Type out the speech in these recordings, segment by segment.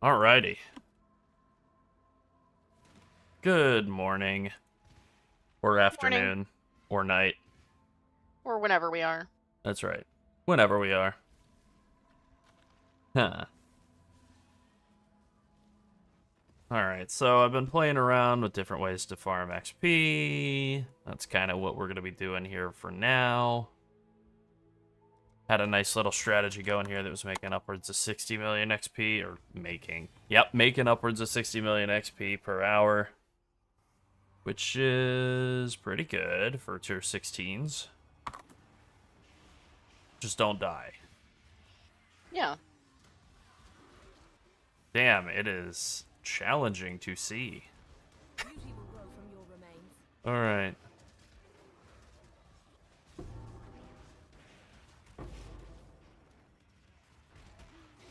Alrighty. Good morning, or Morning, afternoon, or night. or whenever we are. That's right. Whenever we are. Huh. Alright, so I've been playing around with different ways to farm XP. That's kind of what we're going to be doing here for now. Had a nice little strategy going here that was making upwards of 60 million XP, or making. Yep, making upwards of 60 million XP per hour. Which is pretty good for tier 16s. Just don't die. Yeah. Damn, it is challenging to see. Beauty will grow from your remains. Alright.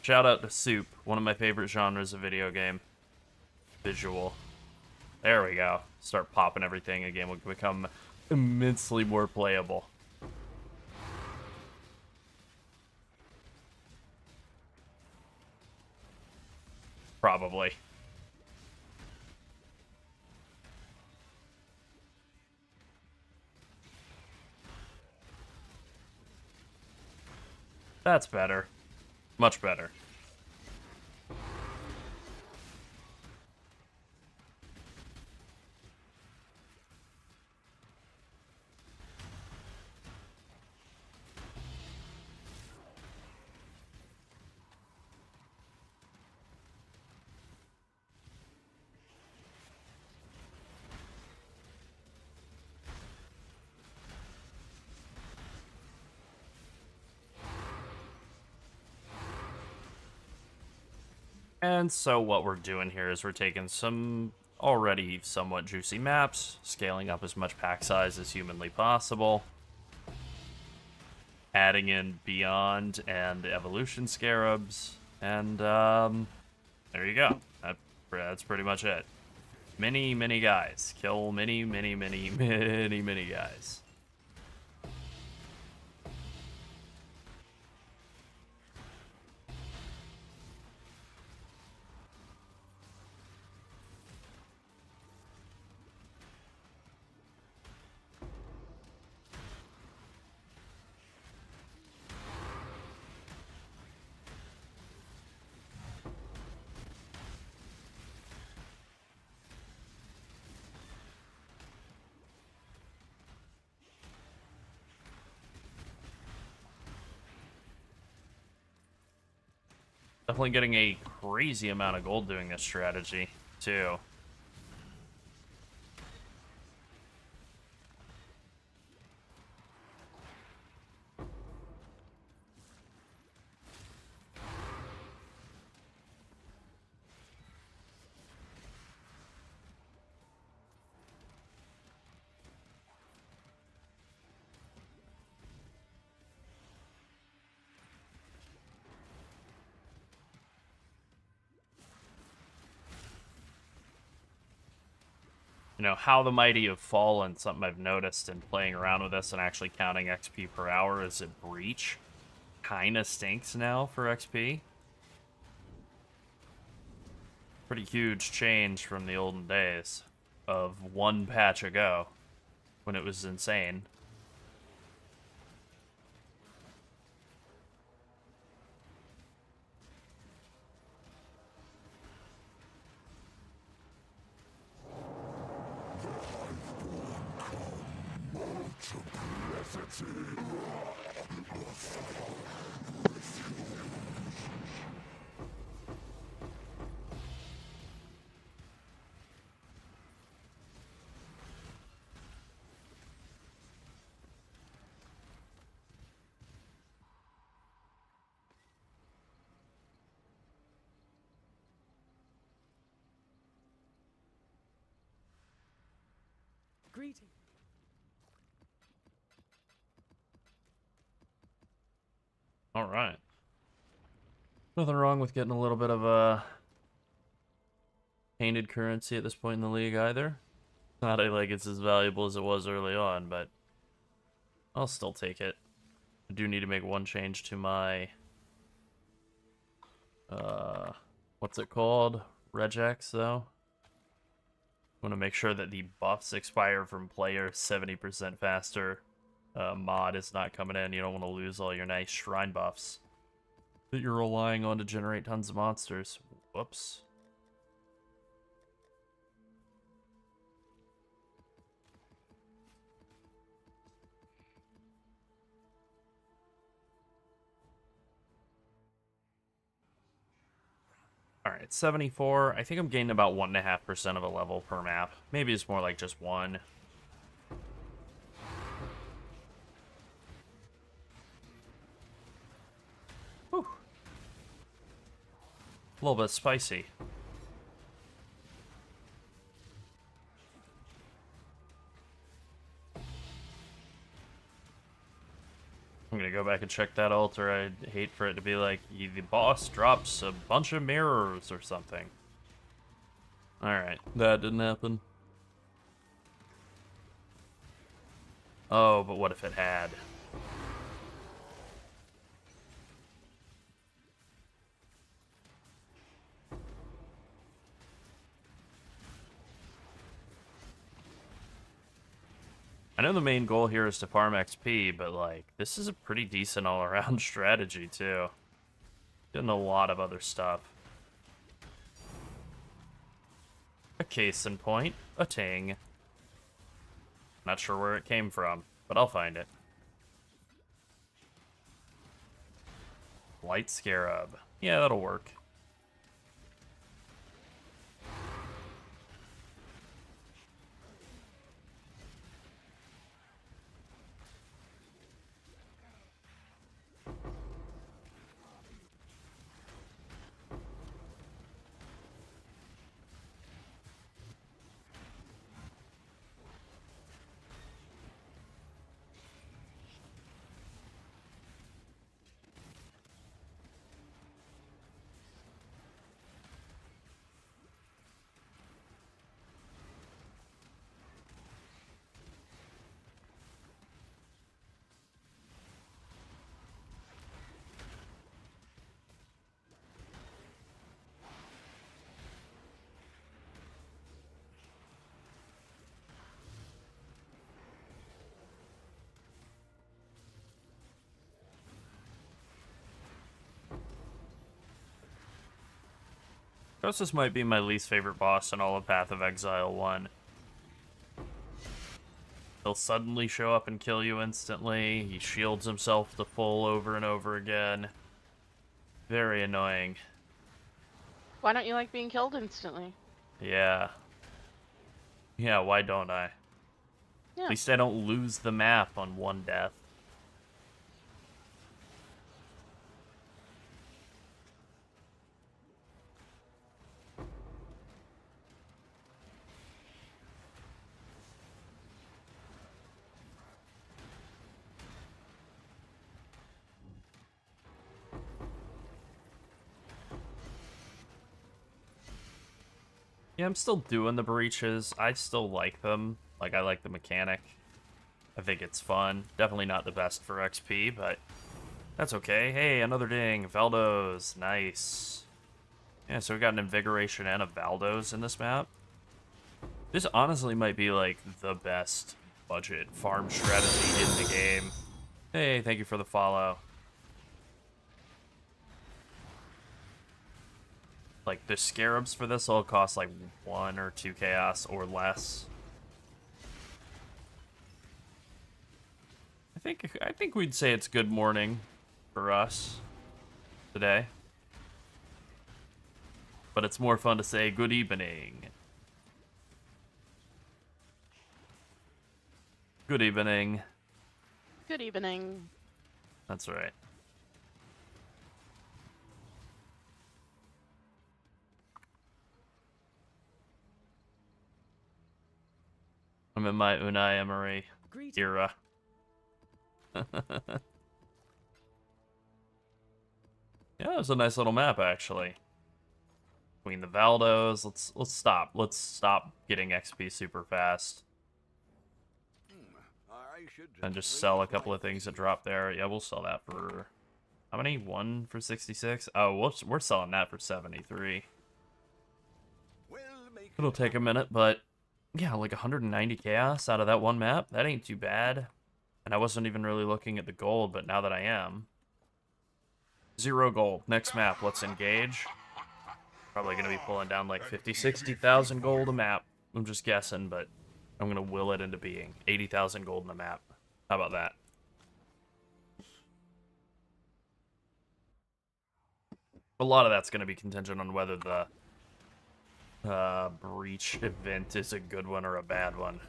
Shout out to Soup, one of my favorite genres of video game. Visual. There we go. Start popping everything again. Will become immensely more playable. Probably. That's better. Much better. And so what we're doing here is we're taking some already somewhat juicy maps, scaling up as much pack size as humanly possible, adding in Beyond and Evolution Scarabs, and there you go. That's pretty much it. Many guys. Kill many guys. Definitely getting a crazy amount of gold doing this strategy, too. You know, how the mighty have fallen, something I've noticed in playing around with this and actually counting XP per hour is that Breach kinda stinks now for XP. Pretty huge change from the olden days of one patch ago when it was insane. Greeting. Alright. Nothing wrong with getting a little bit of a painted currency at this point in the league either. Not like it's as valuable as it was early on, but I'll still take it. I do need to make one change to my What's it called? Regex, though. Want to make sure that the buffs expire from player 70% faster. Mod is not coming in. You don't want to lose all your nice shrine buffs that you're relying on to generate tons of monsters. Whoops. Alright, 74. I think I'm gaining about 1.5% of a level per map. Maybe it's more like just one. Whew. A little bit spicy. I'm gonna go back and check that altar. I'd hate for it to be like, the boss drops a bunch of mirrors or something. Alright, that didn't happen. Oh, but what if it had? I know the main goal here is to farm XP, but like, this is a pretty decent all-around strategy too. Doing a lot of other stuff. A case in point, a ting. Not sure where it came from, but I'll find it. Light Scarab. Yeah, that'll work. This might be my least favorite boss in all of Path of Exile 1. He'll suddenly show up and kill you instantly. He shields himself to full over and over again. Very annoying. Why don't you like being killed instantly? Yeah. Yeah, why don't I? Yeah. At least I don't lose the map on one death. Yeah, I'm still doing the breaches. I still like them. Like, I like the mechanic. I think it's fun. Definitely not the best for XP, but that's okay. Hey, another ding. Valdos. Nice. Yeah, so we got an Invigoration and a Valdos in this map. This honestly might be, like, the best budget farm strategy in the game. Hey, thank you for the follow. Like, the scarabs for this all cost like 1 or 2 chaos or less. I think we'd say it's good morning for us today. But it's more fun to say good evening. Good evening. Good evening. That's right. I'm in my Unai Emery Greetings. era. Yeah, it was a nice little map actually. Between the Valdos, let's stop. Let's stop getting XP super fast. And just sell a couple of things that drop there. Yeah, we'll sell that for How many? One for 66? Oh, we're selling that for 73. It'll take a minute, but yeah, like 190 chaos out of that one map. That ain't too bad. And I wasn't even really looking at the gold, but now that I am. 0 gold. Next map, let's engage. Probably going to be pulling down like 50, 60,000 gold a map. I'm just guessing, but I'm going to will it into being. 80,000 gold in a map. How about that? A lot of that's going to be contingent on whether the breach event is a good one or a bad one.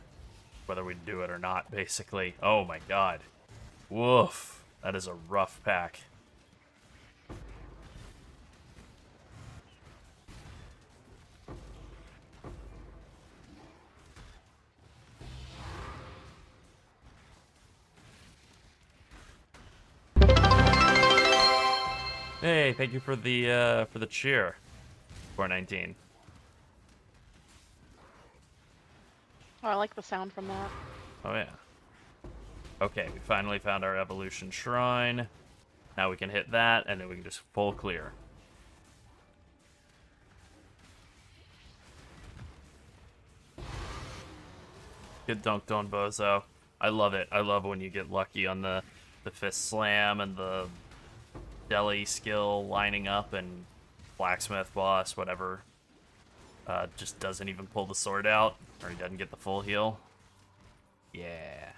Whether we do it or not, basically. Oh my god. Woof. That is a rough pack. Hey, thank you for the cheer. 419. Oh, I like the sound from that. Oh yeah. Okay, we finally found our evolution shrine. Now we can hit that, and then we can just full clear. Get dunked on, Bozo. I love it. I love when you get lucky on the fist slam and the deli skill lining up, and blacksmith boss, whatever, just doesn't even pull the sword out, or he doesn't get the full heal. Yeah.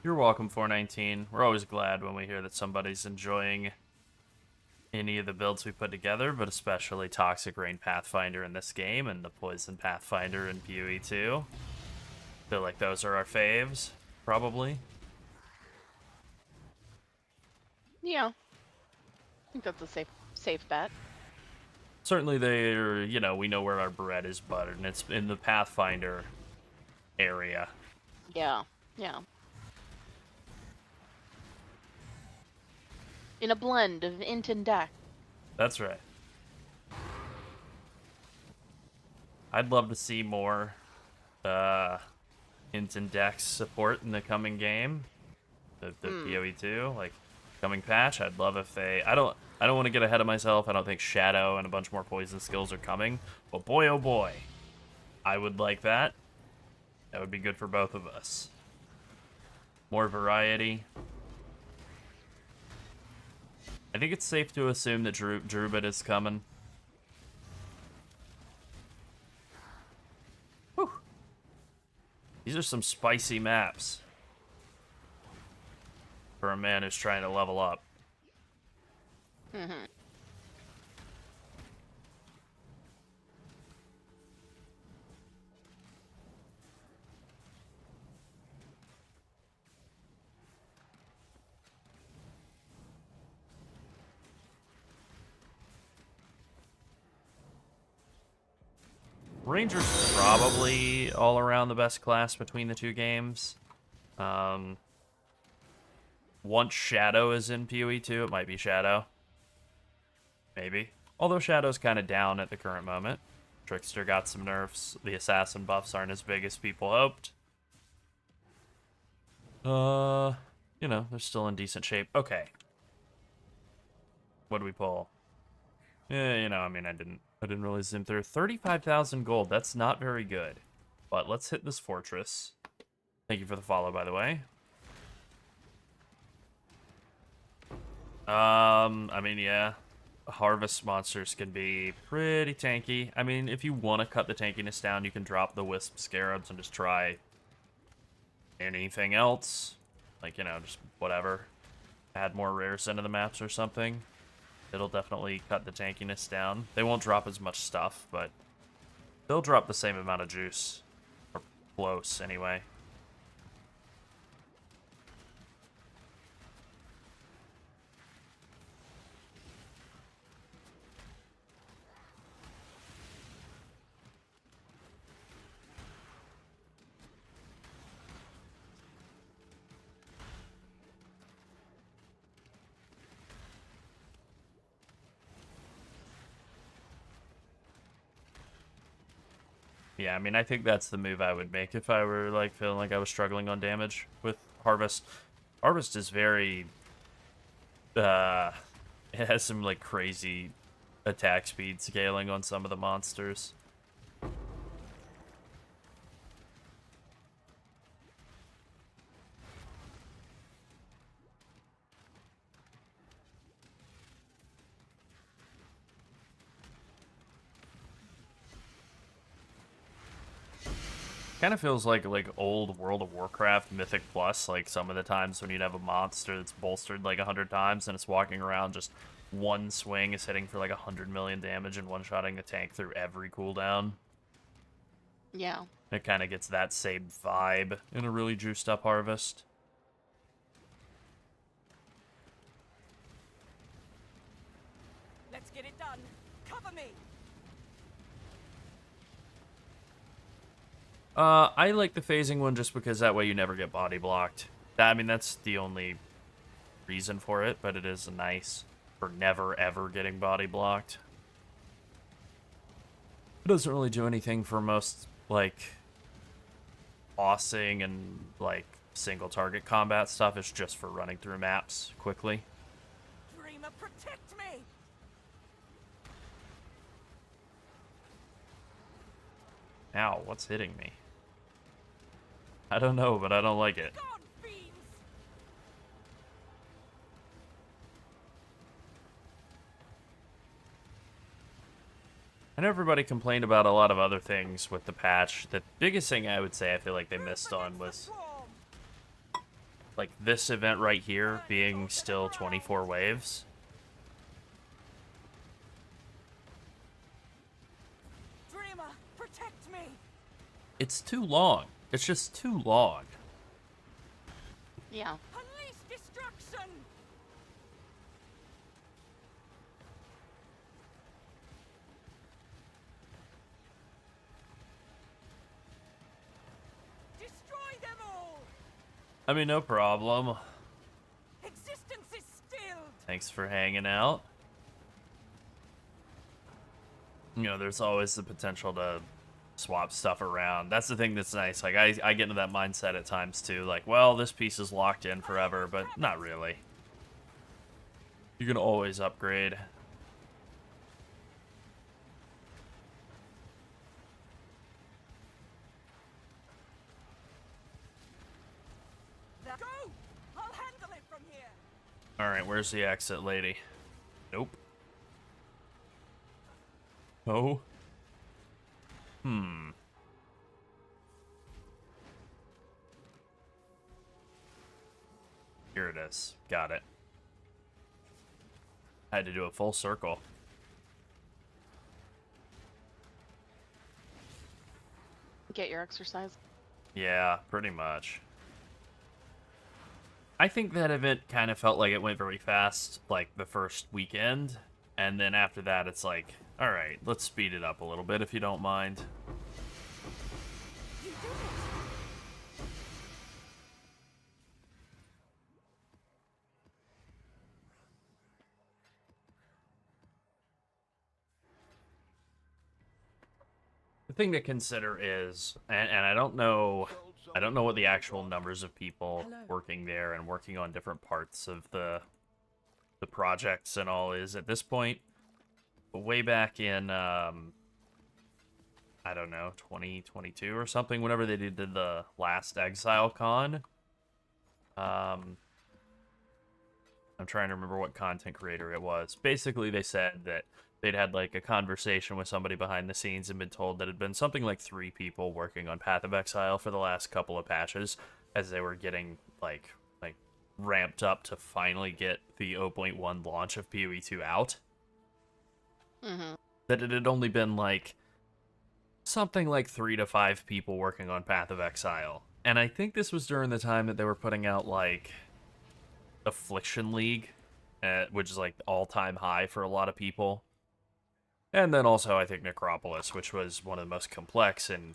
You're welcome, 419. We're always glad when we hear that somebody's enjoying any of the builds we put together, but especially Toxic Rain Pathfinder in this game and the Poison Pathfinder in PoE 2. Feel like those are our faves, probably. Yeah. I think that's a safe bet. Certainly they're, you know, we know where our bread is buttered, and it's in the Pathfinder area. Yeah. Yeah. In a blend of int and deck. That's right. I'd love to see more int and dex support in the coming game. The PoE 2, like coming patch. I'd love if they I don't want to get ahead of myself. I don't think Shadow and a bunch more poison skills are coming. But boy oh boy, I would like that. That would be good for both of us. More variety. I think it's safe to assume that Druid is coming. Whew. These are some spicy maps for a man who's trying to level up. Mm-hmm. Ranger's probably all around the best class between the two games. Once Shadow is in PoE 2, it might be Shadow. Maybe. Although Shadow's kind of down at the current moment. Trickster got some nerfs. The assassin buffs aren't as big as people hoped. You know, they're still in decent shape. Okay. What do we pull? Yeah, you know, I mean, I didn't really zoom through. 35,000 gold. That's not very good. But let's hit this fortress. Thank you for the follow, by the way. I mean, yeah. Harvest monsters can be pretty tanky. I mean, if you want to cut the tankiness down, you can drop the Wisp Scarabs and just try anything else. Like, you know, just whatever. Add more rares into the maps or something. It'll definitely cut the tankiness down. They won't drop as much stuff, but they'll drop the same amount of juice. Or close, anyway. Yeah, I mean, I think that's the move I would make if I were, like, feeling like I was struggling on damage with Harvest. Harvest is very, it has some, like, crazy attack speed scaling on some of the monsters. Kind of feels like old World of Warcraft Mythic Plus, like some of the times when you'd have a monster that's bolstered like 100 times and it's walking around just one swing is hitting for like 100 million damage and one-shotting a tank through every cooldown. Yeah. It kind of gets that same vibe in a really juiced up Harvest. Let's get it done. Cover me. I like the phasing one just because that way you never get body blocked. I mean, that's the only reason for it, but it is nice for never ever getting body blocked. It doesn't really do anything for most, like, bossing and, like, single target combat stuff. It's just for running through maps quickly. Dreamer, protect me. Ow, what's hitting me? I don't know, but I don't like it. Gone, fiends. I know everybody complained about a lot of other things with the patch. The biggest thing I would say I feel like they missed on was, like, this event right here being still 24 waves. Dreamer, protect me. It's too long. It's just too long. Yeah. Unleash destruction. Destroy them all. I mean, no problem. Existence is stilled. Thanks for hanging out. You know, there's always the potential to swap stuff around. That's the thing that's nice. Like, I get into that mindset at times, too. Like, well, this piece is locked in forever, but not really. You can always upgrade. Go. I'll handle it from here. Alright, where's the exit, lady? Nope. Oh? Here it is. Got it. I had to do a full circle. Get your exercise. Yeah, pretty much. I think that event kind of felt like it went very fast, like, the first weekend. And then after that, it's like, alright, let's speed it up a little bit if you don't mind. You did it. The thing to consider is, and I don't know what the actual numbers of people Hello. working there and working on different parts of the projects and all is at this point. But way back in, I don't know, 2022 or something, whenever they did the last Exile Con. I'm trying to remember what content creator it was. Basically, they said that they'd had like a conversation with somebody behind the scenes and been told that it had been something like 3 people working on Path of Exile for the last couple of patches as they were getting like ramped up to finally get the 0.1 launch of PoE 2 out. Mm-hmm. That it had only been like something like 3 to 5 people working on Path of Exile. And I think this was during the time that they were putting out like Affliction League, which is like all-time high for a lot of people. And then also I think Necropolis, which was one of the most complex and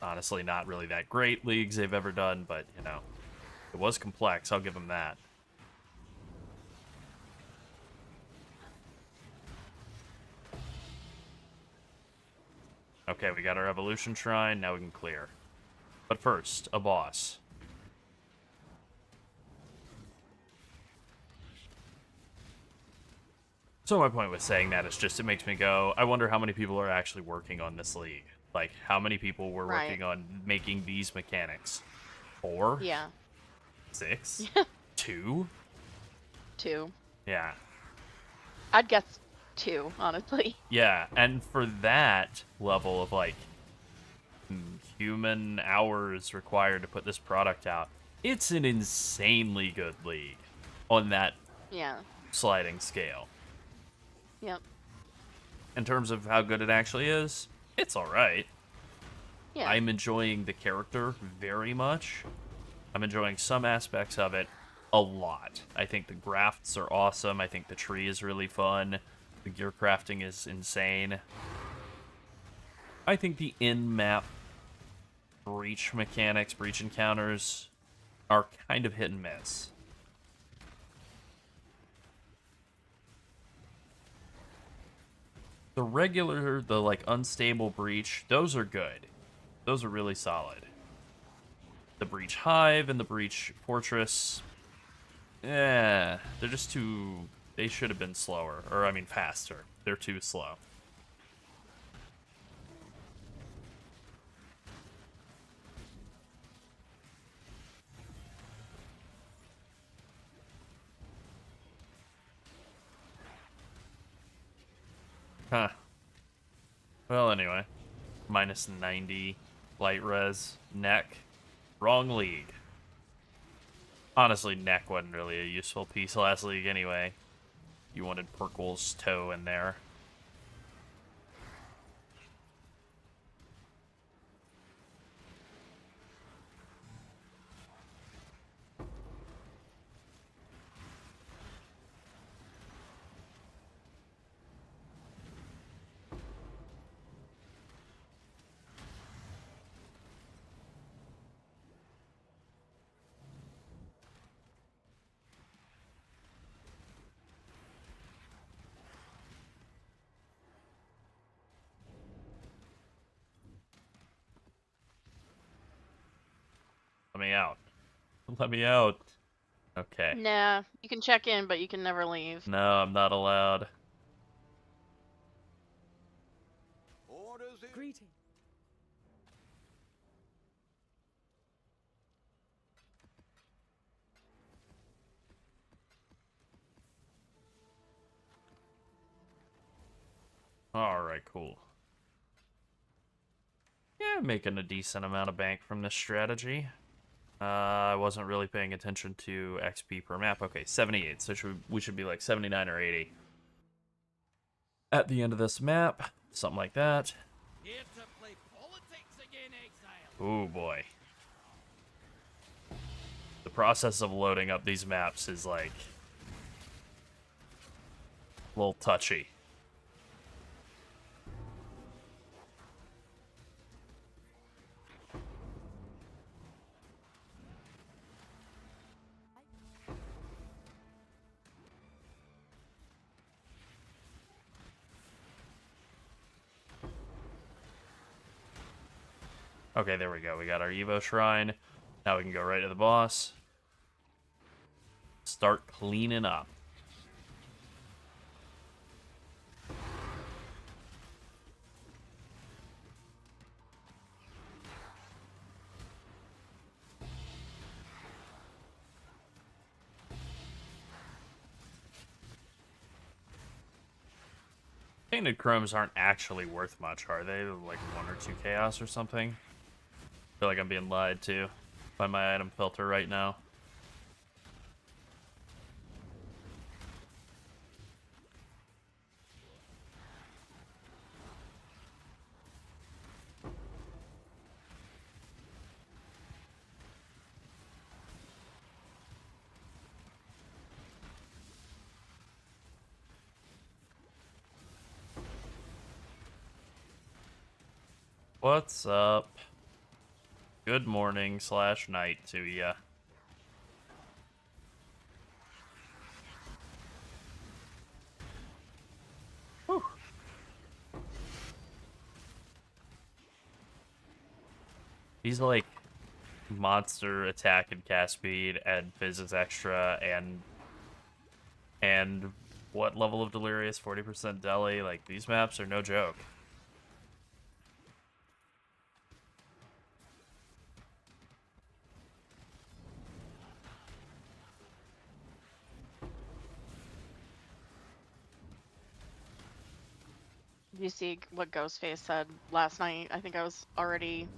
honestly not really that great leagues they've ever done, but you know, it was complex, I'll give them that. Okay, we got our evolution shrine. Now we can clear. But first, a boss. So my point with saying that is just it makes me go, I wonder how many people are actually working on this league. Like, how many people were Right. working on making these mechanics? 4? Yeah. 6? 2? 2. Yeah. I'd guess 2, honestly. Yeah, and for that level of, like, human hours required to put this product out, it's an insanely good league on that Yeah. sliding scale. Yep. In terms of how good it actually is, it's alright. Yeah. I'm enjoying the character very much. I'm enjoying some aspects of it a lot. I think the grafts are awesome. I think the tree is really fun. The gear crafting is insane. I think the in-map breach mechanics, breach encounters, are kind of hit and miss. The regular, the like unstable breach, those are good. Those are really solid. The breach hive and the breach fortress, they're just too. They should have been slower, or I mean faster. They're too slow. Huh. Well, anyway. Minus 90 light res. Neck. Wrong league. Honestly, neck wasn't really a useful piece last league anyway. You wanted Perkle's toe in there. Let me out. Let me out. Okay. Nah, you can check in, but you can never leave. No, I'm not allowed. Orders in. Greeting. Alright, cool. Yeah, making a decent amount of bank from this strategy. I wasn't really paying attention to XP per map. Okay, 78, so we should be like 79 or 80. At the end of this map, something like that. Here to play politics again, exile. Ooh, boy. The process of loading up these maps is like a little touchy. Okay, there we go. We got our Evo Shrine. Now we can go right to the boss. Start cleaning up. Painted chromes aren't actually worth much, are they? Like 1 or 2 chaos or something? I feel like I'm being lied to by my item filter right now. What's up? Good morning / night to ya. Whew. He's like monster attack and cast speed and physics extra and what level of delirious? 40% deli. Like, these maps are no joke. Do you see what Ghostface said last night? I think I was already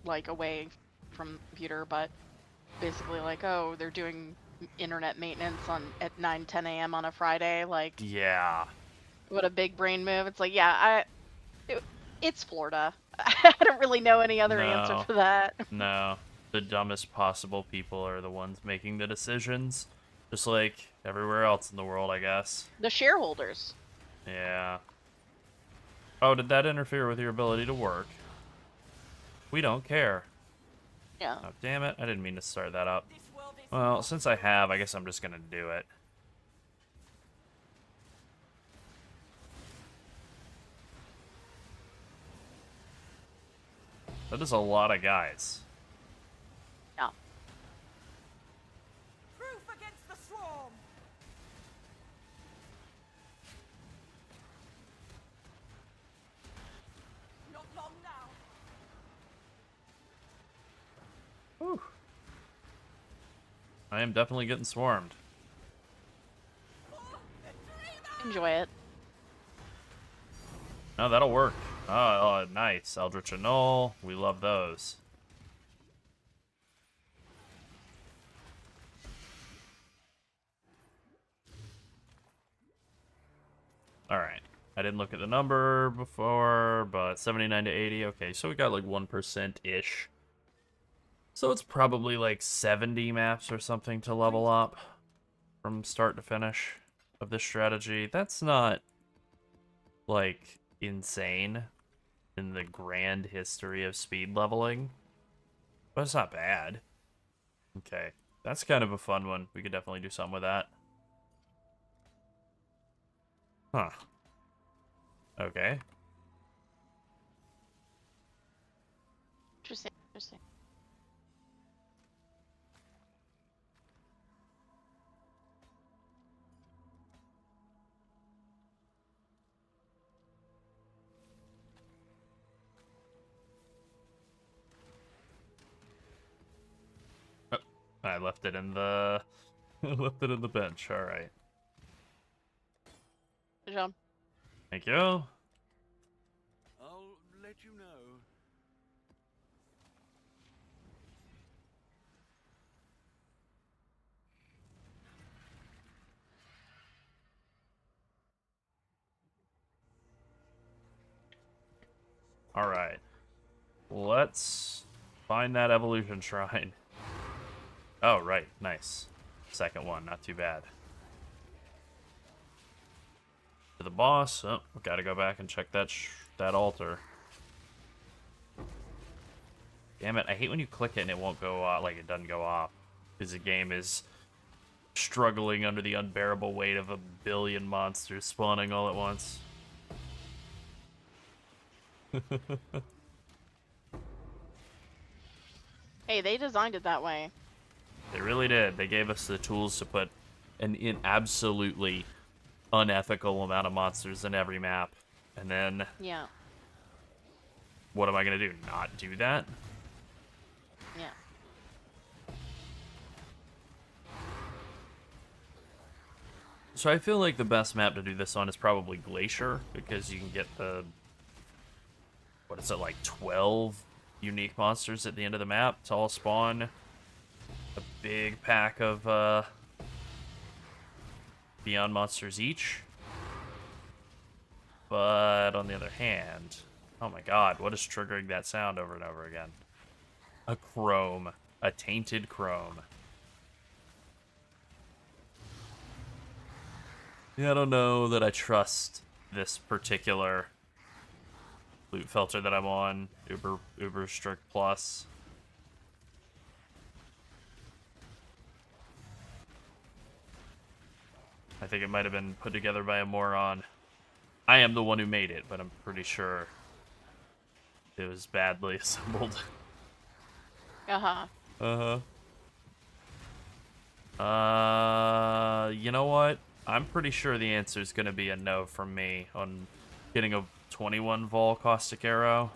like away from the computer, but basically like, oh, they're doing internet maintenance on at 9-10 a.m. on a Friday. Like, Yeah. what a big brain move. It's like, yeah, it's Florida. I don't really know any other answer No. for that. No. The dumbest possible people are the ones making the decisions. Just like everywhere else in the world, I guess. The shareholders. Yeah. Oh, did that interfere with your ability to work? We don't care. Yeah. Oh, damn it. I didn't mean to start that up. This world is Well, since I have, I guess I'm just gonna do it. That is a lot of guys. Yeah. proof against the swarm. Not long now. Whew. I am definitely getting swarmed. Enjoy it. No, that'll work. Oh, nice. Eldritch Annul. We love those. Alright. I didn't look at the number before, but 79 to 80. Okay, so we got like 1%-ish. So it's probably like 70 maps or something to level up from start to finish of this strategy. That's not, like, insane in the grand history of speed leveling, but it's not bad. Okay, that's kind of a fun one. We could definitely do something with that. Huh. Okay. Interesting. Interesting. I left it in the left it in the bench. All right. Good job. Thank you. I'll let you know. All right. Let's find that evolution shrine. Oh, right. Nice. Second one. Not too bad. To the boss. Oh, gotta go back and check that altar. Damn it. I hate when you click it and it won't go off. Like, it doesn't go off. Because the game is struggling under the unbearable weight of a billion monsters spawning all at once. Hey, they designed it that way. They really did. They gave us the tools to put an absolutely unethical amount of monsters in every map. And then, Yeah. what am I going to do? Not do that? Yeah. So I feel like the best map to do this on is probably Glacier, because you can get the, what is it, like 12 unique monsters at the end of the map to all spawn a big pack of Beyond monsters each. But on the other hand, oh my god, what is triggering that sound over and over again? A chrome. A tainted chrome. Yeah, I don't know that I trust this particular loot filter that I'm on, Uber Strict Plus. I think it might have been put together by a moron. I am the one who made it, but I'm pretty sure it was badly assembled. Uh-huh. You know what? I'm pretty sure the answer is going to be a no from me on getting a 21 vol caustic arrow.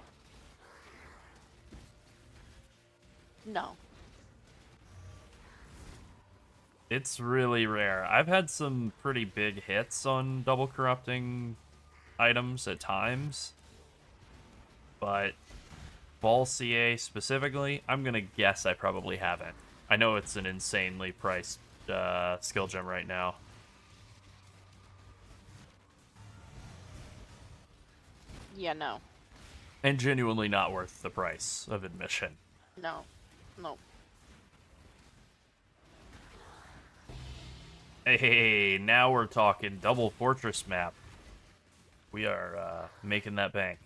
No. It's really rare. I've had some pretty big hits on double corrupting items at times, but Vol CA specifically, I'm gonna guess I probably haven't. I know it's an insanely priced skill gem right now. Yeah, no. And genuinely not worth the price of admission. No. No. Hey, now we're talking double fortress map. We are making that bank.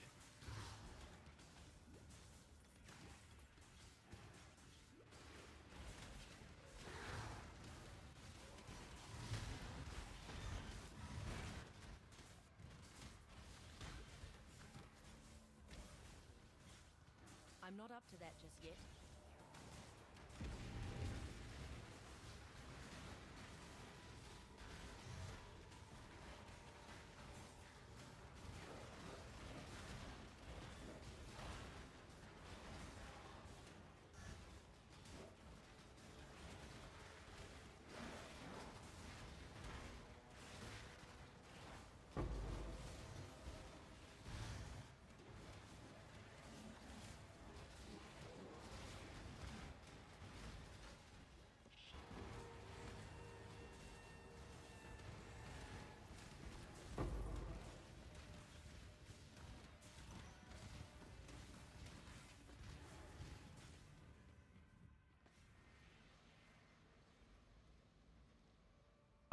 I'm not up to that just yet.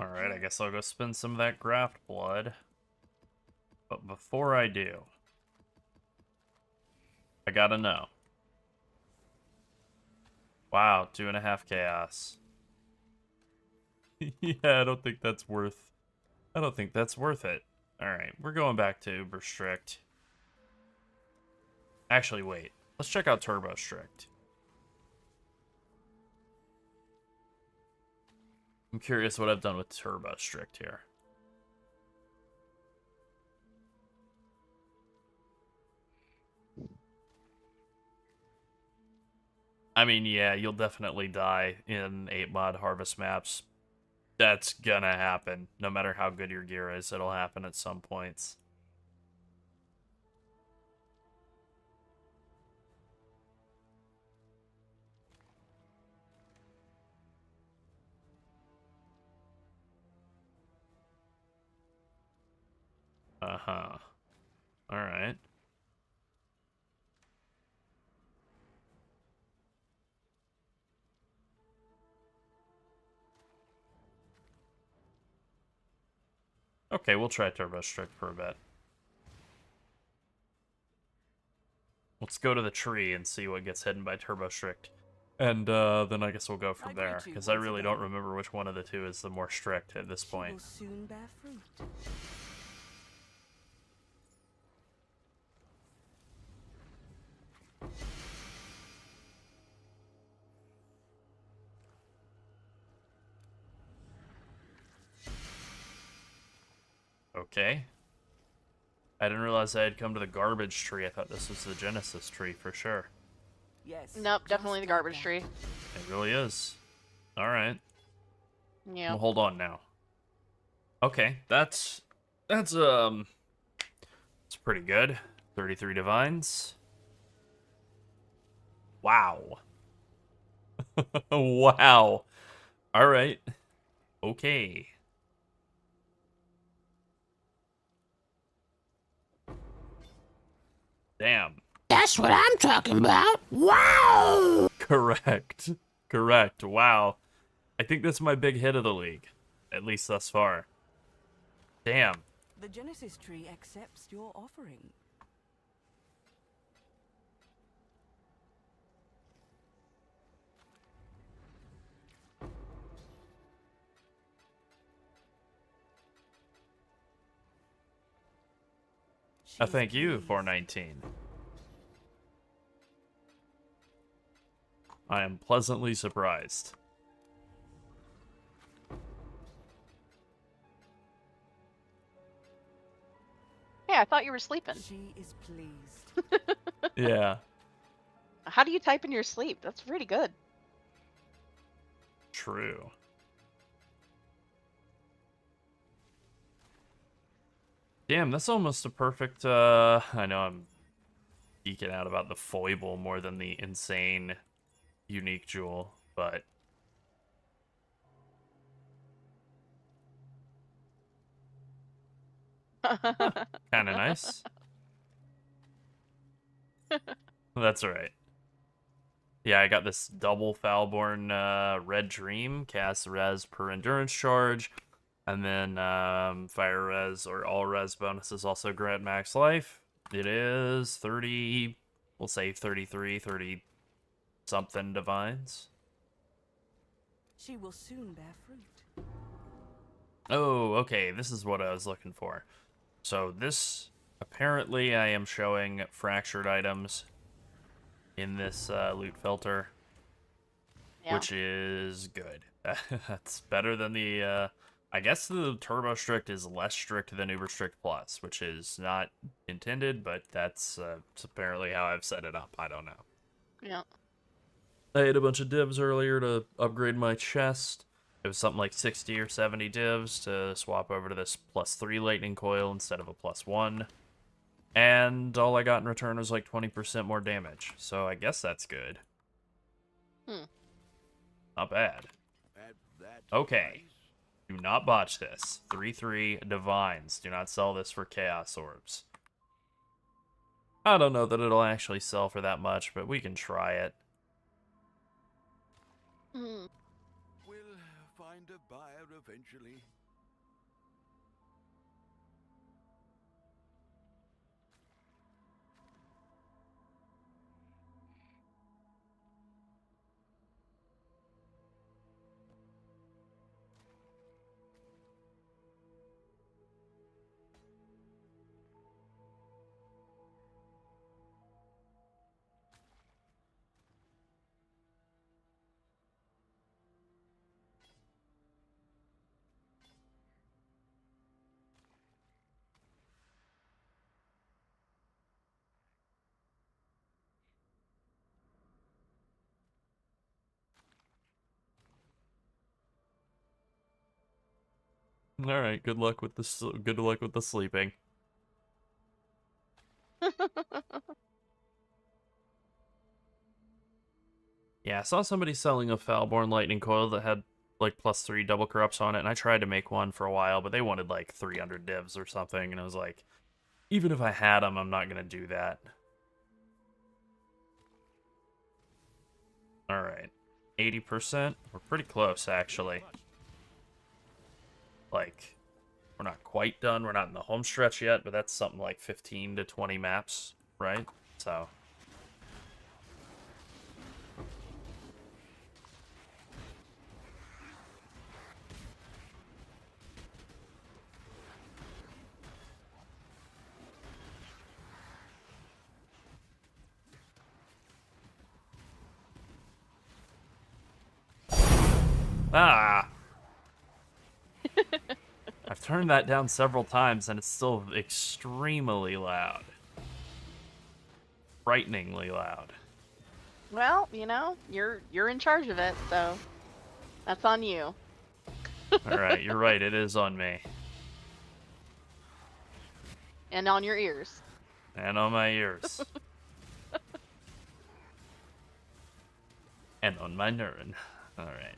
Alright, I guess I'll go spend some of that graft blood. But before I do, I gotta know. Wow, 2.5 chaos. Yeah, I don't think that's worth it. Alright, we're going back to Uber Strict. Actually, wait. Let's check out Turbo Strict. I'm curious what I've done with Turbo Strict here. I mean, yeah, you'll definitely die in 8-mod harvest maps. That's gonna happen. No matter how good your gear is, it'll happen at some points. Uh-huh. Alright. Okay, we'll try Turbo Strict for a bit. Let's go to the tree and see what gets hidden by Turbo Strict. And then I guess we'll go from I there, greet you because I once really again. don't remember which one of the two is the more strict at this She will point. soon bear fruit. Okay. I didn't realize I had come to the garbage tree. I thought this was the Genesis tree for sure. Yes. Nope, just definitely the like garbage that. tree. It really is. Alright. Yeah. Well, hold on now. Okay, that's it's pretty good. 33 divines. Wow. Wow. All right. Okay. Damn. That's what I'm talking about. Wow! Correct. Correct. Wow. I think that's my big hit of the league, at least thus far. Damn. The Genesis tree accepts your offering. I She's thank you, pleased. 419. I am pleasantly surprised. Hey, I thought you were sleeping. She is pleased. Yeah, How do you type in your sleep? That's pretty good. true. Damn, that's almost a perfect, I know I'm geeking out about the foible more than the insane unique jewel, but kind of nice. That's right. Yeah, I got this double Falborn Red Dream, cast res per endurance charge, and then fire res or all res bonuses also grant max life. It is 30, we'll say 33, 30 something divines. She will soon bear fruit. Oh, okay, this is what I was looking for. So this, apparently I am showing fractured items in this loot filter, Yeah. which is good. That's better than the, I guess the Turbo Strict is less strict than Uber Strict Plus, which is not intended, but that's apparently how I've set it up. I don't know. Yeah. I ate a bunch of divs earlier to upgrade my chest. It was something like 60 or 70 divs to swap over to this +3 lightning coil instead of a +1. And all I got in return was like 20% more damage. So I guess that's good. Not bad. Okay. Do not botch this. 3/3 divines. Do not sell this for chaos orbs. I don't know that it'll actually sell for that much, but we can try it. Hmm. We'll find a buyer eventually. All right, good luck with the sleeping. Yeah, I saw somebody selling a Falborn Lightning Coil that had like +3 double corrupts on it, and I tried to make one for a while, but they wanted like 300 divs or something, and I was like, even if I had them, I'm not gonna do that. All right, 80%. We're pretty close, actually. Like, we're not quite done. We're not in the home stretch yet, but that's something like 15 to 20 maps, right? So. Ah! I've turned that down several times and it's still extremely loud. Frighteningly loud. Well, you know, you're in charge of it, so that's on you. Alright, you're right, it is on me. And on your ears. And on my ears. And on my neuron. Alright.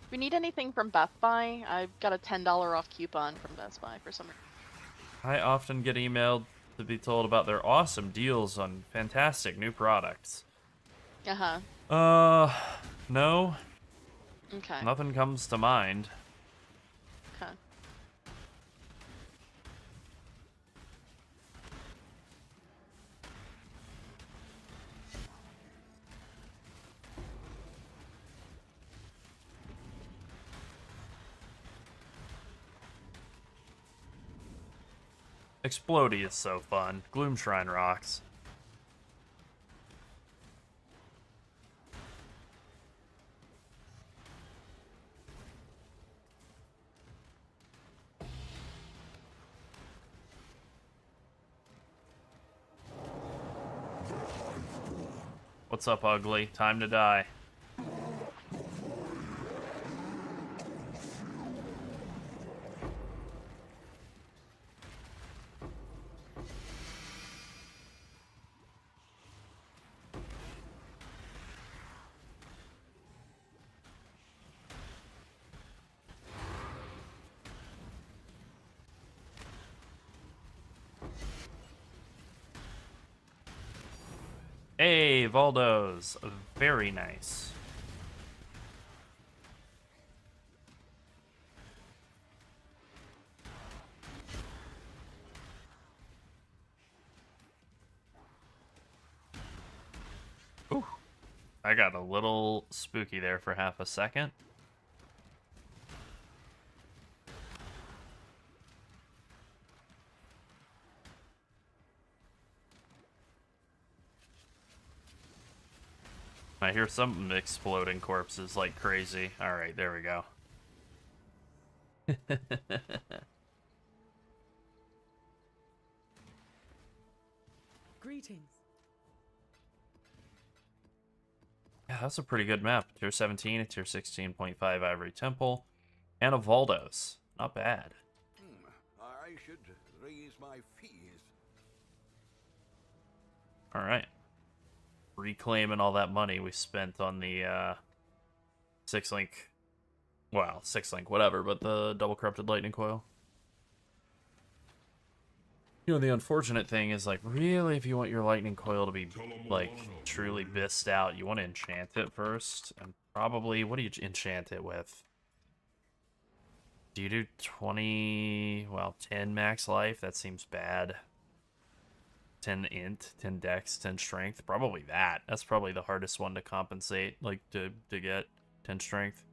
If you need anything from Best Buy, I've got a $10 off coupon from Best Buy for some reason. I often get emailed to be told about their awesome deals on fantastic new products. Uh-huh. No. Okay. Nothing comes to mind. Okay. Explodey is so fun. Gloom Shrine rocks. What's up, ugly? Time to die. Hey, Valdos. Very nice. Ooh. I got a little spooky there for half a second. I hear some exploding corpses like crazy. Alright, there we go. Greetings. Yeah, that's a pretty good map. Tier 17, a tier 16.5 Ivory Temple, and a Valdos. Not bad. I should raise my fees. Alright. Reclaiming all that money we spent on the 6-link, well, 6-link, whatever, but the double corrupted lightning coil. You know, the unfortunate thing is, like, really, if you want your lightning coil to be, like, truly bissed out, you want to enchant it first. And probably, what do you enchant it with? Do you do 20, well, 10 max life? That seems bad. 10 int, 10 dex, 10 strength. Probably that. That's probably the hardest one to compensate, like, to get 10 strength.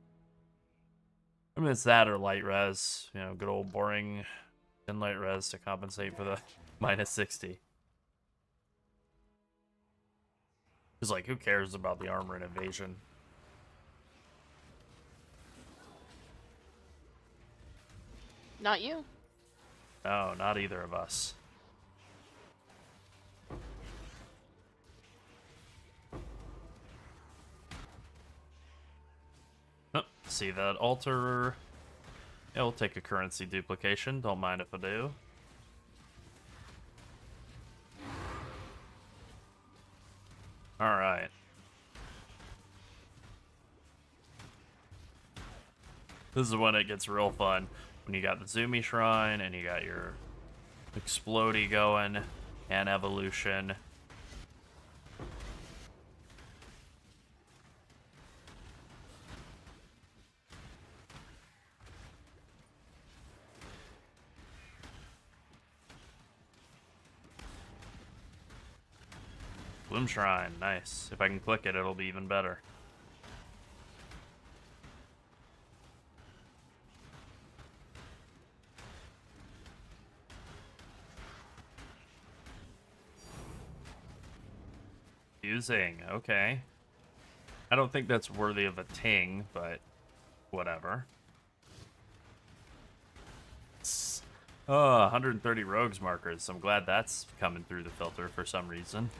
I mean, it's that or light res. You know, good old boring 10 light res to compensate for the minus 60. It's like, who cares about the armor and evasion? Not you. No, not either of us. Oh, see that altar? Yeah, we'll take a currency duplication. Don't mind if I do. Alright. This is when it gets real fun. When you got the Zumi Shrine and you got your Explodey going and Evolution. Bloom Shrine, nice. If I can click it, it'll be even better. Fusing, okay. I don't think that's worthy of a ting, but whatever. Oh, 130 rogues markers. I'm glad that's coming through the filter for some reason.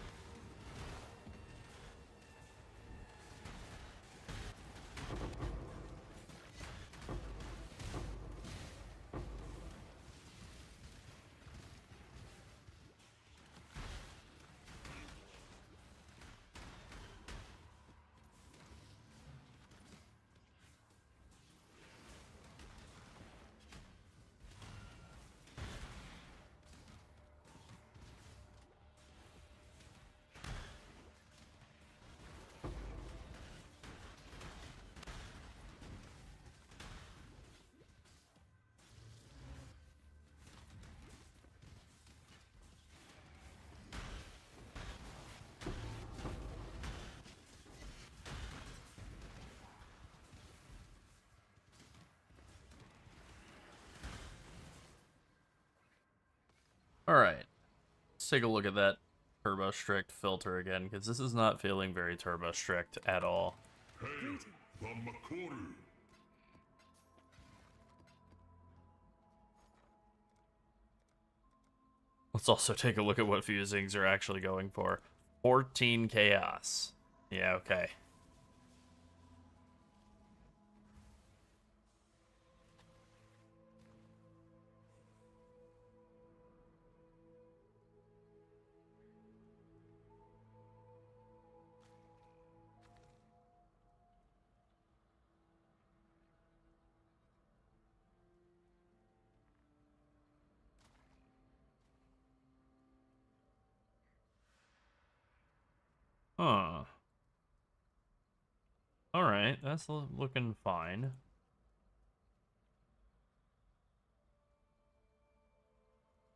Alright, let's take a look at that turbo strict filter again, because this is not feeling very turbo strict at all. Hail from Makuru. Let's also take a look at what fusings are actually going for. 14 chaos. Yeah, okay. Huh. Alright, that's looking fine.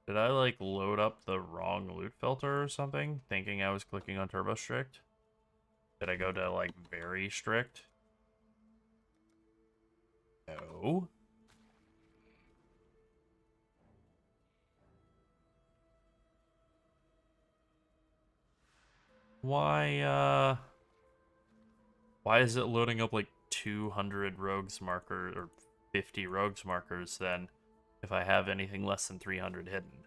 Did I, like, load up the wrong loot filter or something? Thinking I was clicking on Turbo Strict? Did I go to, like, very strict? No. Why is it loading up, like, 200 rogues marker, or 50 rogues markers, then, if I have anything less than 300 hidden?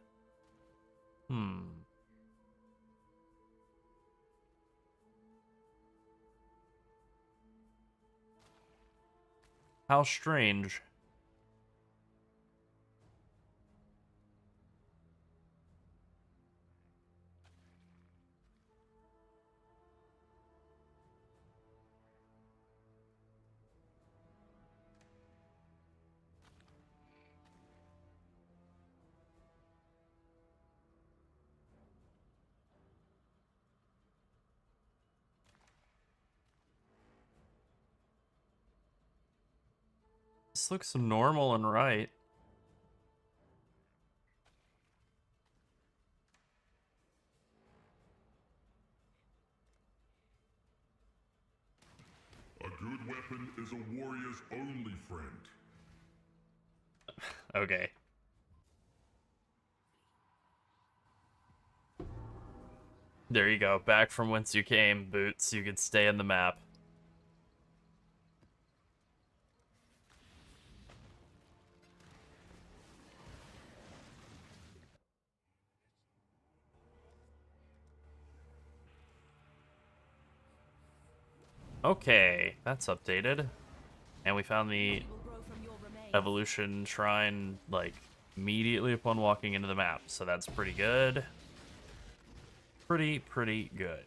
How strange. This looks normal and right. A good weapon is a warrior's only friend. Okay. There you go. Back from whence you came, Boots. You could stay in the map. Okay, that's updated. And we found the Will grow from your remains. evolution shrine, like, immediately upon walking into the map. So that's pretty good. Pretty good.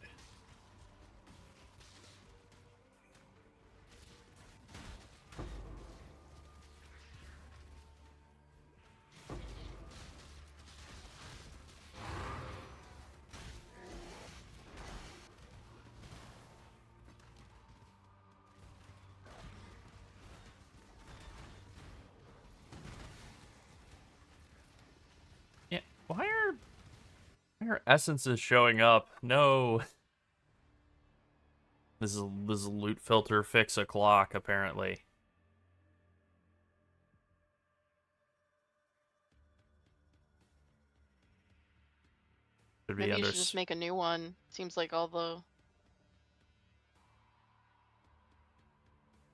Yeah, why are essences showing up? No. This is loot filter fix o'clock, apparently. Should be Maybe you under should just make a new one. Seems like all the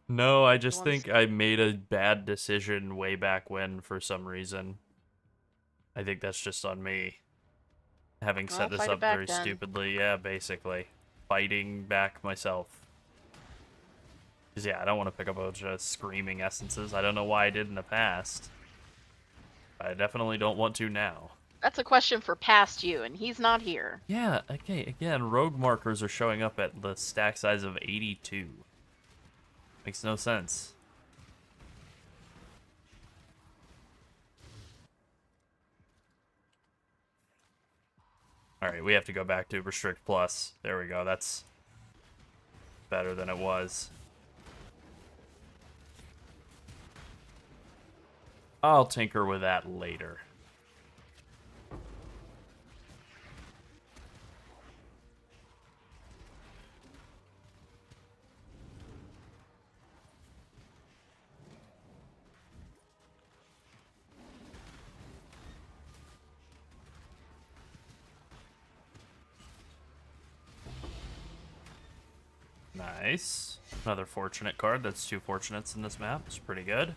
No, I just ones- think I made a bad decision way back when for some reason. I think that's just on me. Having Well, set this fight it up back very then. stupidly. Yeah, basically. Fighting back myself. Because, yeah, I don't want to pick up a bunch of screaming essences. I don't know why I did in the past. I definitely don't want to now. That's a question for past you, and he's not here. Yeah, okay, again, rogue markers are showing up at the stack size of 82. Makes no sense. Alright, we have to go back to Restrict Plus. There we go, that's better than it was. I'll tinker with that later. Nice. Another fortunate card. That's 2 fortunates in this map. It's pretty good.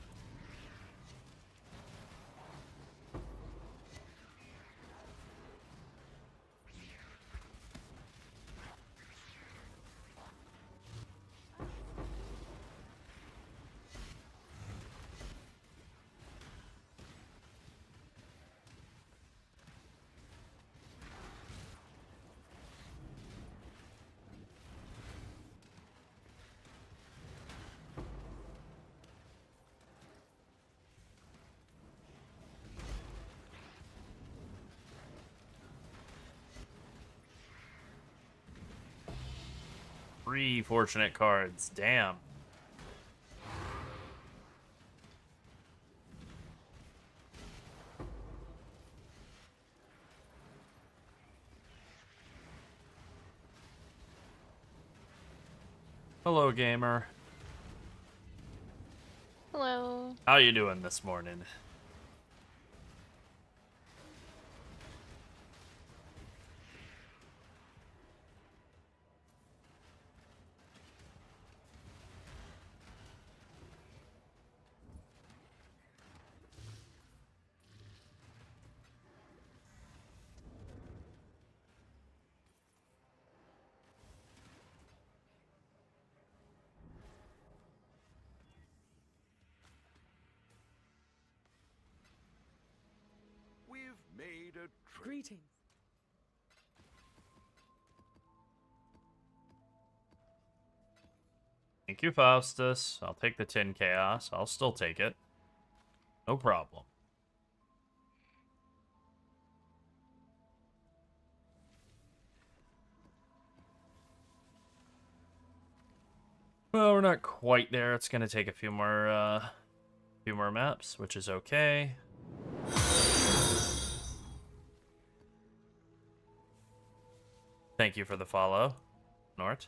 3 fortunate cards. Damn. Hello, gamer. Hello. How you doing this morning? We've made a trip. Greetings. Thank you, Faustus. I'll take the 10 chaos. I'll still take it. No problem. Well, we're not quite there. It's gonna take a few more maps, which is okay. Thank you for the follow, Nort.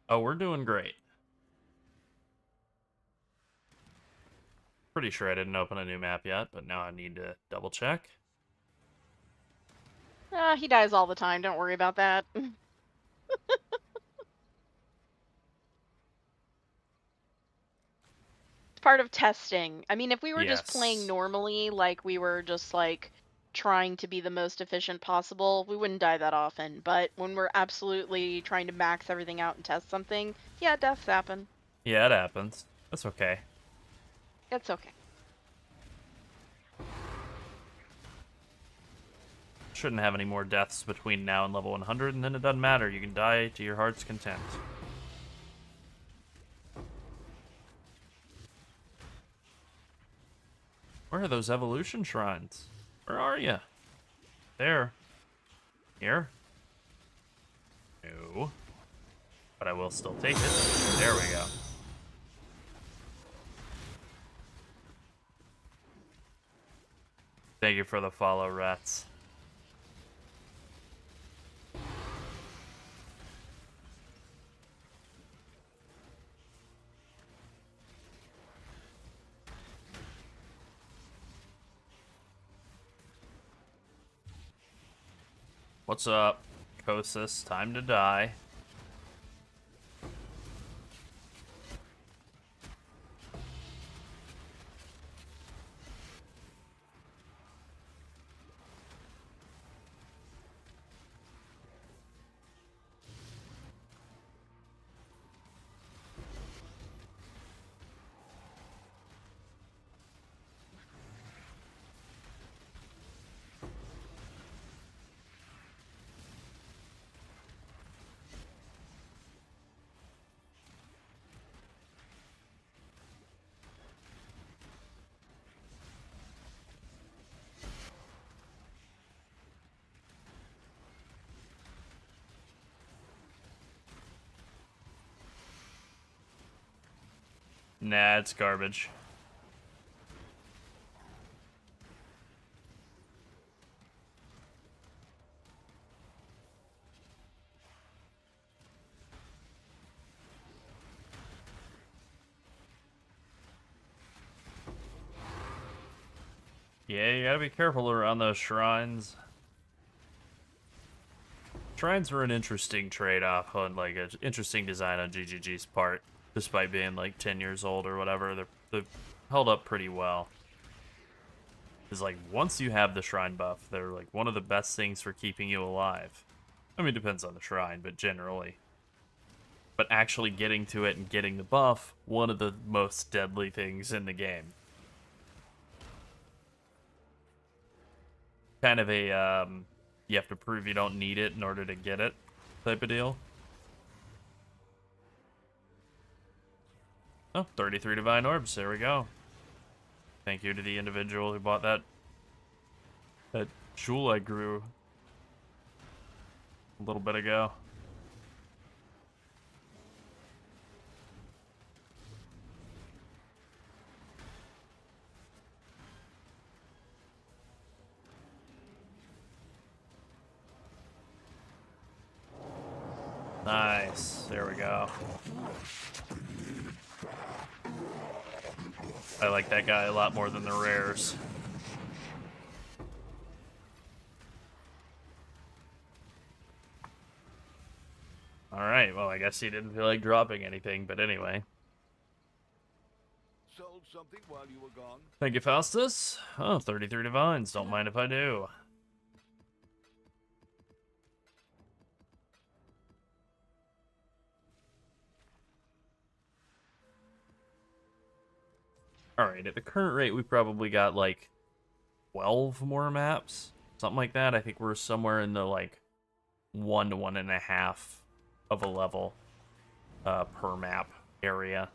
Oh, we're doing great. Pretty sure I didn't open a new map yet, but now I need to double check. He dies all the time. Don't worry about that. It's part of testing. I mean, if we were just playing Yes. normally, like we were just like trying to be the most efficient possible, we wouldn't die that often. But when we're absolutely trying to max everything out and test something, yeah, deaths happen. Yeah, it happens. That's okay. It's okay. Shouldn't have any more deaths between now and level 100, and then it doesn't matter. You can die to your heart's content. Where are those evolution shrines? Where are you? There. Here? No. But I will still take it. There we go. Thank you for the follow, rats. What's up, Kosis? Time to die. Nah, it's garbage. Yeah, you gotta be careful around those shrines. Shrines were an interesting trade-off on, like, an interesting design on GGG's part. Despite being, like, 10 years old or whatever, they've held up pretty well. Because, like, once you have the shrine buff, they're, like, one of the best things for keeping you alive. I mean, it depends on the shrine, but generally. But actually getting to it and getting the buff, one of the most deadly things in the game. Kind of a, you have to prove you don't need it in order to get it type of deal. Oh, 33 Divine Orbs, there we go. Thank you to the individual who bought that That jewel I grew a little bit ago. Nice. There we go. I like that guy a lot more than the rares. Alright, well, I guess he didn't feel like dropping anything, but anyway. Sold something while you were gone? Thank you, Faustus. Oh, 33 divines. Don't mind if I do. Alright, at the current rate, we probably got like 12 more maps. Something like that. I think we're somewhere in the like 1 to 1.5 of a level per map area.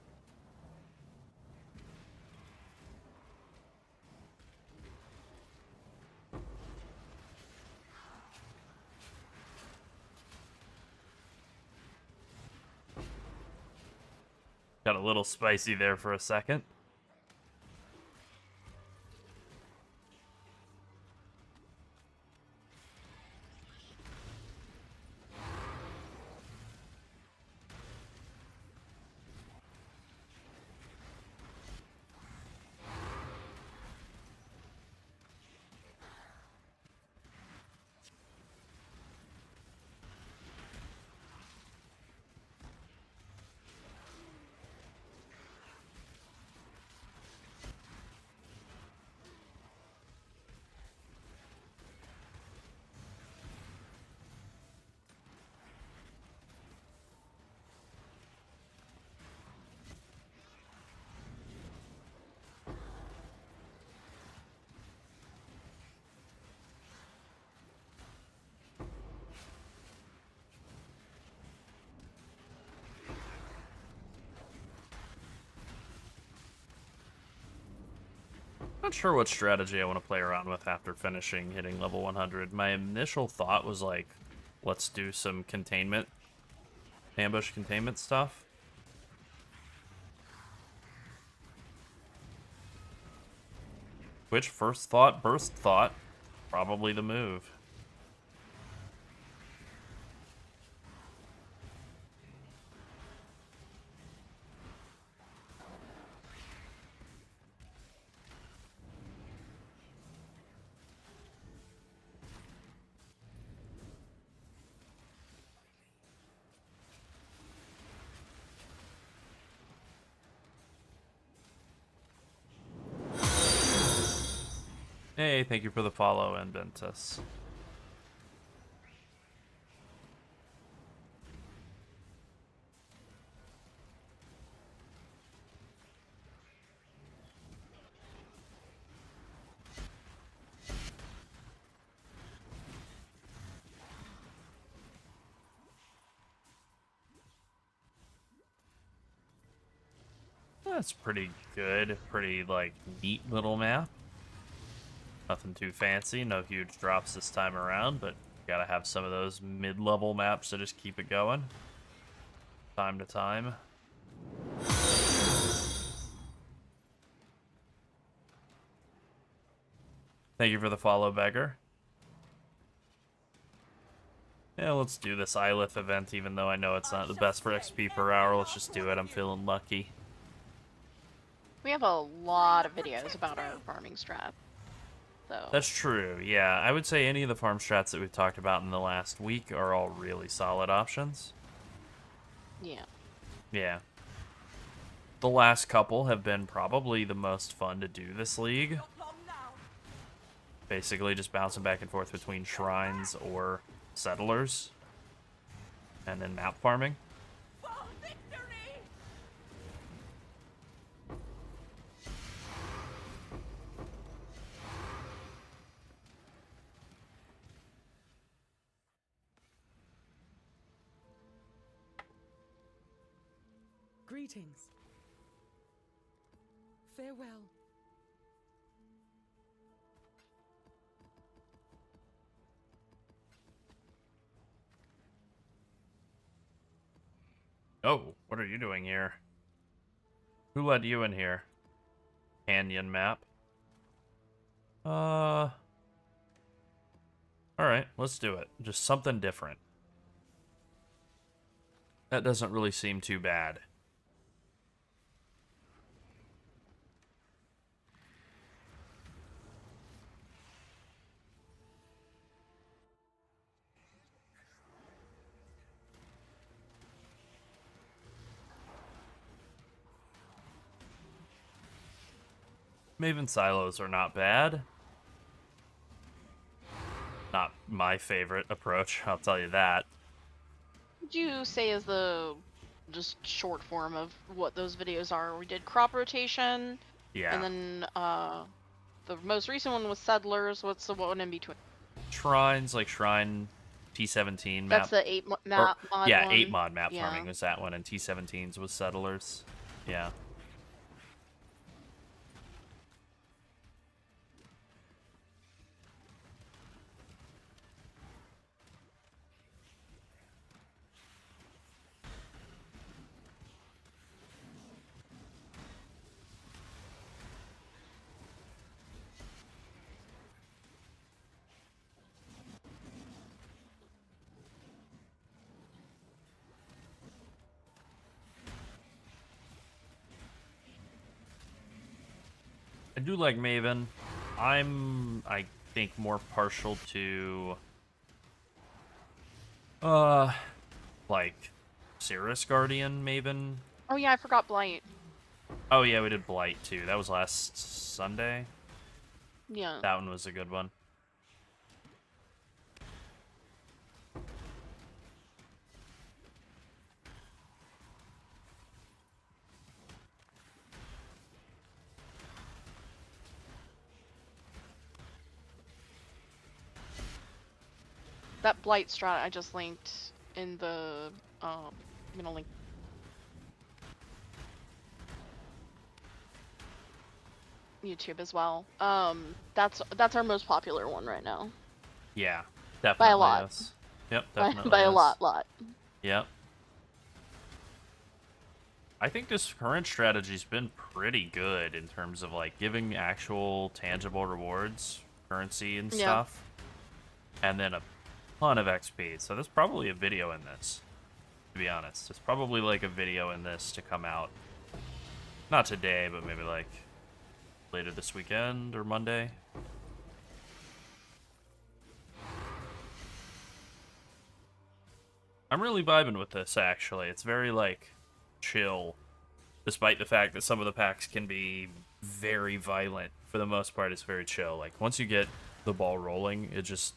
Got a little spicy there for a second. Not sure what strategy I want to play around with after finishing hitting level 100. My initial thought was like, let's do some containment, ambush containment stuff. Which first thought, burst thought, probably the move. Hey, thank you for the follow, Inventus. That's pretty good. Pretty, like, neat little map. Nothing too fancy, no huge drops this time around, but gotta have some of those mid-level maps to just keep it going. Time to time. Thank you for the follow, Beggar. Yeah, let's do this Ylith event, even though I know it's not the best for XP per hour. Let's just do it. I'm feeling lucky. We have a lot of videos about our farming strat. So. That's true, yeah. I would say any of the farm strats that we've talked about in the last week are all really solid options. Yeah. Yeah. The last couple have been probably the most fun to do this league. Basically just bouncing back and forth between shrines or settlers. And then map farming. Greetings. Farewell. Oh, what are you doing here? Who let you in here? Canyon map. Alright, let's do it. Just something different. That doesn't really seem too bad. Maven silos are not bad. Not my favorite approach, I'll tell you that. Would you say is the just short form of what those videos are? We did crop rotation, Yeah. and then the most recent one was settlers. What's the one in between? Shrines, like Shrine T17 map. That's the 8 map mod yeah, one. 8 mod map Yeah. farming was that one, and T17s was Settlers. Yeah. I do like Maven. I think, more partial to like Cirrus Guardian Maven. Oh yeah, I forgot Blight. Oh yeah, we did Blight too. That was last Sunday. Yeah. That one was a good one. That Blight strat I just linked in the I'm gonna link. YouTube as well. That's our most popular one right now. Yeah, definitely. lot. Is. Yep, By, definitely. by a is. lot. Yep. I think this current strategy's been pretty good in terms of like giving actual tangible rewards, currency and Yeah. stuff, and then a ton of XP. So there's probably a video in this, to be honest. There's probably like a video in this to come out. Not today, but maybe like later this weekend or Monday. I'm really vibing with this, actually. It's very, like, chill, despite the fact that some of the packs can be very violent. For the most part, it's very chill. Like, once you get the ball rolling, it just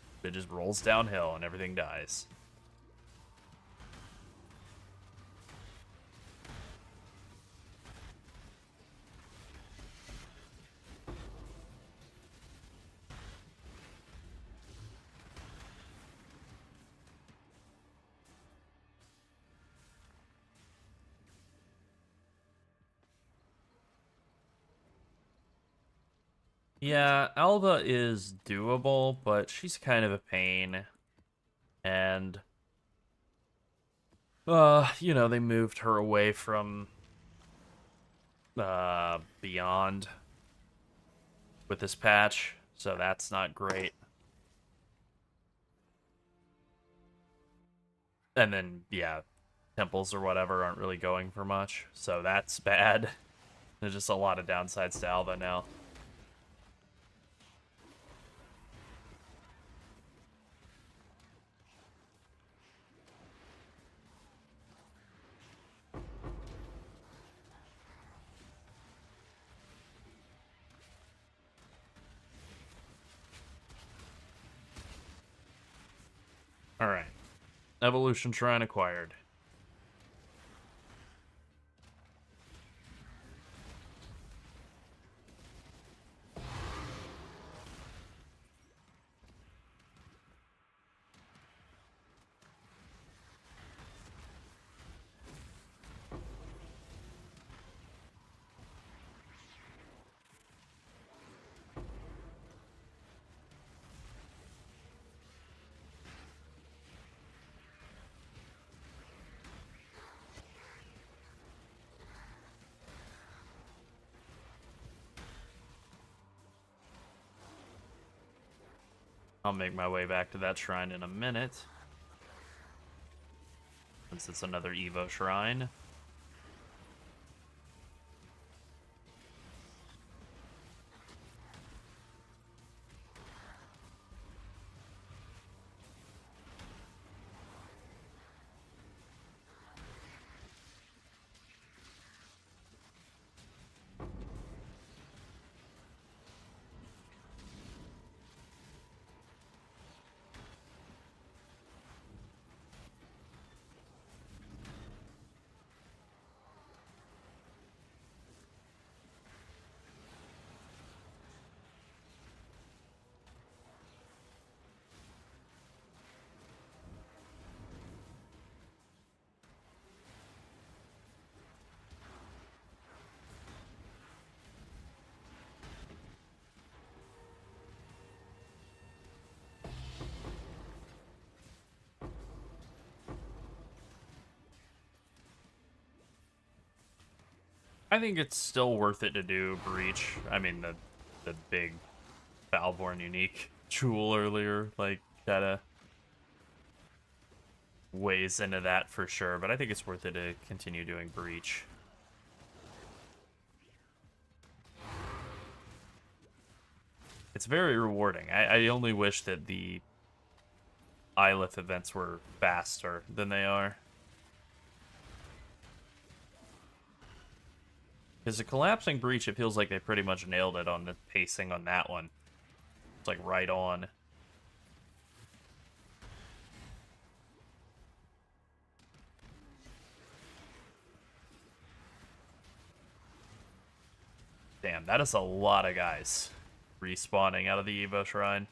rolls downhill and everything dies. Yeah, Alba is doable, but she's kind of a pain. And you know, they moved her away from Beyond with this patch, so that's not great. And then yeah, temples or whatever aren't really going for much, so that's bad. There's just a lot of downsides to Alba now. Alright. Evolution Shrine acquired. I'll make my way back to that shrine in a minute. Since it's another Evo shrine. I think it's still worth it to do Breach. I mean, the big Valborn unique jewel earlier, like, kinda weighs into that for sure, but I think it's worth it to continue doing Breach. It's very rewarding. I only wish that the Ylith events were faster than they are. Because the Collapsing Breach, it feels like they pretty much nailed it on the pacing on that one. It's like right on. Damn, that is a lot of guys respawning out of the Evo Shrine.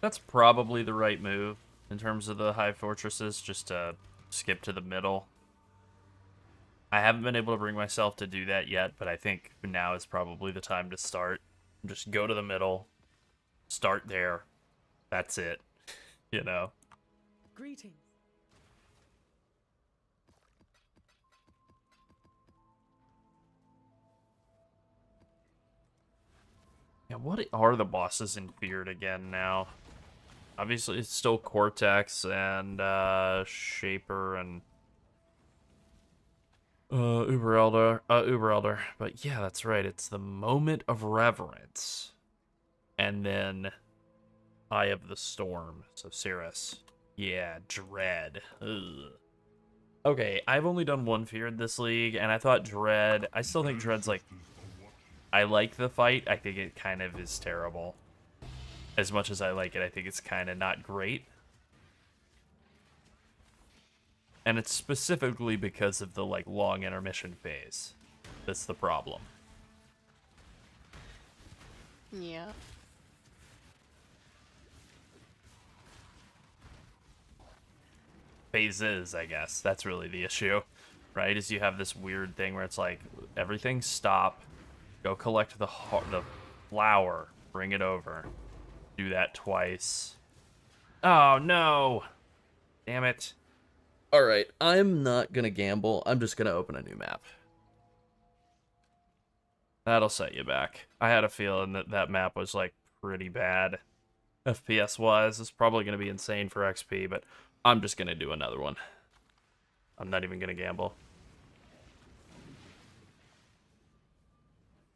That's probably the right move in terms of the high fortresses, just to skip to the middle. I haven't been able to bring myself to do that yet, but I think now is probably the time to start. Just go to the middle, start there. That's it, you know? Greetings. Yeah, what are the bosses in Feared again now? Obviously, it's still Cortex and Shaper and Uber Elder. But yeah, that's right. It's the Moment of Reverence, and then Eye of the Storm. So Cirrus. Yeah, Dread. Ugh. Okay, I've only done one Feared this league, and I thought Dread. I still think Dread's like. I like the fight. I think it kind of is terrible. As much as I like it, I think it's kind of not great. And it's specifically because of the like long intermission phase. That's the problem. Yeah. Phases, I guess. That's really the issue, right? Is you have this weird thing where it's like everything stop, go collect the flower, bring it over. Do that twice. Oh, no. Damn it. All right, I'm not going to gamble. I'm just going to open a new map. That'll set you back. I had a feeling that that map was, like, pretty bad. FPS-wise, it's probably going to be insane for XP, but I'm just going to do another one. I'm not even going to gamble.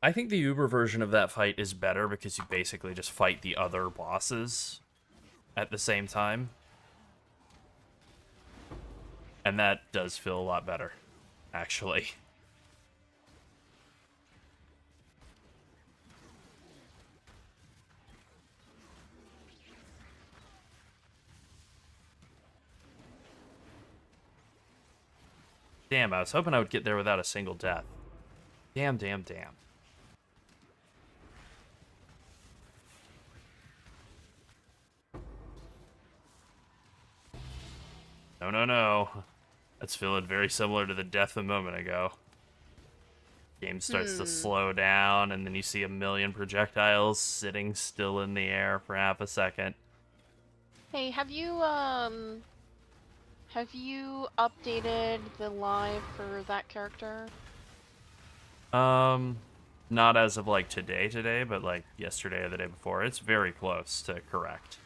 I think the Uber version of that fight is better because you basically just fight the other bosses at the same time. And that does feel a lot better, actually. Damn, I was hoping I would get there without a single death. Damn, damn, damn. No, no, no. That's feeling very similar to the death a moment ago. Game starts to slow down, and then you see a million projectiles sitting still in the air for half a second. Hey, have you updated the live for that character? Not as of like today, but like yesterday or the day before. It's very close to correct.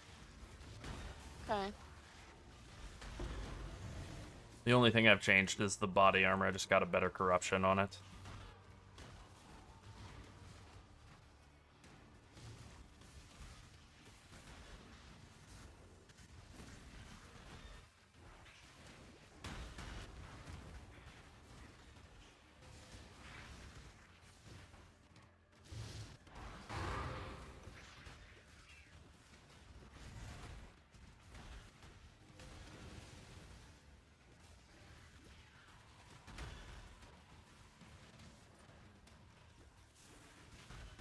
Okay. The only thing I've changed is the body armor. I just got a better corruption on it.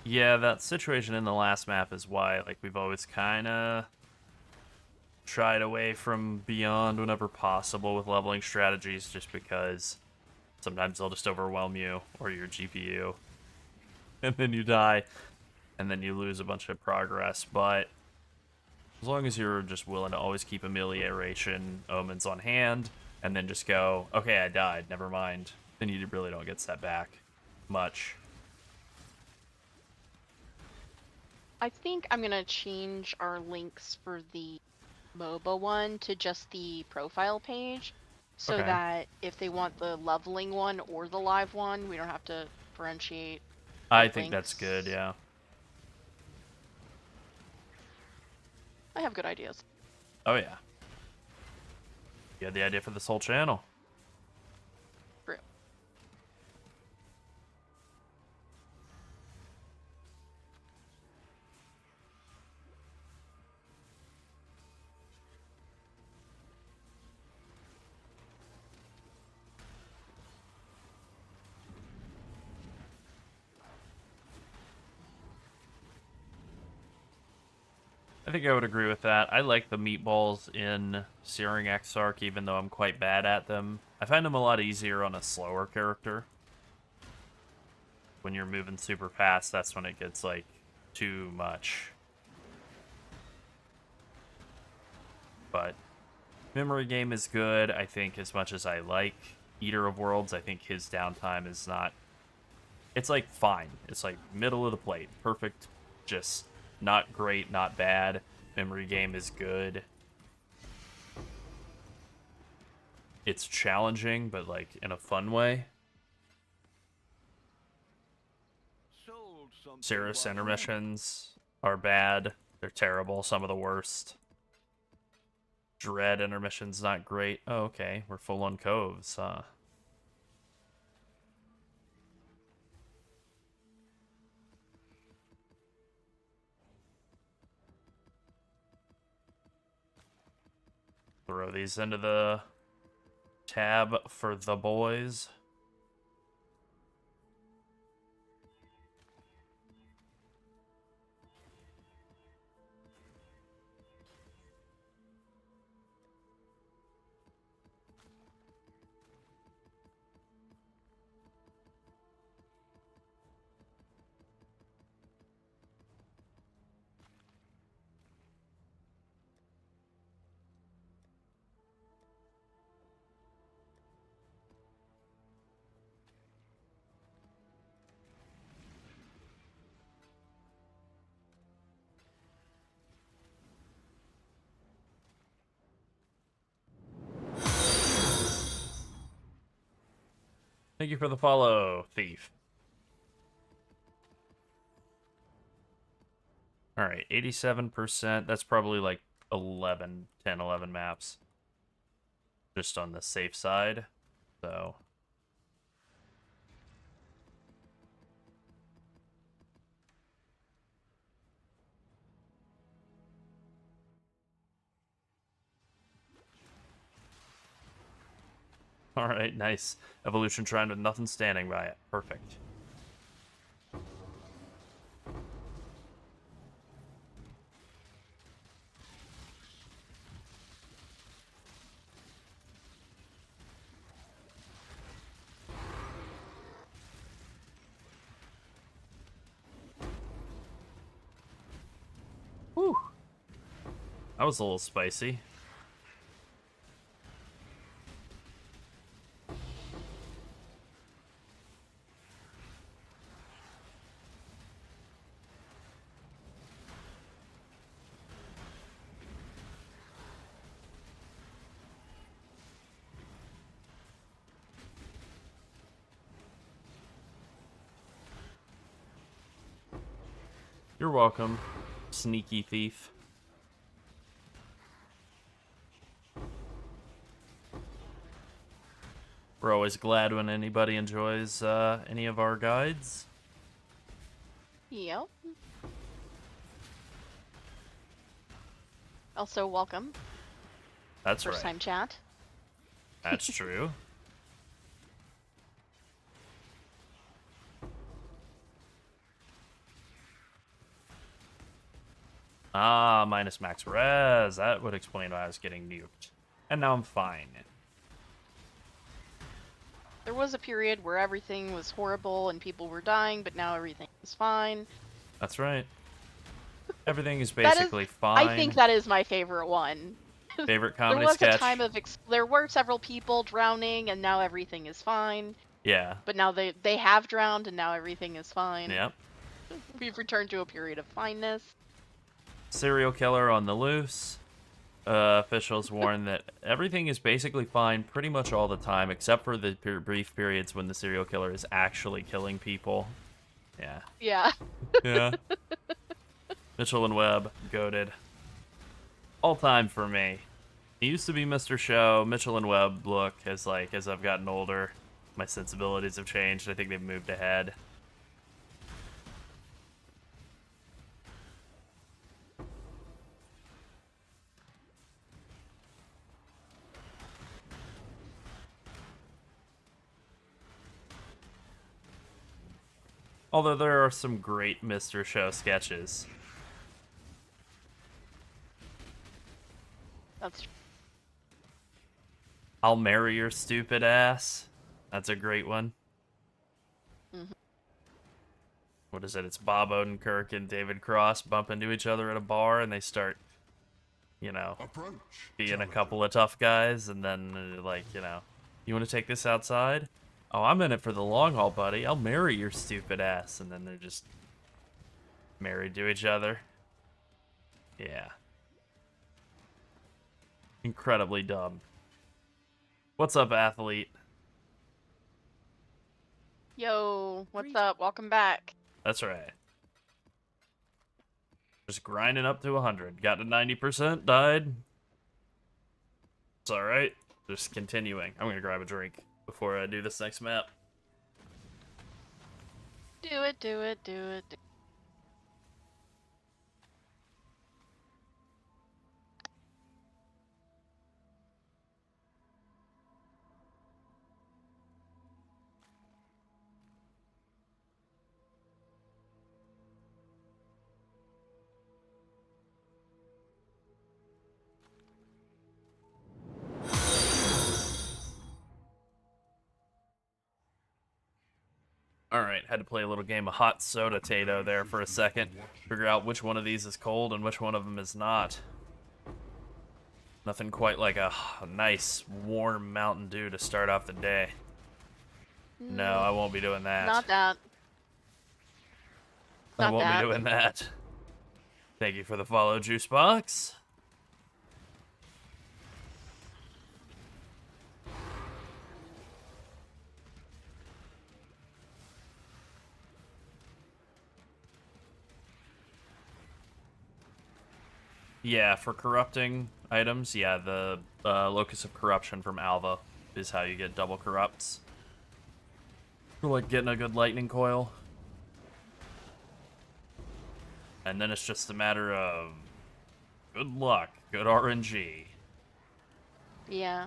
Yeah, that situation in the last map is why, like, we've always kind of shied away from Beyond whenever possible with leveling strategies, just because sometimes they'll just overwhelm you or your GPU, and then you die, and then you lose a bunch of progress. But as long as you're just willing to always keep amelioration omens on hand, and then just go, okay, I died, never mind, then you really don't get set back much. I think I'm gonna change our links for the MOBA one to just the profile page, so Okay. that if they want the leveling one or the live one, we don't have to differentiate. I the think that's good, links. yeah. I have good ideas. Oh, yeah. You had the idea for this whole channel. True. I think I would agree with that. I like the meatballs in Searing Exarch, even though I'm quite bad at them. I find them a lot easier on a slower character. When you're moving super fast, that's when it gets, like, too much. But Memory Game is good. I think as much as I like Eater of Worlds, I think his downtime is not... It's, like, fine. It's, like, middle of the plate. Perfect, just... Not great, not bad. Memory Game is good. It's challenging, but like in a fun way. Sold something Cirrus while intermissions are bad. They're terrible, some of the worst. Dread intermissions not great. Oh, okay. We're full on coves, huh? Throw these into the tab for the boys. Thank you for the follow, Thief. Alright, 87%. That's probably like 11, 10, 11 maps. Just on the safe side. So... Alright, nice. Evolution Shrine with nothing standing by it. Perfect. That was a little spicy. You're welcome, sneaky thief. We're always glad when anybody enjoys any of our guides. Yep. Also, welcome. That's First right. time chat. That's true. Ah, minus max res. That would explain why I was getting nuked. And now I'm fine. There was a period where everything was horrible and people were dying, but now everything is fine. That's right. Everything is That is- basically fine. I think that is my favorite one. Favorite There comedy was sketch? a time of there were several people drowning, and now everything is fine. Yeah. But now they have drowned, and now everything is fine. Yep. We've returned to a period of fineness. Serial killer on the loose. Officials warn that everything is basically fine pretty much all the time, except for the brief periods when the serial killer is actually killing people. Yeah. Yeah. Yeah. Mitchell and Webb, goated. All time for me. He used to be Mr. Show. Mitchell and Webb look as I've gotten older, my sensibilities have changed. I think they've moved ahead. Although there are some great Mr. Show sketches. That's I'll marry your stupid ass. That's a great one. Mhm. What is it? It's Bob Odenkirk and David Cross bump into each other at a bar, and they start, Approach. being a couple of tough guys, and then, you want to take this outside? Oh, I'm in it for the long haul, buddy. I'll marry your stupid ass. And then they're just married to each other. Yeah. Incredibly dumb. What's up, athlete? Yo, what's Great. up? Welcome back. That's right. Just grinding up to 100. Got to 90%, died. It's alright. Just continuing. I'm gonna grab a drink before I do this next map. Do it, do it, do it. Do Alright, had to play a little game of hot soda tato there for a second. Figure out which one of these is cold and which one of them is not. Nothing quite like a nice, warm Mountain Dew to start off the day. No, I won't be doing that. Not that. I not won't that. be doing that. Thank you for the follow, Juicebox. Yeah, for corrupting items, yeah, the Locus of Corruption from Alva is how you get double corrupts. For like getting a good lightning coil. And then it's just a matter of good luck, good RNG. Yeah.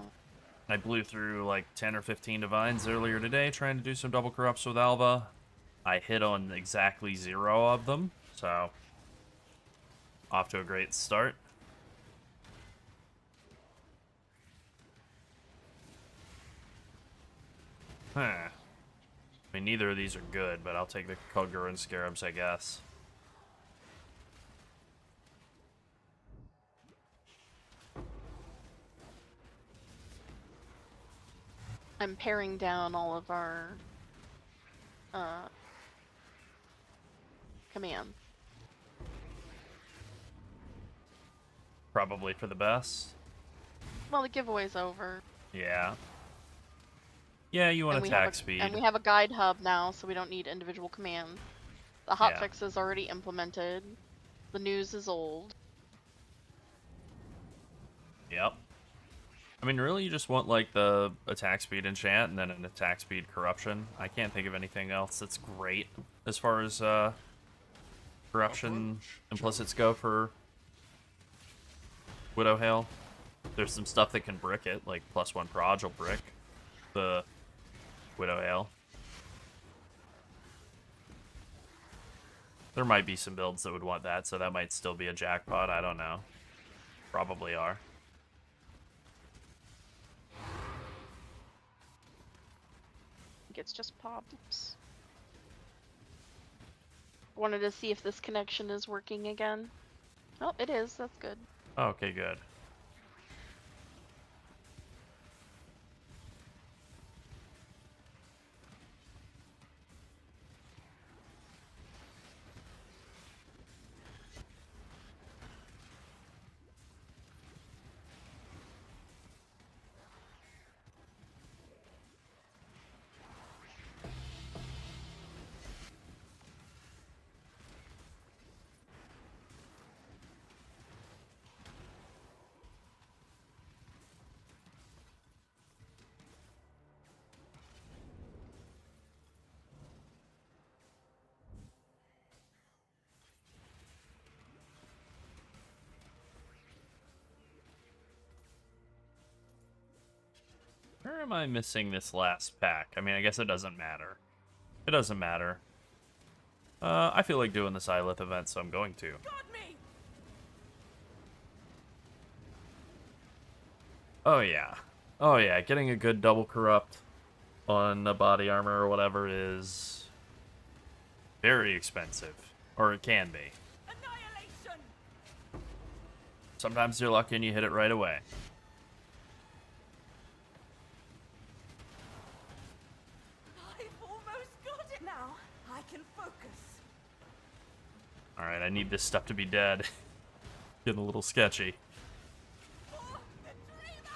I blew through like 10 or 15 divines earlier today trying to do some double corrupts with Alva. I hit on exactly 0 of them, so off to a great start. Huh. I mean, neither of these are good, but I'll take the Kogurun Scarabs, I guess. I'm paring down all of our commands. Probably for the best. Well, the giveaway's over. Yeah. Yeah, you want and we attack have a, speed. And we have a guide hub now, so we don't need individual commands. The Yeah. hotfix is already implemented. The news is old. Yep. I mean, really, you just want, like, the attack speed enchant and then an attack speed corruption. I can't think of anything else that's great as far as corruption implicits go for Widow Hail. There's some stuff that can brick it, like +1 proj will brick the Widow Hail. There might be some builds that would want that, so that might still be a jackpot. I don't know. Probably are. I think it's just pops. Wanted to see if this connection is working again. Oh, it is. That's good. Okay, good. Where am I missing this last pack? I mean, I guess it doesn't matter. It doesn't matter. I feel like doing the Silith event, so I'm going to. Got me! Oh yeah. Oh yeah, getting a good double corrupt on a body armor or whatever is very expensive. Or it can be. Annihilation! Sometimes you're lucky and you hit it right away. I've almost got it now. I can focus. Alright, I need this stuff to be dead. Getting a little sketchy. For the dreamer!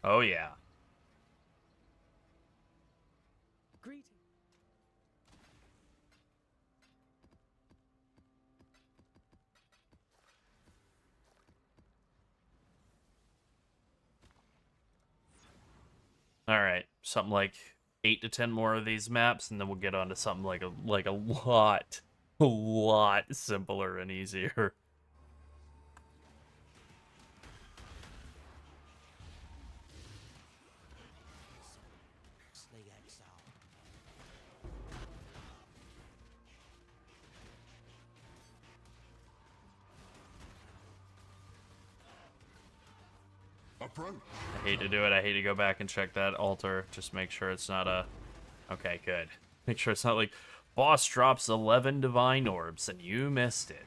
Oh yeah. Greeting. Alright, something like 8 to 10 more of these maps, and then we'll get on to something like a lot simpler and easier. Slay exile. Approach. I hate to do it. I hate to go back and check that altar. Just make sure it's not a... Okay, good. Make sure it's not like, boss drops 11 divine orbs and you missed it.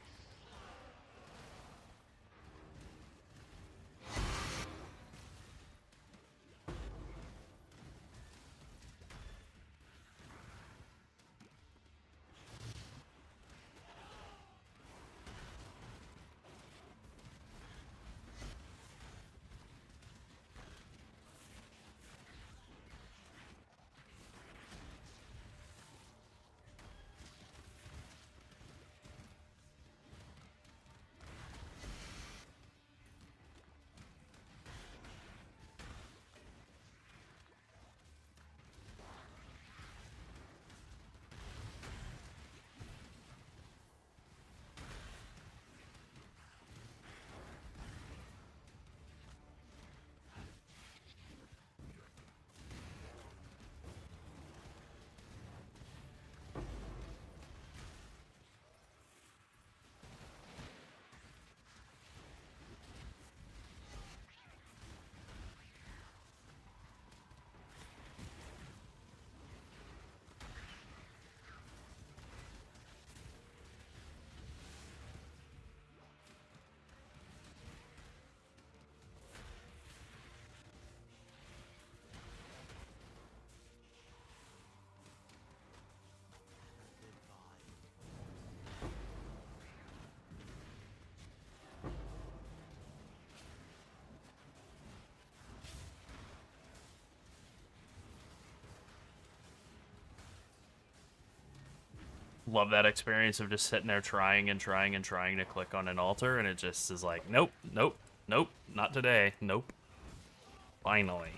love that experience of just sitting there trying and trying and trying to click on an altar, and it just is like, nope, nope, nope, not today, nope. Finally.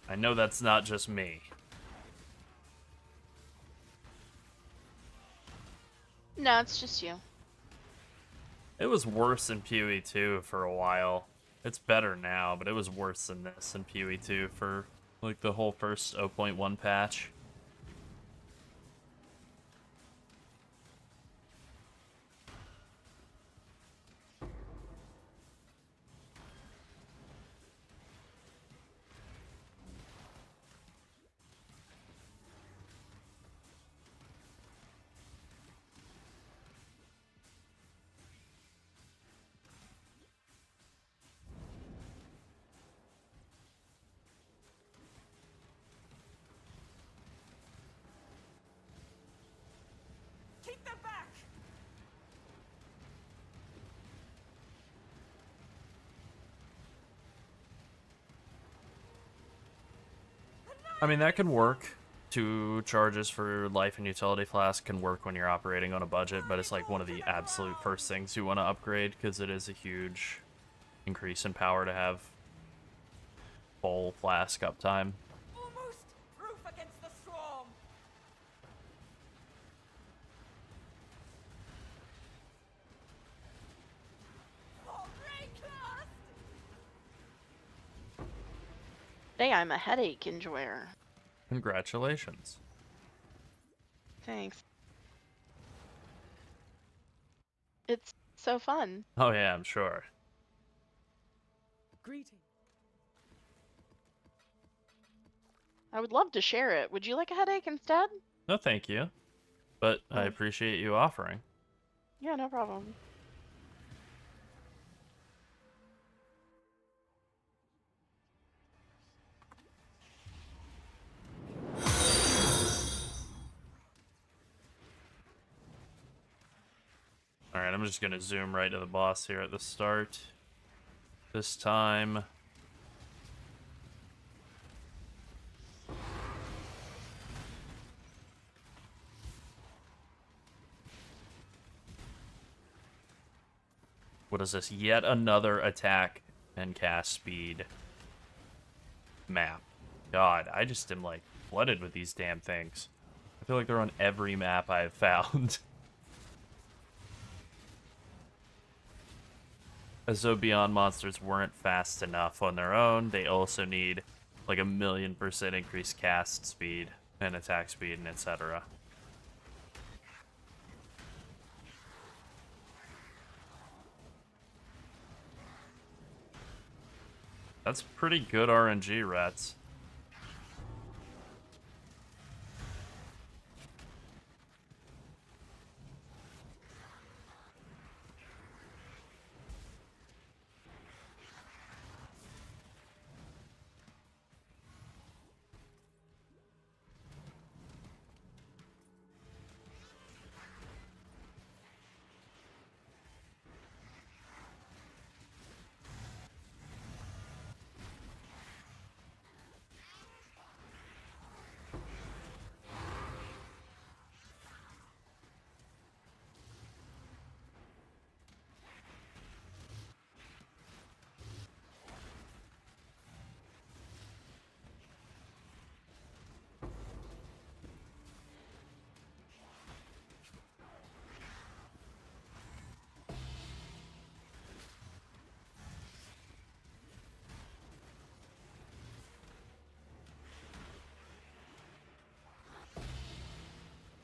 I know that's not just me. No, it's just you. It was worse in PoE 2 for a while. It's better now, but it was worse than this in PoE 2 for like the whole first 0.1 patch. Keep them back! I mean, that can work. 2 charges for life and utility flask can work when you're operating on a budget, but it's like one of the absolute first things you want to upgrade because it is a huge increase in power to have full flask uptime. Almost proof against the storm! For breakers! Hey, I'm a headache enjoyer. Congratulations. Thanks. It's so fun. Oh yeah, I'm sure. Greeting. I would love to share it. Would you like a headache instead? No, thank you. But I appreciate you offering. Yeah, no problem. Alright, I'm just gonna zoom right to the boss here at the start. This time. What is this? Yet another attack and cast speed map. God, I just am like flooded with these damn things. I feel like they're on every map I've found. As though Beyond monsters weren't fast enough on their own, they also need like 1,000,000% increased cast speed and attack speed and etc. That's pretty good RNG, rats.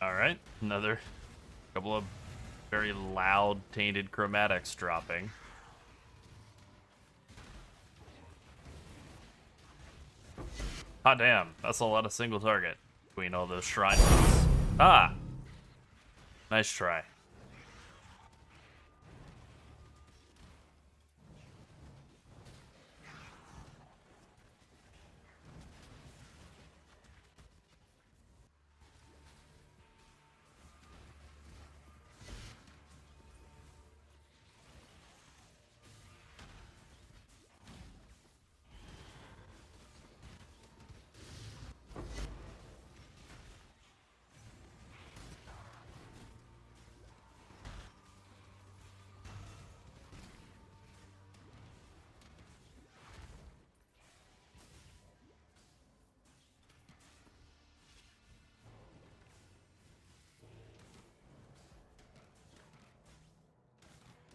Alright, another couple of very loud tainted chromatics dropping. Hot damn, that's a lot of single target between all those shrine ones. Ah! Nice try.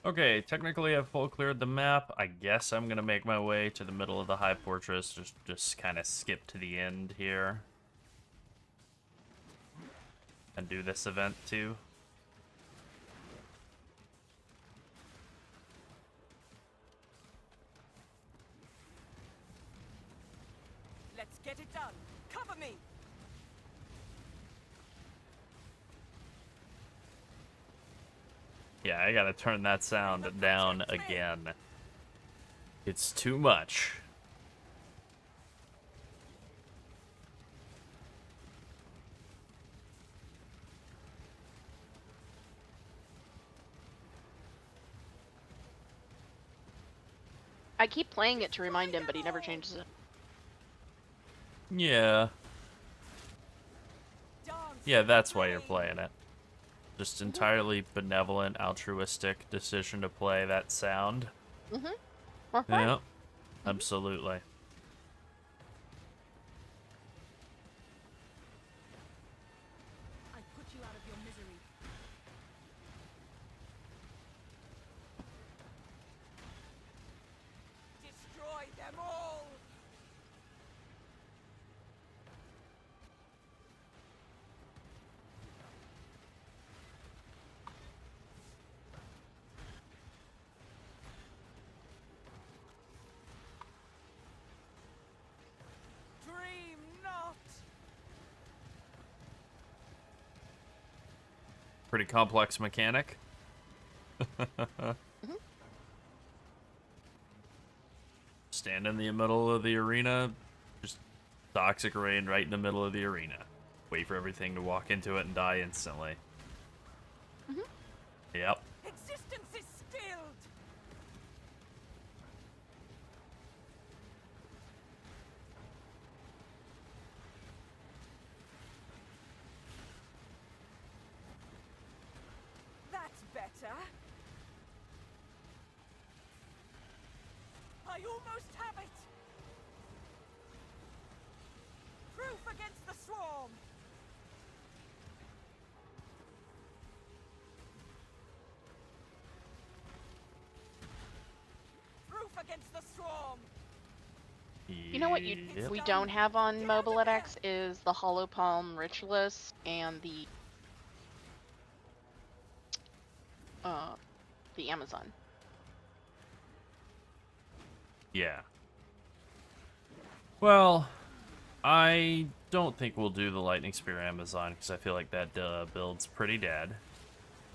Okay, technically I've full cleared the map. I guess I'm gonna make my way to the middle of the High Fortress. Just kind of skip to the end here. And do this event too. Let's get it done. Cover me. Yeah, I gotta turn that sound down again. It's too much. I keep playing it to remind him, but he never changes it. Yeah. Dance Yeah, that's why with you're me. playing it. Just entirely benevolent, altruistic decision to play that sound. Yeah, absolutely. I put you out of your misery. Destroy them all. Dream not. Pretty complex mechanic. Stand in the middle of the arena, just toxic rain right in the middle of the arena. Wait for everything to walk into it and die instantly. Yep. Existence is stilled. That's better. I almost have it. Proof against the swarm. Proof against the swarm. You know what Yep. we don't have on mobile at X is the Hollow Palm Ritualist and the Amazon. Yeah. Well, I don't think we'll do the Lightning Spear Amazon because I feel like that build's pretty dead.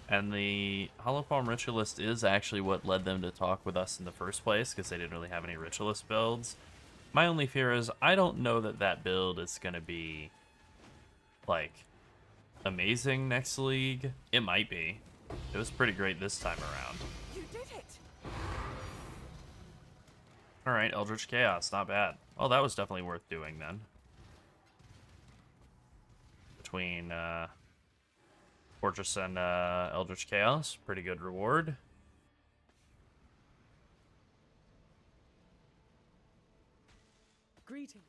And the Hollow Palm Ritualist is actually what led them to talk with us in the first place because they didn't really have any Ritualist builds. My only fear is I don't know that that build is going to be, like, amazing next league. It might be. It was pretty great this time around. You did it. Alright, Eldritch Chaos, not bad. Oh, that was definitely worth doing then. Between Fortress and Eldritch Chaos, pretty good reward. Greeting.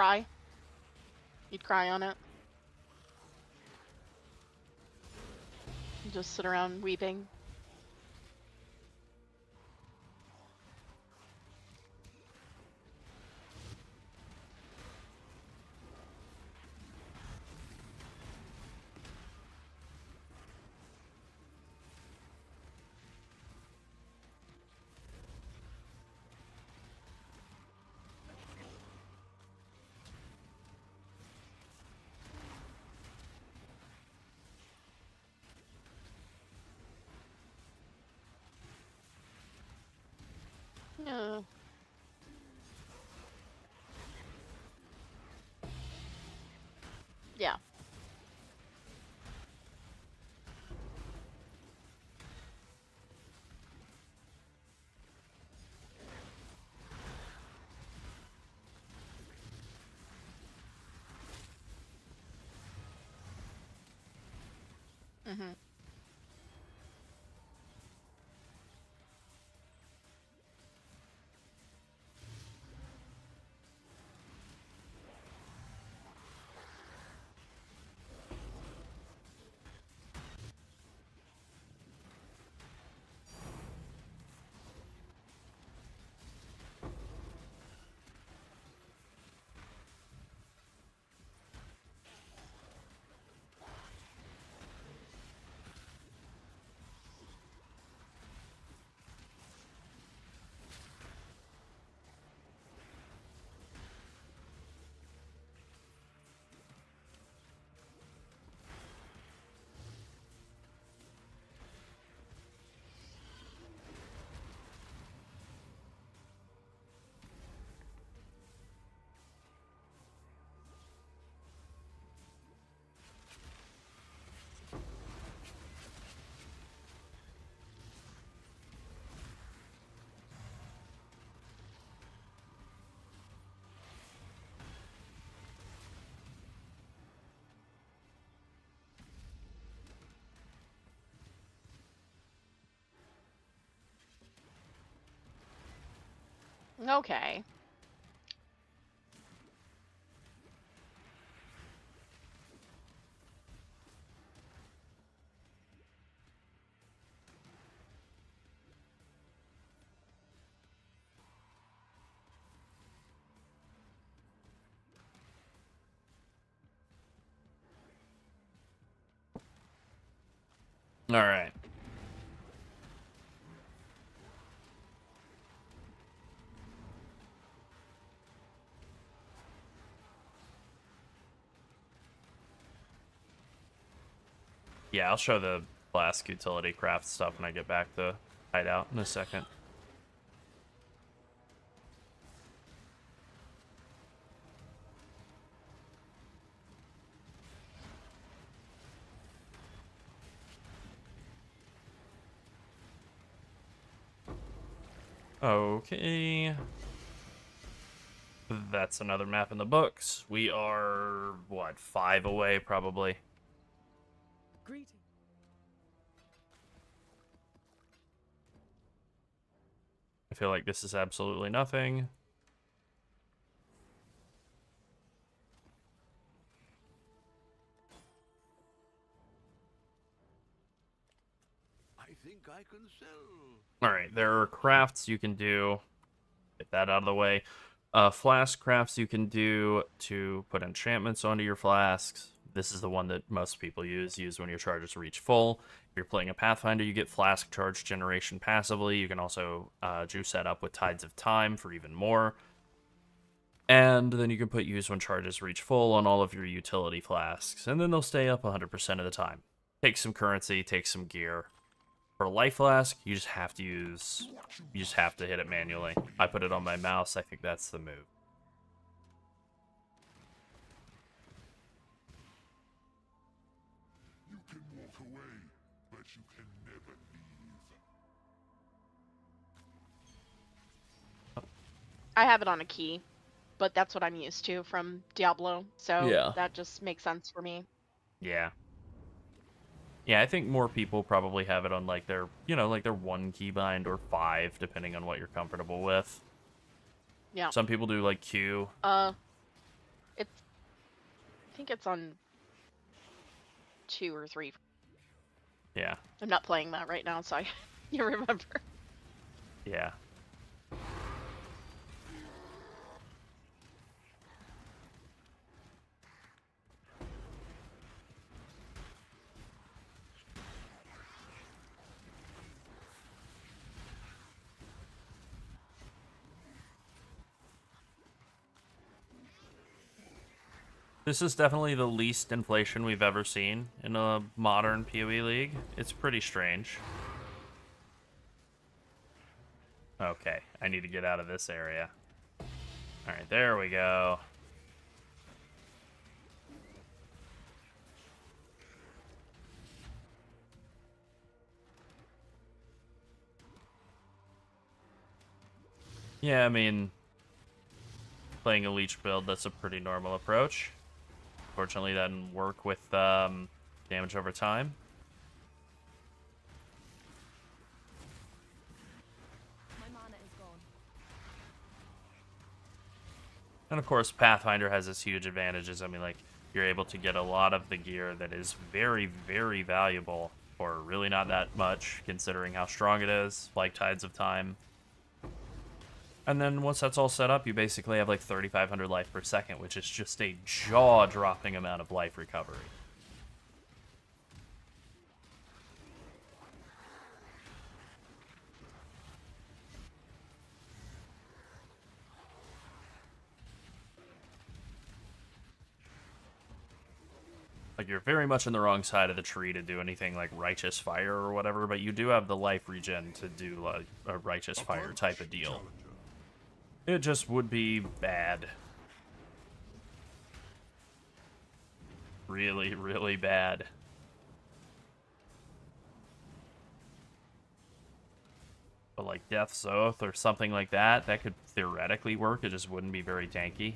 cry. You'd cry on it. You just sit around weeping. Yeah. Yeah. Mhm. Okay. All right. Yeah, I'll show the flask utility craft stuff when I get back to hideout in a second. Okay. That's another map in the books. We are, what, 5 away, probably. Greeting. I feel like this is absolutely nothing. I think I can sell. Alright, there are crafts you can do. Get that out of the way. Flask crafts you can do to put enchantments onto your flasks. This is the one that most people use when your charges reach full. If you're playing a Pathfinder, you get flask charge generation passively. You can also juice that up with Tides of Time for even more. And then you can put use when charges reach full on all of your utility flasks. And then they'll stay up 100% of the time. Take some currency, take some gear. For life flask, you just have to hit it manually. I put it on my mouse. I think that's the move. You can walk away, but you can never leave. I have it on a key, but that's what I'm used to from Diablo, so Yeah. that just makes sense for me. Yeah. Yeah, I think more people probably have it on like their, like their 1 keybind or 5, depending on what you're comfortable with. Yeah. Some people do like Q. think it's on 2 or 3. Yeah. I'm not playing that right now, so I you remember. Yeah. This is definitely the least inflation we've ever seen in a modern PoE league. It's pretty strange. Okay, I need to get out of this area. Alright, there we go. Yeah, I mean, playing a leech build, that's a pretty normal approach. Fortunately, that didn't work with damage over time. My mana is gone. And of course, Pathfinder has its huge advantages. I mean, like, you're able to get a lot of the gear that is very, very valuable for really not that much, considering how strong it is, like Tides of Time. And then once that's all set up, you basically have like 3,500 life per second, which is just a jaw-dropping amount of life recovery. Like, you're very much on the wrong side of the tree to do anything like Righteous Fire or whatever, but you do have the life regen to do like a Righteous Fire type of deal. Challenger. It just would be bad. Really, really bad. But like Death's Oath or something like that, that could theoretically work. It just wouldn't be very tanky.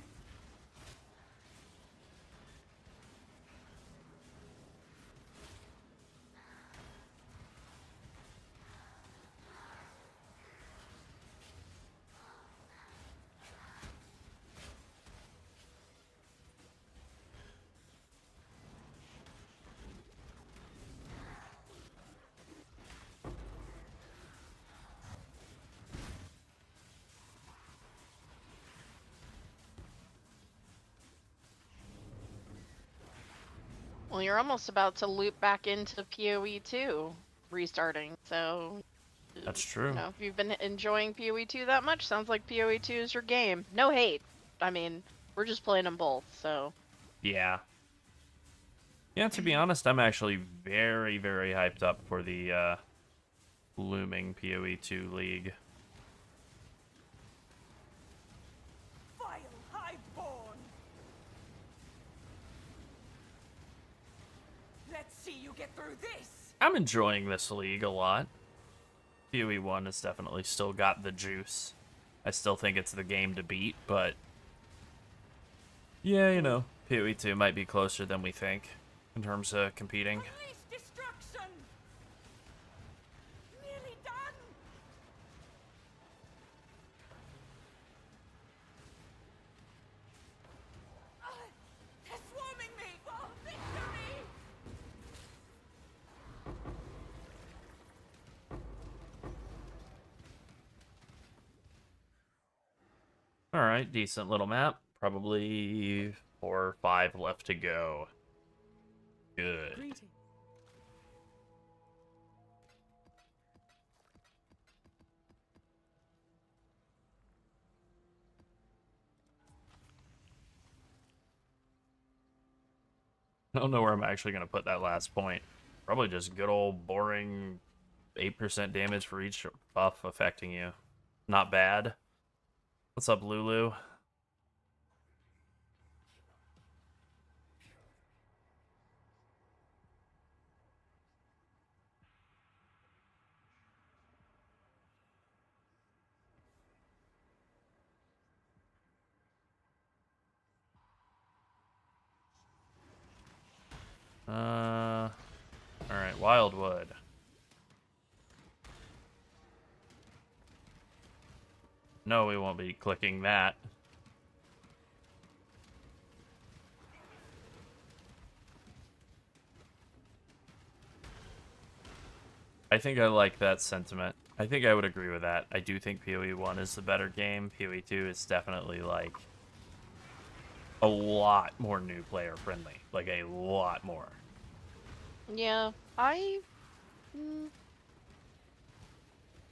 Well, you're almost about to loop back into PoE 2, restarting. So, That's true. you know, if you've been enjoying PoE 2 that much, sounds like PoE 2 is your game. No hate. I mean, we're just playing them both, so. Yeah. Yeah, to be honest, I'm actually very, very hyped up for the looming PoE 2 league. Vile highborn! Let's see you get through this! I'm enjoying this league a lot. PoE 1 has definitely still got the juice. I still think it's the game to beat, but yeah, you know, PoE 2 might be closer than we think in terms of competing. Unleash destruction! Nearly done! They're swarming me for victory! Alright, decent little map. Probably 4 or 5 left to go. Good. Greetings. I don't know where I'm actually going to put that last point. Probably just good old boring 8% damage for each buff affecting you. Not bad. What's up, Lulu? Alright, Wildwood. No, we won't be clicking that. I think I like that sentiment. I think I would agree with that. I do think PoE 1 is the better game. PoE 2 is definitely, like, a lot more new player friendly. Like, a lot more. Yeah,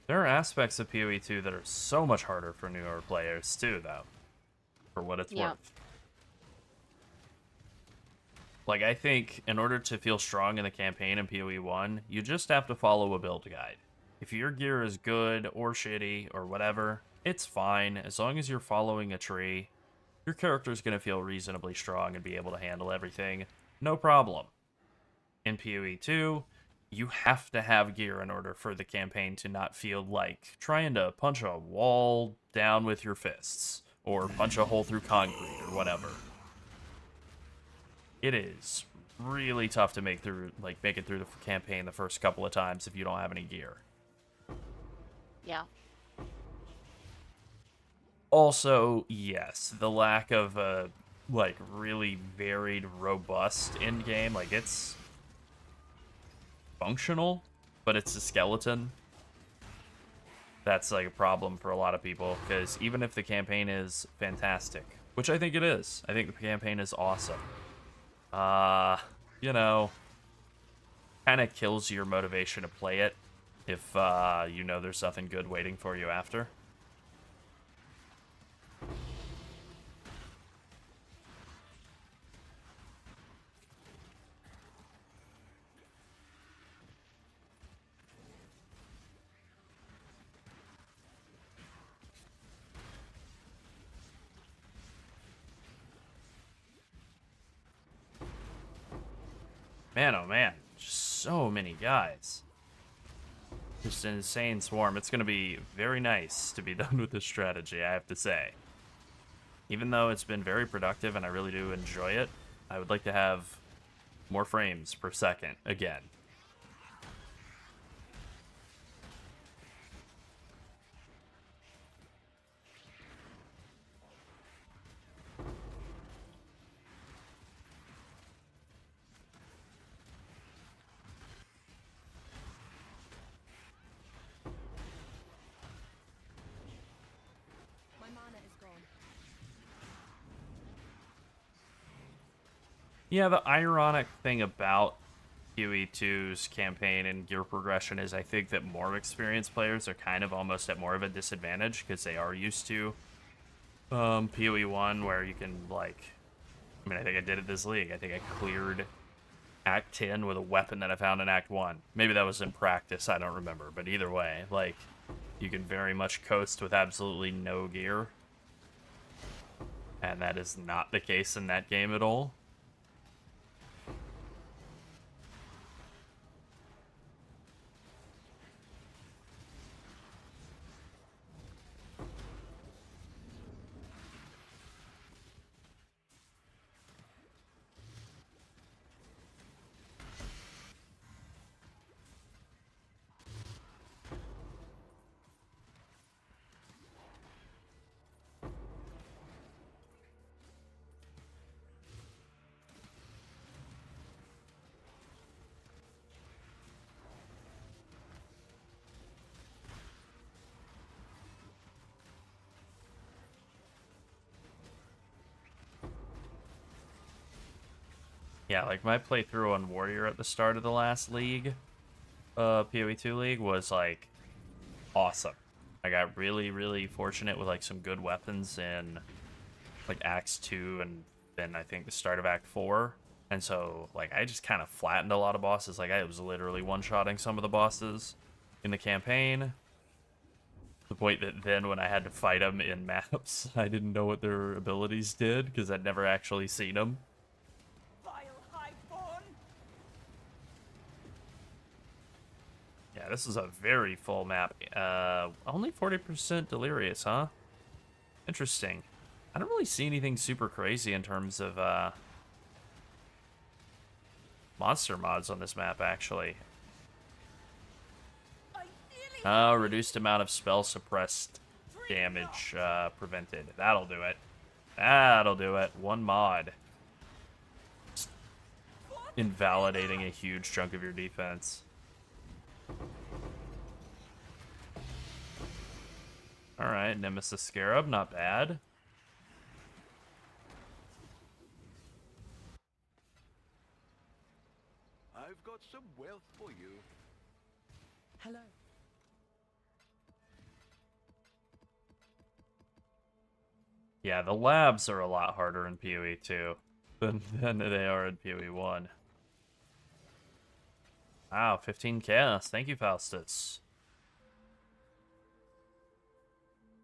There are aspects of PoE 2 that are so much harder for newer players, too, though. For what it's Yeah. worth. Like, I think in order to feel strong in the campaign in PoE 1, you just have to follow a build guide. If your gear is good or shitty or whatever, it's fine. As long as you're following a tree, your character's going to feel reasonably strong and be able to handle everything. No problem. In PoE 2, you have to have gear in order for the campaign to not feel like trying to punch a wall down with your fists or punch a hole through concrete or whatever. It is really tough to make it through the campaign the first couple of times if you don't have any gear. yeah. Also, yes, the lack of a really varied, robust end game, like it's functional, but it's a skeleton. That's like a problem for a lot of people, because even if the campaign is fantastic, which I think it is, I think the campaign is awesome. You know, kind of kills your motivation to play it if you know there's something good waiting for you after. Man, oh man, just so many guys. Just an insane swarm. It's going to be very nice to be done with this strategy, I have to say. Even though it's been very productive and I really do enjoy it, I would like to have more frames per second again. My mana is gone. Yeah, the ironic thing about PoE2's campaign and gear progression is I think that more experienced players are kind of almost at more of a disadvantage because they are used to PoE 1 where you can, like, I mean, I think I did it this league. I think I cleared Act 10 with a weapon that I found in Act 1. Maybe that was in practice, I don't remember. But either way, like, you can very much coast with absolutely no gear. And that is not the case in that game at all. Yeah, like my playthrough on Warrior at the start of the last league, PoE2 league, was like awesome. I got really, really fortunate with like some good weapons in like Acts 2 and then I think the start of Act 4. And so like I just kind of flattened a lot of bosses. Like I was literally one-shotting some of the bosses in the campaign. To the point that then when I had to fight them in maps, I didn't know what their abilities did because I'd never actually seen them. Vile highborn! Yeah, this is a very full map. Only 40% Delirious, huh? Interesting. I don't really see anything super crazy in terms of monster mods on this map, actually. Reduced amount of spell suppressed damage prevented. That'll do it. That'll do it. One mod. Just invalidating a huge chunk of your defense. All right, Nemesis Scarab, not bad. I've got some wealth for you. Hello. Yeah, the labs are a lot harder in PoE 2 than they are in PoE 1. Wow, 15 chaos. Thank you, Faustus.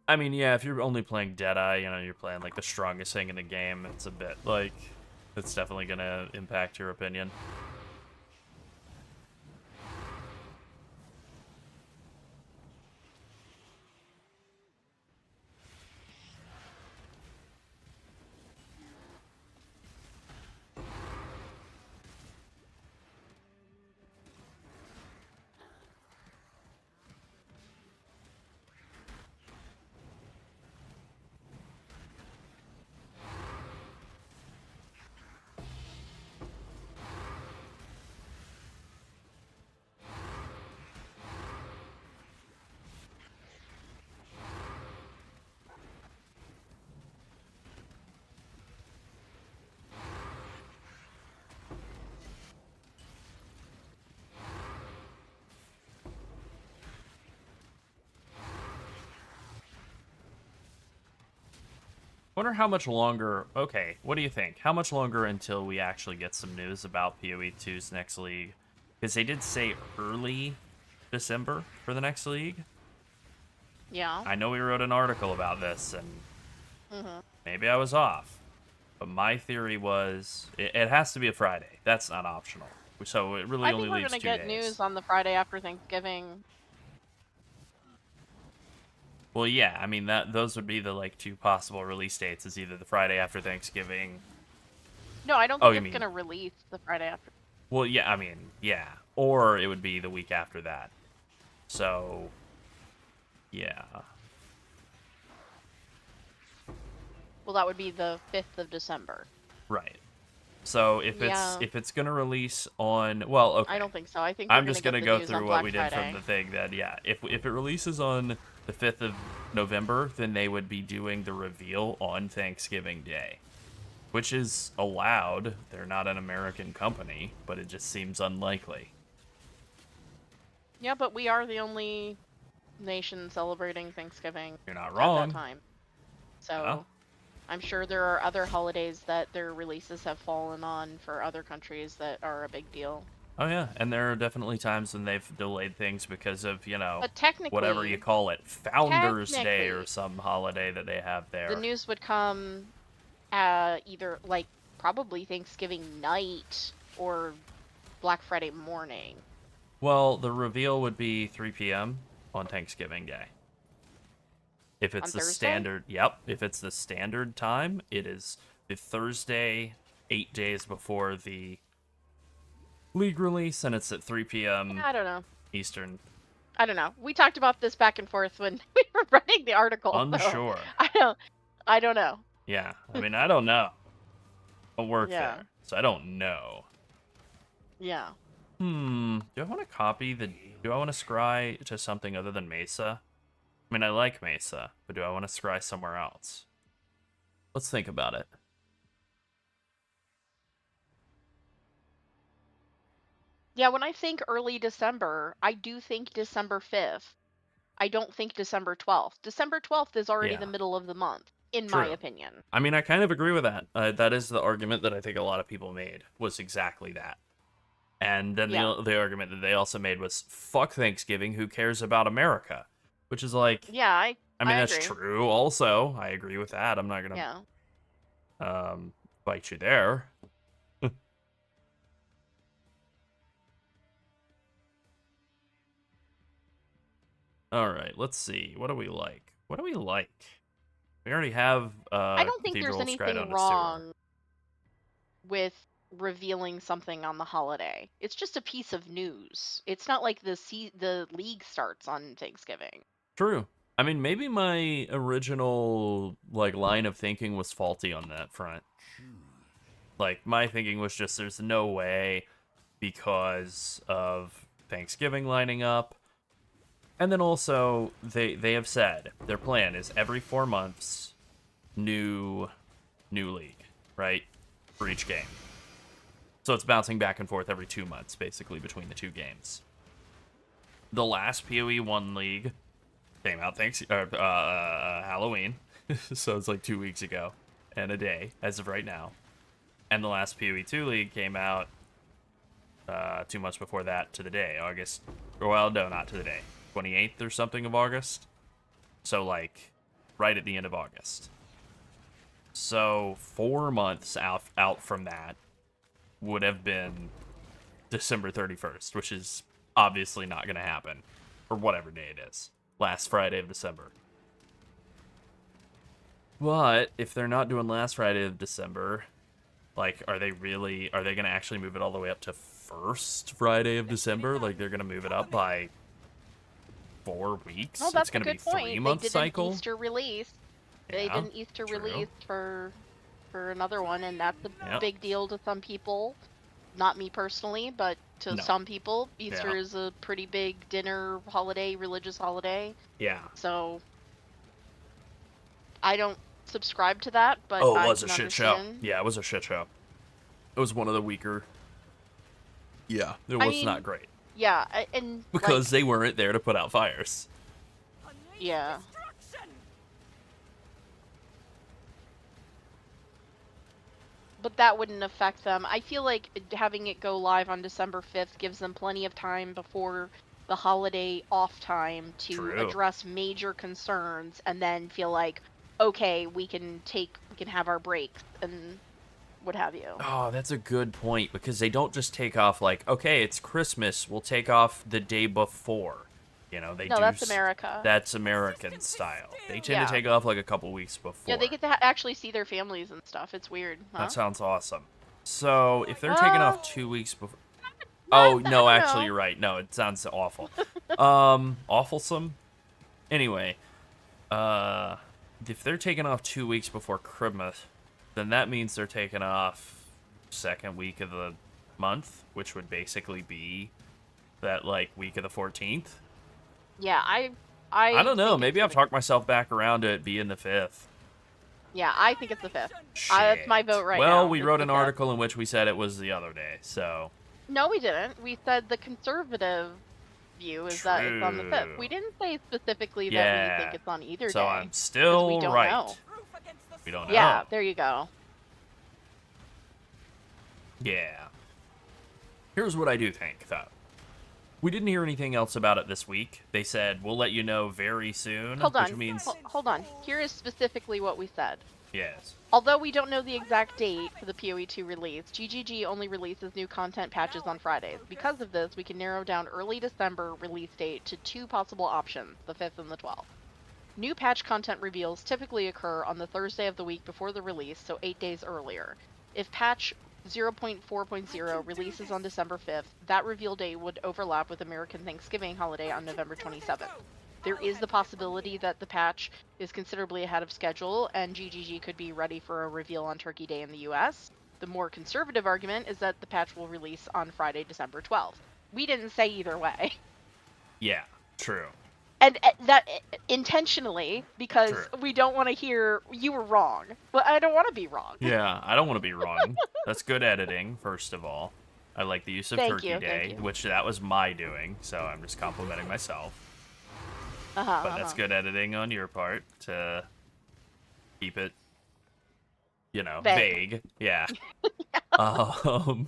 I mean, yeah, if you're only playing Deadeye, you know, you're playing like the strongest thing in the game, it's a bit like, it's definitely gonna impact your opinion. Wonder how much longer. Okay, what do you think? How much longer until we actually get some news about PoE 2's next league? Because they did say early December for the next league. Yeah. I know we wrote an article about this, and Mm-hmm. maybe I was off. But my theory was it has to be a Friday. That's not optional. So it really I only think we're leaves gonna 2 get days. news on the Friday after Thanksgiving. Well, yeah, I mean those would be the like 2 possible release dates. Is either the Friday after Thanksgiving. No, I don't Oh, think you it's mean- gonna release the Friday after. Well, yeah, I mean, yeah, or it would be the week after that. So, yeah, Well, that would be the 5th of December. right. So Yeah. if it's gonna release on, well, okay. I don't think so. I think I'm we're just gonna gonna get the go news on through Black what we did Friday. from the thing that, yeah, if it releases on the 5th of November, then they would be doing the reveal on Thanksgiving Day, which is allowed. They're not an American company, but it just seems unlikely. Yeah, but we are the only nation celebrating Thanksgiving You're not at wrong. that time. So Yeah. I'm sure there are other holidays that their releases have fallen on for other countries that are a big deal. Oh yeah, and there are definitely times when they've delayed things because of, you know, But technically, whatever you call it, Founders Day or technically, some holiday that they have there. the news would come either like probably Thanksgiving night or Black Friday morning. Well, the reveal would be 3 p.m. on Thanksgiving Day. If it's On the Thursday? standard, yep. If it's the standard time, it is the Thursday, 8 days before the league release, and it's at 3 p.m. I don't know. Eastern. I don't know. We talked about this back and forth when we were writing the article. so Unsure. I don't know. Yeah, I mean, I don't know. I don't work Yeah. there, so I don't know. Yeah. Do I want to copy the... Do I want to scry to something other than Mesa? I mean, I like Mesa, but do I want to scry somewhere else? Let's think about it. Yeah, when I think early December, I do think December 5th. I don't think December 12th. December 12th is already Yeah. the middle of the month, in my True. opinion. I mean, I kind of agree with that. That is the argument that I think a lot of people made, was exactly that. And then Yeah. the argument that they also made was, fuck Thanksgiving, who cares about America? Which is like, Yeah, I mean, that's agree. true also. I agree with that. I'm not going to Yeah. fight you there. All right, let's see. What do we like? What do we like? We already have I don't think there's Cathedral anything Scryed on the wrong with revealing something on the holiday. It's just a piece of news. It's not like the league starts on Thanksgiving. True. I mean, maybe my original like line of thinking was faulty on that front. Like my thinking was just there's no way because of Thanksgiving lining up And then also, they have said their plan is every 4 months, new league, right? For each game. So it's bouncing back and forth every 2 months, basically, between the two games. The last PoE 1 league came out Halloween, so it's like 2 weeks ago and a day as of right now. And the last PoE 2 league came out 2 months before that to the day, August. Well, no, not to the day. 28th or something of August. So, like, right at the end of August. So, 4 months out from that would have been December 31st, which is obviously not going to happen. Or whatever day it is. Last Friday of December. But, if they're not doing last Friday of December, like, are they going to actually move it all the way up to first Friday of December? Like, they're going to move it up by 4 weeks? Well, that's It's going a to be good point. 3 month They did cycle? an Easter release. They Yeah, did an Easter true. release for another one, and that's a Yep. big deal to some people. Not me personally, but to No. some people, Easter Yeah. is a pretty big dinner holiday, religious holiday. Yeah. So I don't subscribe to that, but Oh, it I was a can shit show. understand. Yeah, it was a shit show. It was one of the weaker. Yeah, it was mean, not great. Yeah, and Because like, they weren't there to put out fires. Unleash Yeah. destruction! but that wouldn't affect them. I feel like having it go live on December 5th gives them plenty of time before the holiday off time to True. address major concerns and then feel like, okay, we can have our breaks and what have you. Oh, that's a good point, because they don't just take off like, okay, it's Christmas, we'll take off the day before. You know, they No, do. that's America. That's American style. They tend Yeah. to take off like a couple weeks before. Yeah, they get to actually see their families and stuff. It's weird. Huh? That sounds awesome. So, if they're taking off 2 weeks before... Oh, I no, don't actually, know. you're right. No, it sounds awful. Awfulsome? Anyway, if they're taking off 2 weeks before Christmas, then that means they're taking off second week of the month, which would basically be that, like, week of the 14th. Yeah, I don't know. think Maybe it's I've talked myself back around to it being the 5th. Yeah, I think it's the 5th. Shit. That's my vote right now. Well, we It's wrote the an 5th. article in which we said it was the other day, so... No, we didn't. We said the conservative view is that it's on the 5th. True. We didn't say specifically that Yeah. we think it's on either So day. I'm 'cause still we don't right. know. Proof against the We don't sword. know. Yeah, there you go. Yeah. Here's what I do think, though. We didn't hear anything else about it this week. They said, we'll let you know very soon. Hold on. Which means, Hold on. Here is specifically what we said. yes. Although we don't know the exact date for the PoE2 release, GGG only releases new content patches on Fridays. Because of this, we can narrow down early December release date to 2 possible options, the 5th and the 12th. New patch content reveals typically occur on the Thursday of the week before the release, so 8 days earlier. If patch 0.4.0 releases on December 5th, that reveal date would overlap with American Thanksgiving holiday on November 27th. There is the possibility that the patch is considerably ahead of schedule and GGG could be ready for a reveal on Turkey Day in the US. The more conservative argument is that the patch will release on Friday, December 12th. We didn't say either way. Yeah, true. And that intentionally, because Sure. we don't want to hear you were wrong. Well, I don't want to be wrong. Yeah, I don't want to be wrong. That's good editing, first of all. I like the use of Thank Turkey you, Day, thank you. which that was my doing, so I'm just complimenting myself. Uh-huh, But that's good editing on your part to keep it, you know, Vague. vague. Yeah. I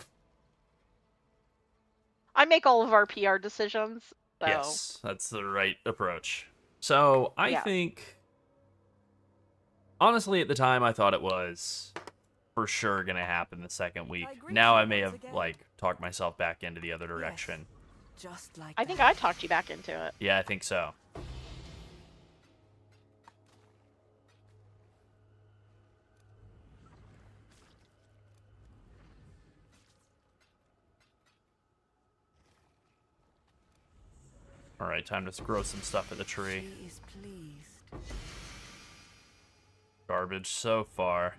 make all of our PR decisions. So. Yes, that's the right approach. So I Yeah. think, honestly, at the time, I thought it was for sure going to happen the second week. I agree Now with I you may once have, again. like, talked myself back into the other direction. Just like I think that. I talked you back into it. Yeah, I think so. All right, time to grow some stuff at the tree. She is pleased. Garbage so far.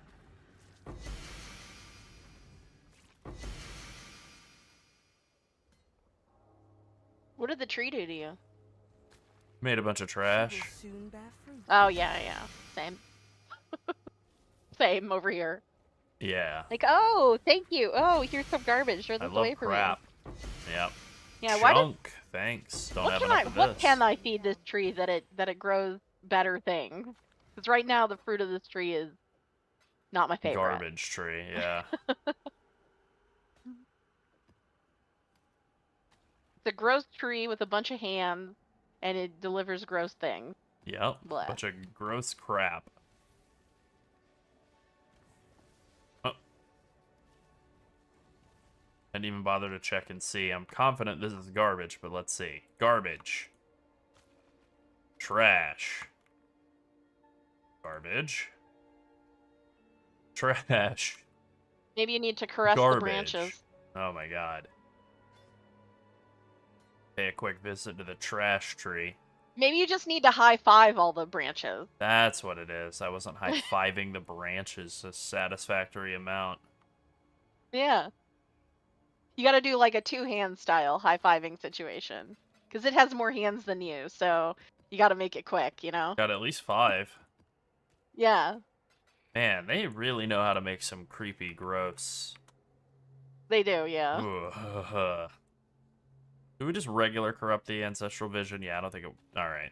What did the tree do to you? Made a bunch of trash. Will soon bear fruit. Oh yeah, same. Same over here. Yeah. Like, oh, thank you. Oh, here's some garbage. Throw I this love away from me. crap. Yep. Yeah, why does Chunk. Thanks. Don't what have can enough I of what this. can I feed this tree that it grows better things? Because right now the fruit of this tree is not my favorite. Garbage tree. Yeah. It's a gross tree with a bunch of hands, and it delivers gross things. Yep. Blah. Bunch of gross crap. Oh. Didn't even bother to check and see. I'm confident this is garbage, but let's see. Garbage. Trash. Garbage. Trash. Maybe you need to caress Garbage. the branches. Oh my god. Pay a quick visit to the trash tree. Maybe you just need to high five all the branches. That's what it is. I wasn't high-fiving the branches a satisfactory amount. Yeah. You gotta do like a two-hand style high-fiving situation. Because it has more hands than you, so you gotta make it quick, you know? Got at least 5. Yeah, Man, they really know how to make some creepy, gross. they do, yeah. Ugh. Do we just regular corrupt the ancestral vision? Yeah, I don't think it... Alright.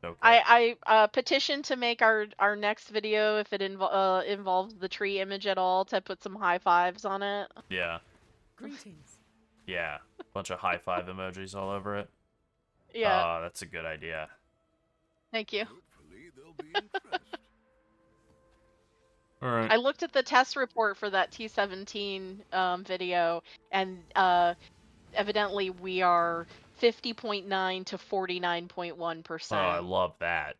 Okay. I petition to make our next video, if it involves the tree image at all, to put some high fives on it. Yeah. Greetings. Yeah. Bunch of high-five emojis all over it. Yeah, Oh, that's a good idea. thank you. Hopefully they'll be impressed. Alright. I looked at the test report for that T17 video, and evidently we are 50.9 to 49.1%. Oh, I love that.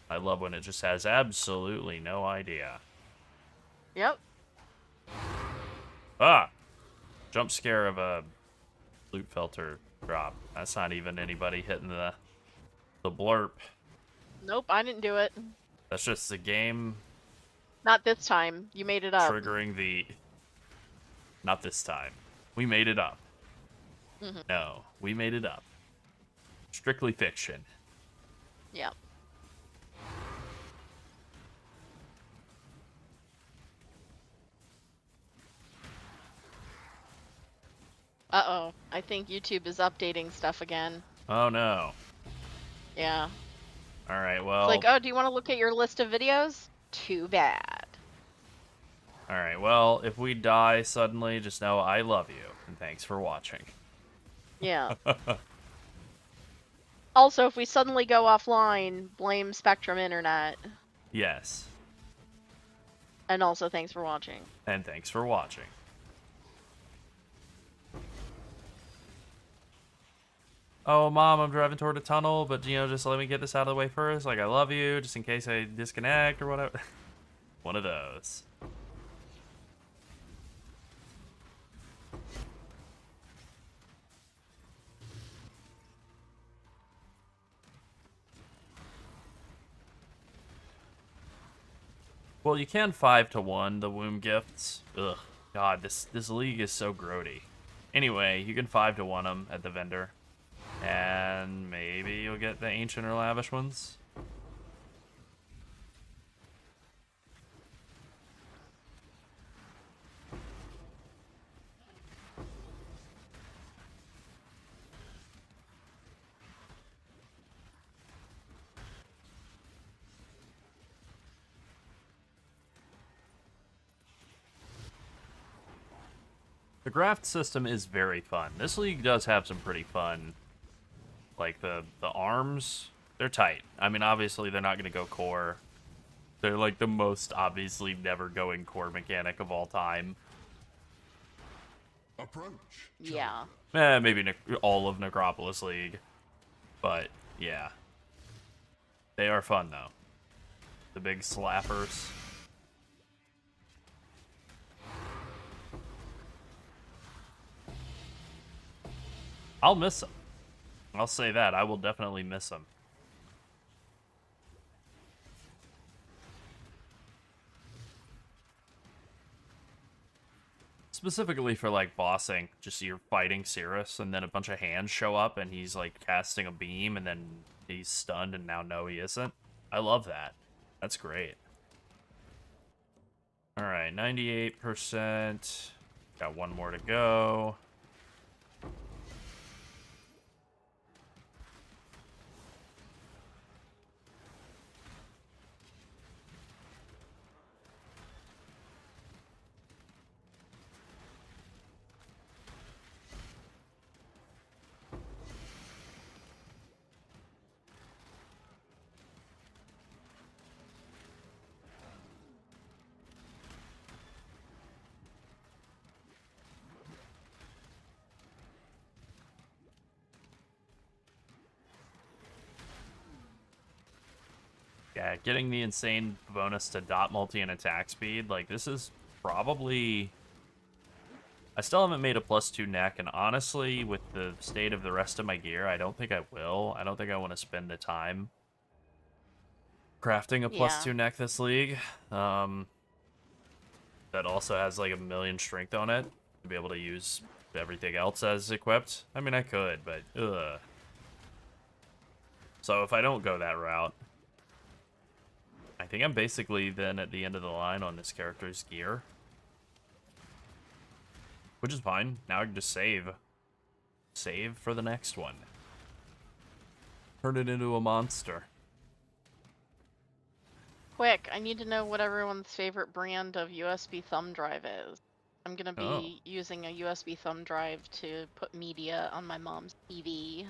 I love when it just has absolutely no idea. Yep. Ah! Jump scare of a loot filter drop. That's not even anybody hitting the blurp. Nope, I didn't do it. That's just the game Not this time. You made it up. triggering the... Not this time. We made it up. Mhm. No, we made it up. Strictly fiction. Yep. Uh-oh. I think YouTube is updating stuff again. Oh no. Yeah. Alright, well... It's like, oh, do you want to look at your list of videos? Too bad. Alright, well, if we die suddenly, just know I love you, and thanks for watching. Yeah. Also, if we suddenly go offline, blame Spectrum Internet. Yes, And also, thanks for watching. and thanks for watching. Oh, Mom, I'm driving toward a tunnel, but, you know, just let me get this out of the way first. Like, I love you, just in case I disconnect or whatever. One of those. Well, you can 5-to-1 the womb gifts. Ugh, God, this league is so grody. Anyway, you can 5-to-1 them at the vendor, and maybe you'll get the ancient or lavish ones. The graft system is very fun. This league does have some pretty fun, like the arms, they're tight. I mean, obviously they're not going to go core. They're like the most obviously never going core mechanic of all time. Approach. Yeah. Maybe all of Necropolis League. But, yeah. They are fun, though. The big slappers. I'll miss them. I'll say that. I will definitely miss them. Specifically for like bossing, just you're fighting Cirrus, and then a bunch of hands show up, and he's like casting a beam, and then he's stunned, and now no, he isn't. I love that. That's great. All right, 98%. Got one more to go. Yeah, getting the insane bonus to dot multi and attack speed, like, this is probably... I still haven't made a +2 neck, and honestly, with the state of the rest of my gear, I don't think I will. I don't think I want to spend the time crafting a +2 neck this league. That also has, like, 1,000,000 strength on it to be able to use everything else as equipped. I mean, I could, but, ugh. So if I don't go that route... I think I'm basically then at the end of the line on this character's gear. Which is fine. Now I can just save. Save for the next one. Turn it into a monster. Quick, I need to know what everyone's favorite brand of USB thumb drive is. I'm gonna be using a USB thumb drive to put media on my mom's TV.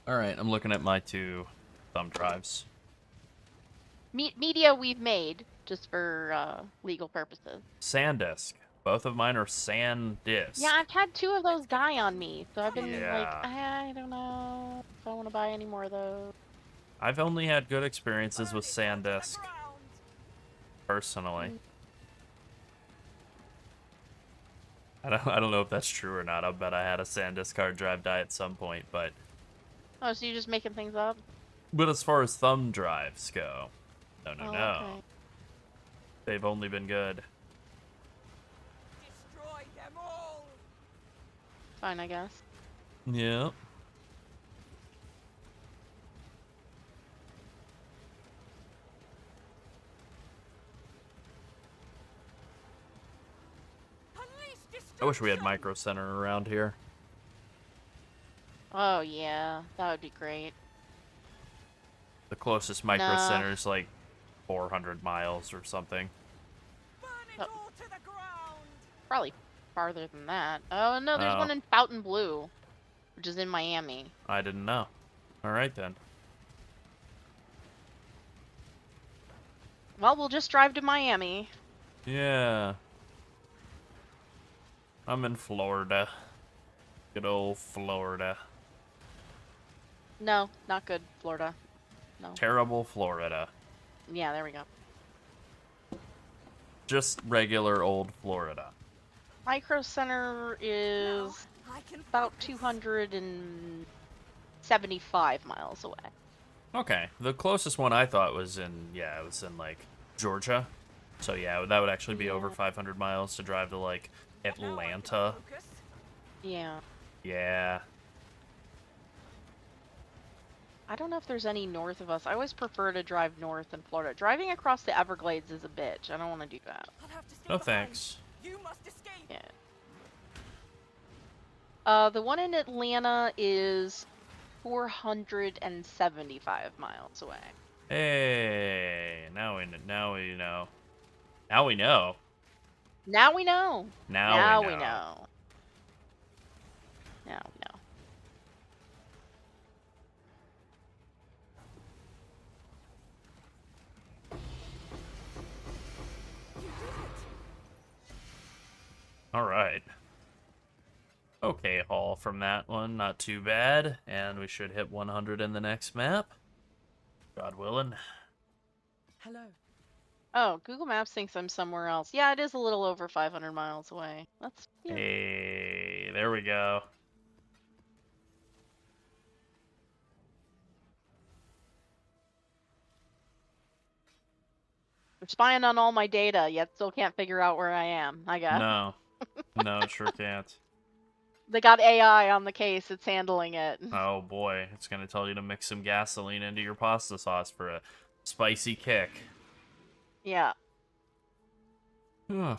Alright, I'm looking at my 2 thumb drives. Media we've made, just for legal purposes. SanDisk. Both of mine are SanDisk. Yeah, I've had 2 of those die on me, so I've been like, Yeah. I don't know if I want to buy any more of those. I've only had good experiences with SanDisk, Ground. personally. I don't know if that's true or not. I bet I had a SanDisk hard drive die at some point, but Oh, so you're just making things up? as far as thumb drives go, no. Okay. They've only been good. Destroy them all. Fine, I guess. Yeah. Unleash I wish we had destruction. Micro Center around here. Oh yeah, that would be great. The closest Micro Nah. Center is like 400 miles or something. Burn it Oh. all to the ground. Probably farther than that. Oh no, there's Oh. one in Fountain Blue, which is in Miami. I didn't know. Alright then. Well, we'll just drive to Miami. Yeah. I'm in Florida. Good old Florida. No, not good, Florida. No. Terrible Florida. Yeah, there we go. Just regular old Florida. Micro Center is I can about focus. 275 miles away. Okay. The closest one I thought was in, yeah, it was in like Georgia. So yeah, that would actually be over Yeah. 500 miles to drive to like Now I can Atlanta. focus. Yeah. Yeah. I don't know if there's any north of us. I always prefer to drive north in Florida. Driving across the Everglades is a bitch. I don't want to do that. I'll have to stay No behind. thanks. You must escape. Yeah. The one in Atlanta is 475 miles away. Hey, now we know. Now we know. Now we know. Now we know. Now we know. we know. Now we know. You did it. All right. Okay, haul from that one, not too bad, and we should hit 100 in the next map. God willing. Hello. Oh, Google Maps thinks I'm somewhere else. Yeah, it is a little over 500 miles away. That's yeah. Hey, there we go. They're spying on all my data, yet still can't figure out where I am, I guess. No. No, it sure can't. They got AI on the case, it's handling it. Oh boy, it's gonna tell you to mix some gasoline into your pasta sauce for a spicy kick. Yeah.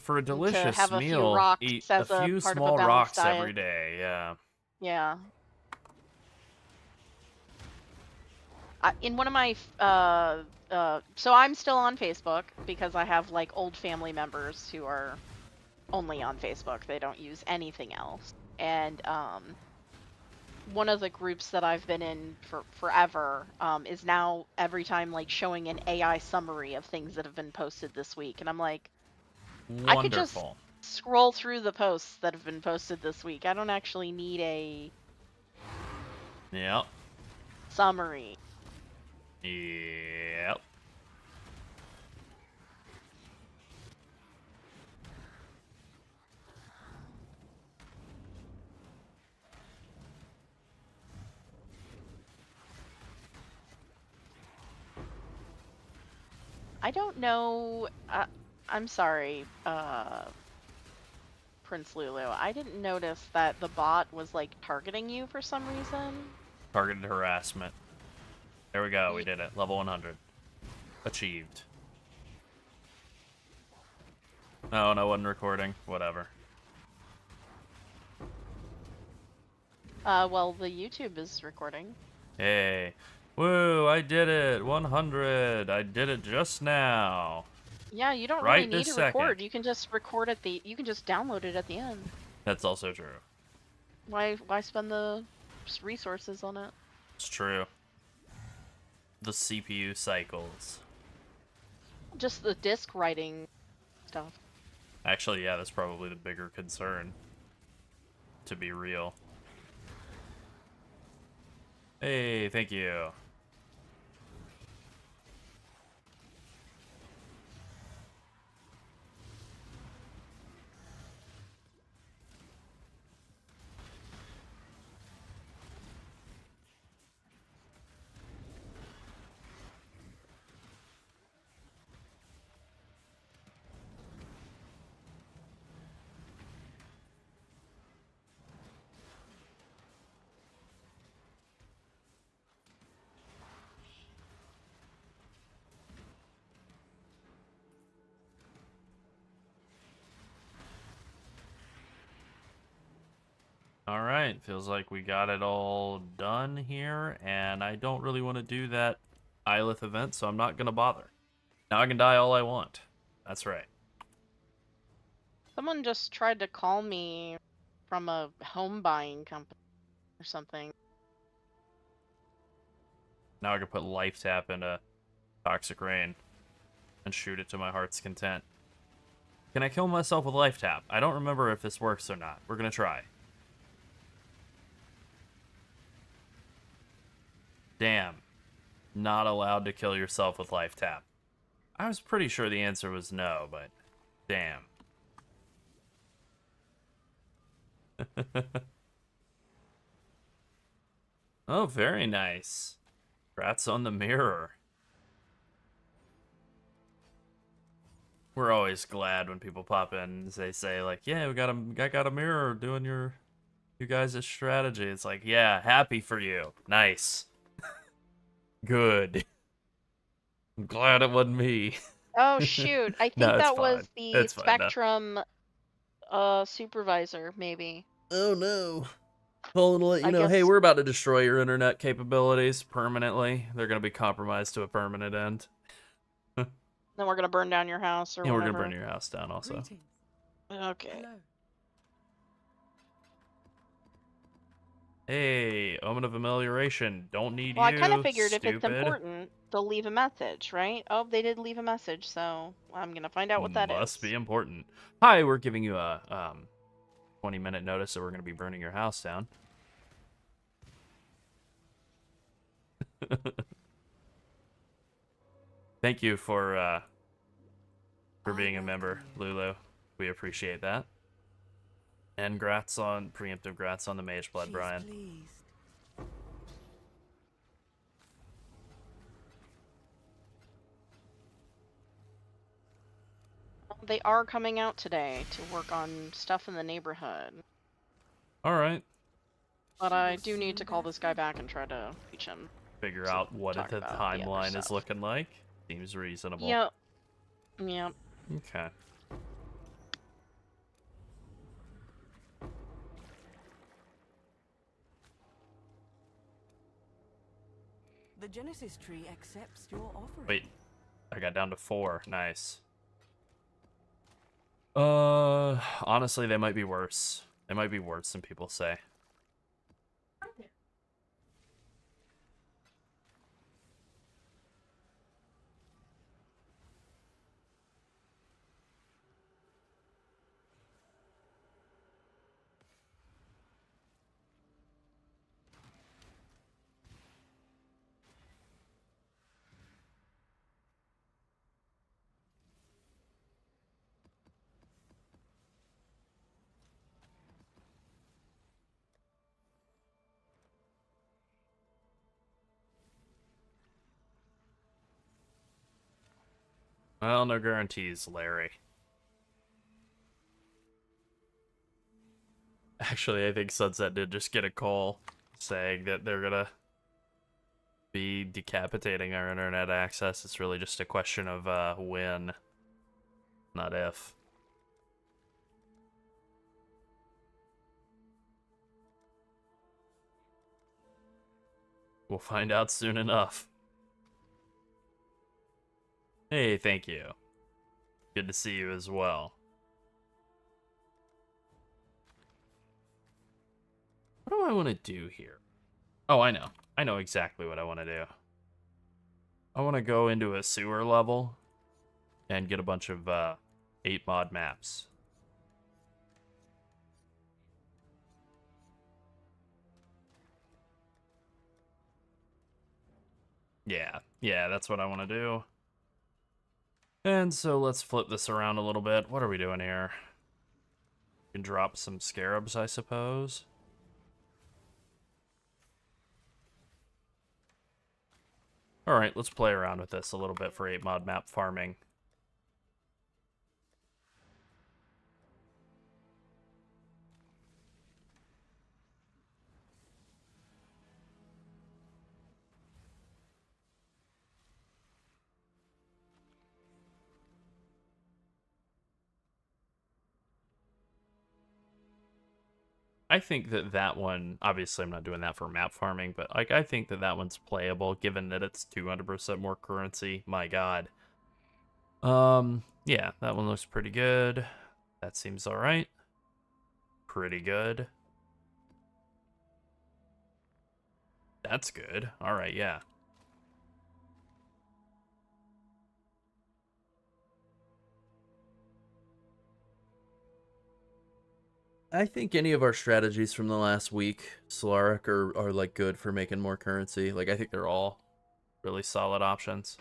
For a delicious have a few meal, rocks eat as a a few part of a small balanced rocks every diet. day. Yeah. Yeah. In one of my so I'm still on Facebook because I have like old family members who are only on Facebook. They don't use anything else. And one of the groups that I've been in for forever is now every time like showing an AI summary of things that have been posted this week. And I'm like, I could just Wonderful. scroll through the posts that have been posted this week. I don't actually need a Yep. summary. Yep. I don't know. I'm sorry, Prince Lulu. I didn't notice that the bot was like targeting you for some reason. Targeted harassment. There we go. We did it. Level 100. Achieved. Oh, no, I wasn't recording. Whatever. Well, the YouTube is recording. Hey. Woo, I did it. 100. I did it just now. Yeah, you don't Right really need this to record. second. You can just record at the. You can just download it at the end. That's also true. Why spend the resources on it? It's true. The CPU cycles. Just the disk writing stuff. Actually, yeah, that's probably the bigger concern. To be real. Hey, thank you. Alright, feels like we got it all done here, and I don't really want to do that Ylith event, so I'm not going to bother. Now I can die all I want. That's right. Someone just tried to call me from a home buying company or something. Now I can put Life Tap into Toxic Rain and shoot it to my heart's content. Can I kill myself with Life Tap? I don't remember if this works or not. We're going to try. Damn. Not allowed to kill yourself with Life Tap. I was pretty sure the answer was no, but damn. Oh, very nice. Congrats on the mirror. We're always glad when people pop in and they say like, yeah, I got a mirror doing you guys' strategy. It's like, yeah, happy for you. Nice. Good. I'm glad it wasn't me. Oh shoot! I think No, it's that was fine. the It's fine, no. Spectrum supervisor, maybe. Oh no. Calling to let you I know, hey, guess- we're about to destroy your internet capabilities permanently. They're going to be compromised to a permanent end. Then we're gonna burn down your house or And we're whatever. going to burn your house down also. Greetings. Okay. Hello. Hey, Omen of Amelioration. Don't need Well, you, I kind of figured if it's stupid. important, they'll leave a message, right? Oh, they did leave a message, so I'm gonna find out what that is. Must be important. Hi, we're giving you a 20-minute notice that we're going to be burning your house down. Thank you for being a member, Lulu. We appreciate that. And preemptive grats on the Mage Blood, She's Brian. pleased. They are coming out today to work on stuff in the neighborhood. Alright. But I do need to call this guy back and try to reach him. Figure To out what talk the about the other timeline is stuff. looking like. Seems reasonable. Yep. Yep. Okay. The Genesis tree accepts your offering. Wait. I got down to 4. Nice. Honestly, they might be worse. They might be worse than people say. Well, no guarantees, Larry. Actually, I think Sunset did just get a call saying that they're gonna be decapitating our internet access. It's really just a question of when, not if. We'll find out soon enough. Hey, thank you. Good to see you as well. What do I want to do here? Oh, I know. I know exactly what I want to do. I want to go into a sewer level and get a bunch of 8 mod maps. Yeah, that's what I want to do. And so let's flip this around a little bit. What are we doing here? We can drop some scarabs, I suppose. Alright, let's play around with this a little bit for 8 mod map farming. I think that that one, obviously I'm not doing that for map farming, but like I think that that one's playable given that it's 200% more currency. My god. Yeah, that one looks pretty good. That seems all right. Pretty good. That's good. All right, yeah. I think any of our strategies from the last week, Solaric, are like good for making more currency. Like I think they're all really solid options.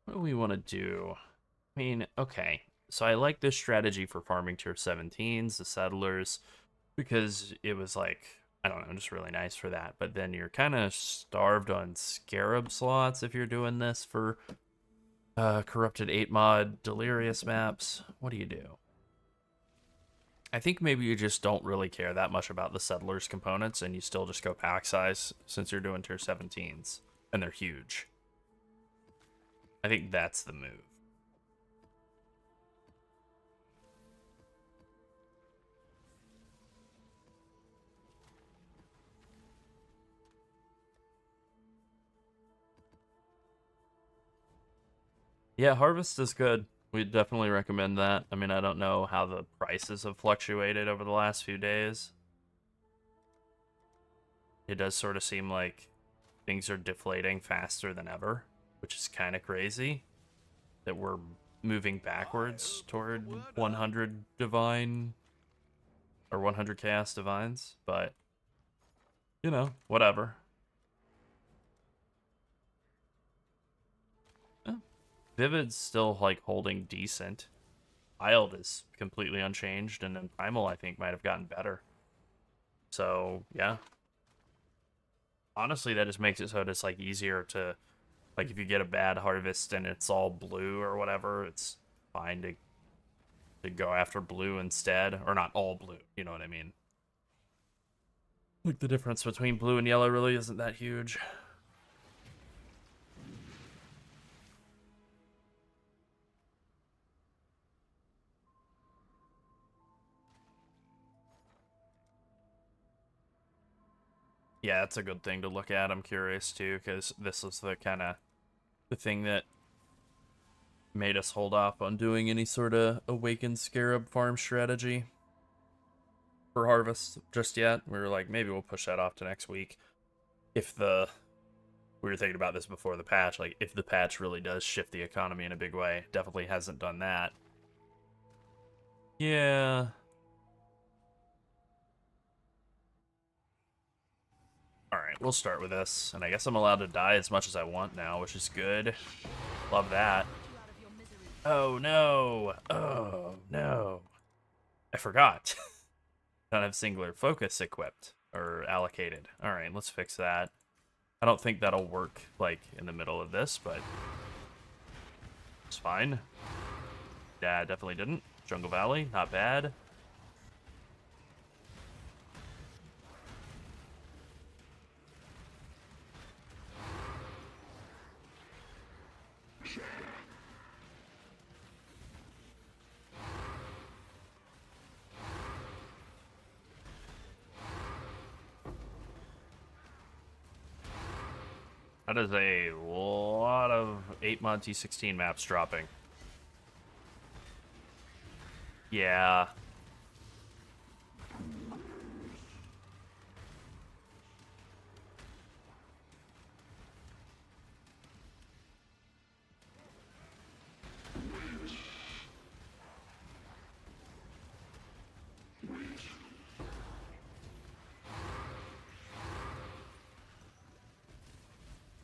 What do we want to do? I mean, okay. So I like this strategy for farming tier 17s, the settlers, because it was like, I don't know, just really nice for that. But then you're kind of starved on scarab slots if you're doing this for corrupted 8 mod delirious maps. What do you do? I think maybe you just don't really care that much about the settlers components and you still just go pack size since you're doing tier 17s and they're huge. I think that's the move. Yeah, Harvest is good. We'd definitely recommend that. I mean, I don't know how the prices have fluctuated over the last few days. It does sort of seem like things are deflating faster than ever, which is kind of crazy that we're moving backwards toward 100 divine or 100 chaos divines, but you know, whatever. Vivid's still like holding decent. Wild is completely unchanged, and then Primal I think might have gotten better. So yeah. Honestly, that just makes it so it's like easier to, like, if you get a bad harvest and it's all blue or whatever, it's fine to go after blue instead, or not all blue. You know what I mean? Like the difference between blue and yellow really isn't that huge. Yeah, that's a good thing to look at. I'm curious too, because this is the kind of the thing that made us hold off on doing any sort of Awakened Scarab farm strategy for harvest just yet. We were like, maybe we'll push that off to next week. We were thinking about this before the patch, like if the patch really does shift the economy in a big way. Definitely hasn't done that. Yeah. Alright, we'll start with this. And I guess I'm allowed to die as much as I want now, which is good. Love that. Oh no! Oh no! I forgot. Don't have singular focus equipped or allocated. Alright, let's fix that. I don't think that'll work like in the middle of this, but it's fine. Yeah, definitely didn't. Jungle Valley, not bad. That is a lot of 8-mod T16 maps dropping. Yeah.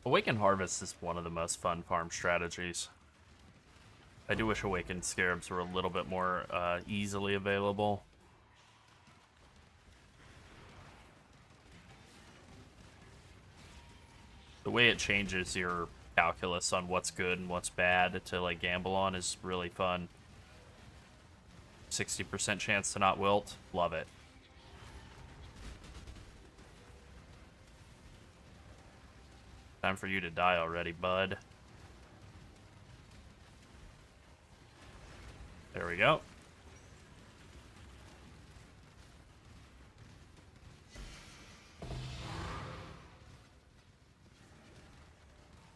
Awakened Harvest is one of the most fun farm strategies. I do wish Awakened Scarabs were a little bit more easily available. The way it changes your calculus on what's good and what's bad to like gamble on is really fun. 60% chance to not wilt, love it. Time for you to die already, bud. There we go.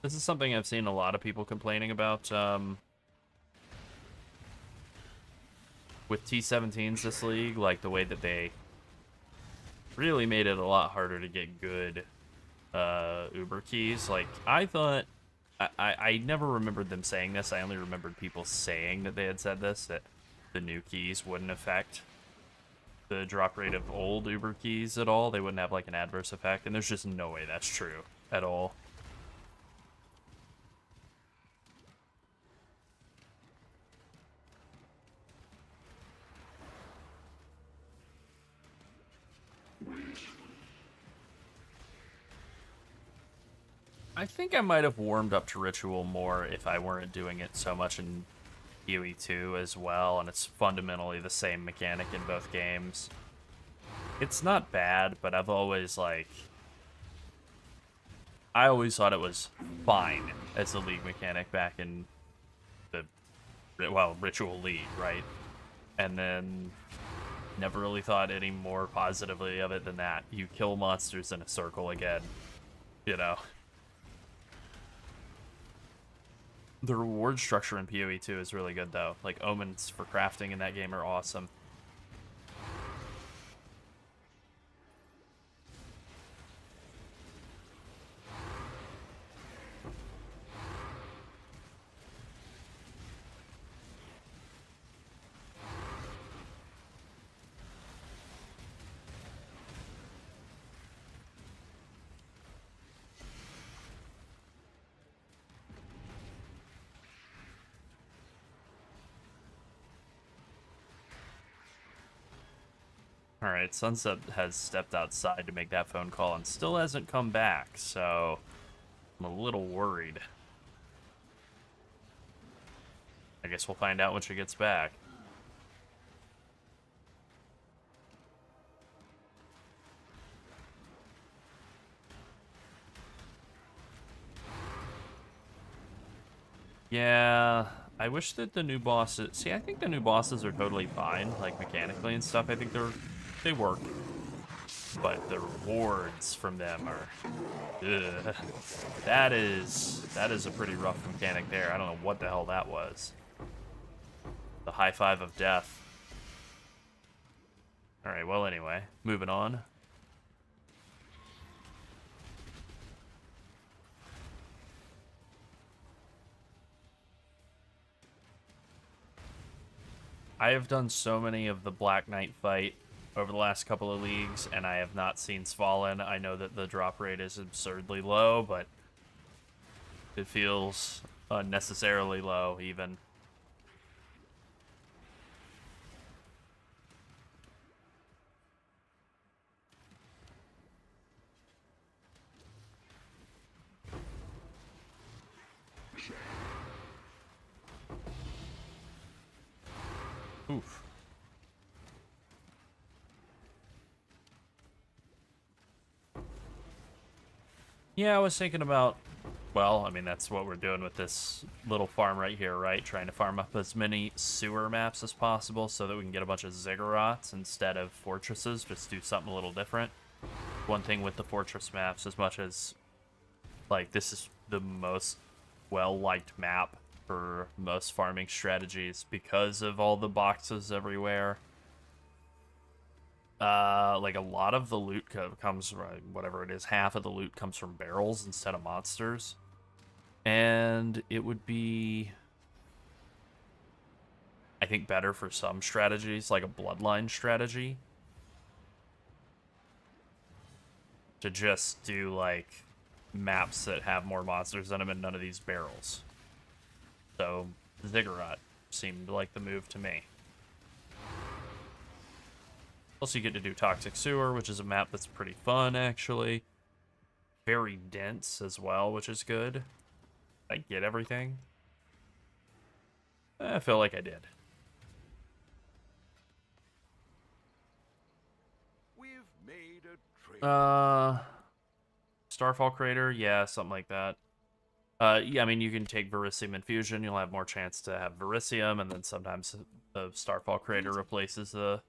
This is something I've seen a lot of people complaining about with T17s this league, like the way that they really made it a lot harder to get good Uber keys. Like, I thought, I never remembered them saying this. I only remembered people saying that they had said this, that the new keys wouldn't affect the drop rate of old Uber keys at all. They wouldn't have like an adverse effect, and there's just no way that's true at all. I think I might have warmed up to Ritual more if I weren't doing it so much in PoE 2 as well, and it's fundamentally the same mechanic in both games. It's not bad, but I've always, like... I always thought it was fine as a League mechanic back in the, well, Ritual League, right? And then never really thought any more positively of it than that. You kill monsters in a circle again, you know? The reward structure in PoE 2 is really good, though. Like, omens for crafting in that game are awesome. Alright, Sunset has stepped outside to make that phone call and still hasn't come back, so I'm a little worried. I guess we'll find out when she gets back. Yeah, I wish that the new bosses... See, I think the new bosses are totally fine, like mechanically and stuff. I think they work. But the rewards from them are... Ugh. That is a pretty rough mechanic there. I don't know what the hell that was. The high five of death. Alright, well anyway, moving on. I have done so many of the Black Knight fight over the last couple of leagues, and I have not seen Svalin. I know that the drop rate is absurdly low, but it feels unnecessarily low, even. Oof. Yeah, I was thinking about, well, I mean, that's what we're doing with this little farm right here, right? Trying to farm up as many sewer maps as possible so that we can get a bunch of ziggurats instead of fortresses. Just do something a little different. One thing with the fortress maps, as much as, like, this is the most well-liked map for most farming strategies because of all the boxes everywhere. Like a lot of the loot comes, whatever it is, half of the loot comes from barrels instead of monsters. And it would be, I think, better for some strategies, like a bloodline strategy, to just do, like, maps that have more monsters in them and none of these barrels. So, Ziggurat seemed like the move to me. Also, you get to do Toxic Sewer, which is a map that's pretty fun, actually. Very dense as well, which is good. Did I get everything? I feel like I did. We've made a trade. Starfall Crater, yeah, something like that. Yeah, I mean, you can take Verisium Infusion, you'll have more chance to have Verisium, and then sometimes the Starfall Crater replaces the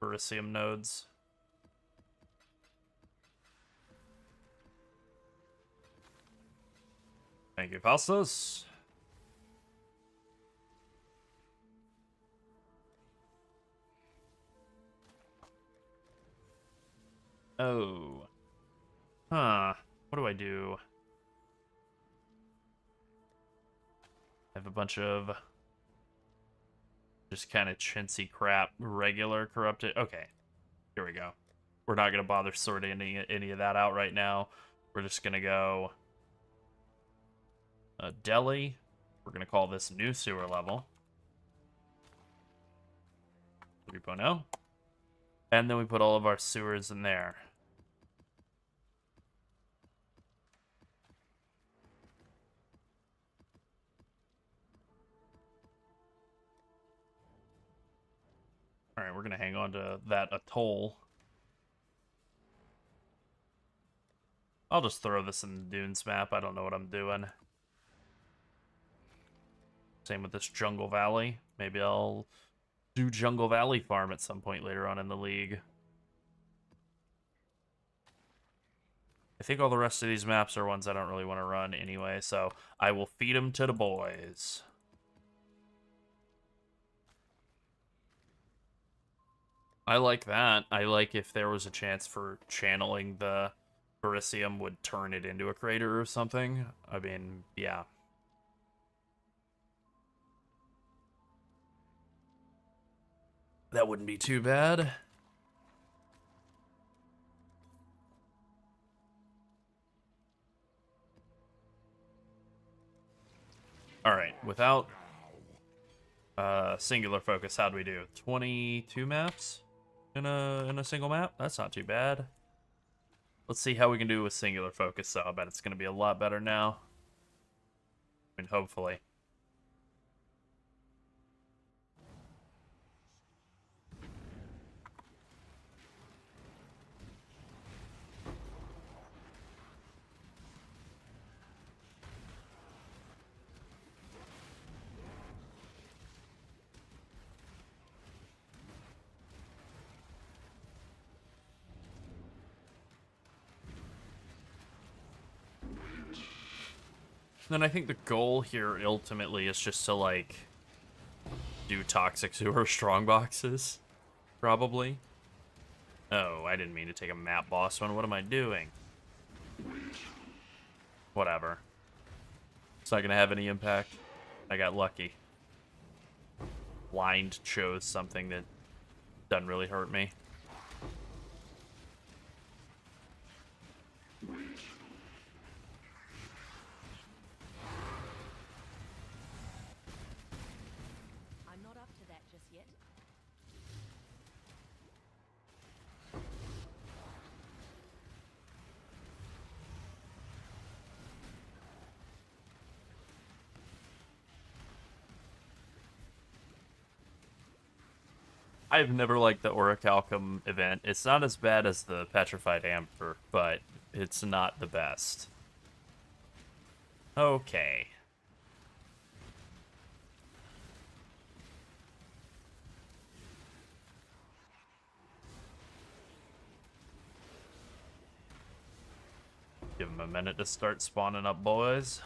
Verisium nodes. Thank you, Faustus. Oh. Huh. What do I do? I have a bunch of just kind of chintzy crap, regular corrupted. Okay, here we go. We're not going to bother sorting any of that out right now. We're just going to go Delhi. We're going to call this new sewer level 3.0. And then we put all of our sewers in there. Alright, we're going to hang on to that atoll. I'll just throw this in the Dunes map. I don't know what I'm doing. Same with this Jungle Valley. Maybe I'll do Jungle Valley farm at some point later on in the league. I think all the rest of these maps are ones I don't really want to run anyway, so I will feed them to the boys. I like that. I like if there was a chance for channeling the Verisium would turn it into a crater or something. I mean, yeah. That wouldn't be too bad. Alright, without Singular focus, how'd we do? 22 maps in a single map? That's not too bad. Let's see how we can do with singular focus, though. I bet it's going to be a lot better now. I mean, hopefully. Then I think the goal here ultimately is just to, like, do toxic sewer strong boxes. Probably. Oh, I didn't mean to take a map boss one. What am I doing? Whatever. It's not gonna have any impact. I got lucky. Blind chose something that doesn't really hurt me. I'm not up to that just yet. I've never liked the Orichalcum event. It's not as bad as the Petrified Amber, but it's not the best. Okay. Give him a minute to start spawning up, boys.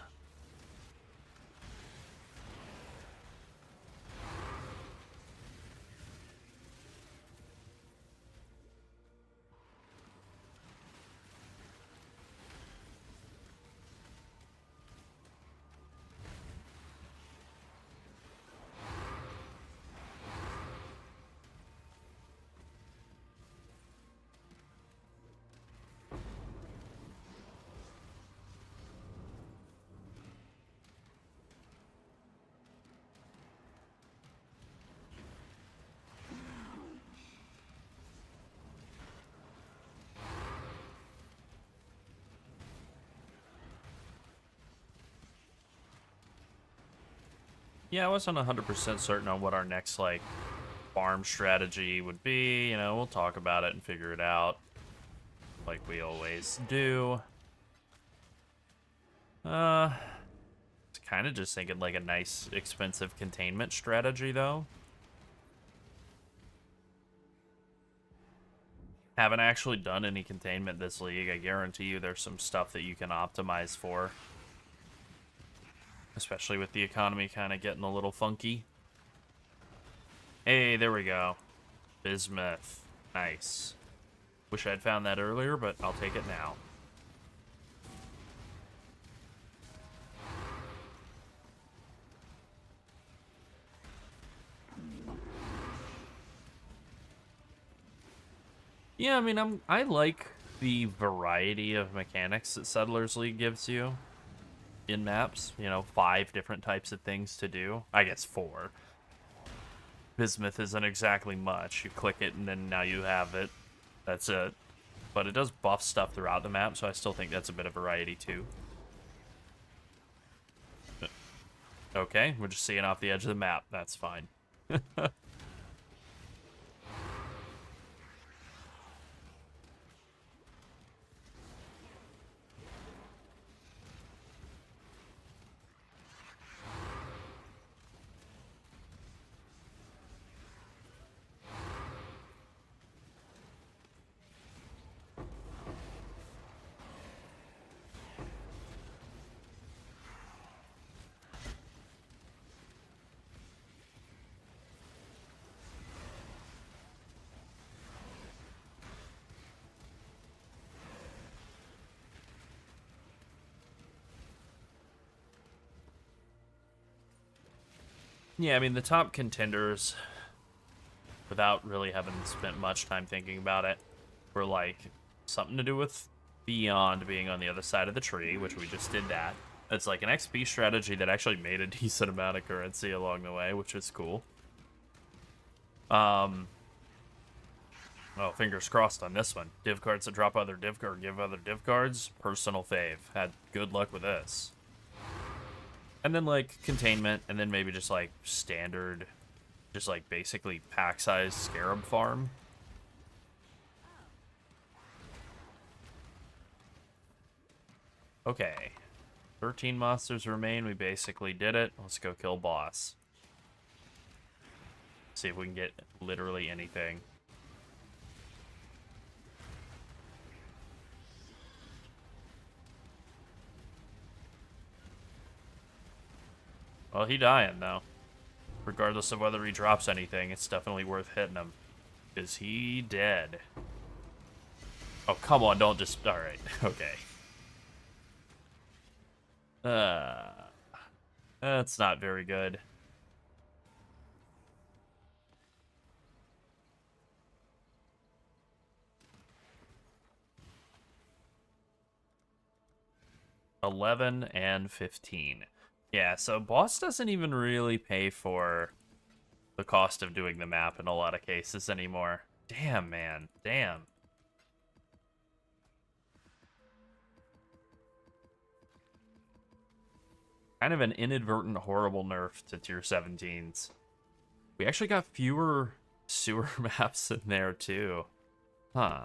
Yeah, I wasn't 100% certain on what our next, like, farm strategy would be. You know, we'll talk about it and figure it out. Like we always do. Kind of just thinking, like, a nice, expensive containment strategy, though. Haven't actually done any containment this league. I guarantee you there's some stuff that you can optimize for. Especially with the economy kind of getting a little funky. Hey, there we go. Bismuth. Nice. Wish I'd found that earlier, but I'll take it now. Yeah, I mean, I like the variety of mechanics that Settlers League gives you in maps. You know, 5 different types of things to do. I guess 4. Bismuth isn't exactly much. You click it and then now you have it. That's it. But it does buff stuff throughout the map, so I still think that's a bit of variety too. Okay, we're just seeing off the edge of the map. That's fine. Yeah, I mean, the top contenders, without really having spent much time thinking about it, were like something to do with Beyond being on the other side of the tree, which we just did that. It's like an XP strategy that actually made a decent amount of currency along the way, which is cool. Oh, fingers crossed on this one. Div cards that drop other div or give other div cards. Personal fave. Had good luck with this. And then like containment, and then maybe just like standard, just like basically pack size scarab farm. Okay. 13 monsters remain. We basically did it. Let's go kill boss. See if we can get literally anything. Well, he dying though. Regardless of whether he drops anything, it's definitely worth hitting him. Is he dead? Oh, come on, don't just... Alright, okay. That's not very good. $11 and $15. Yeah, so boss doesn't even really pay for the cost of doing the map in a lot of cases anymore. Damn, man. Damn. Kind of an inadvertent horrible nerf to tier 17s. We actually got fewer sewer maps in there too. Huh.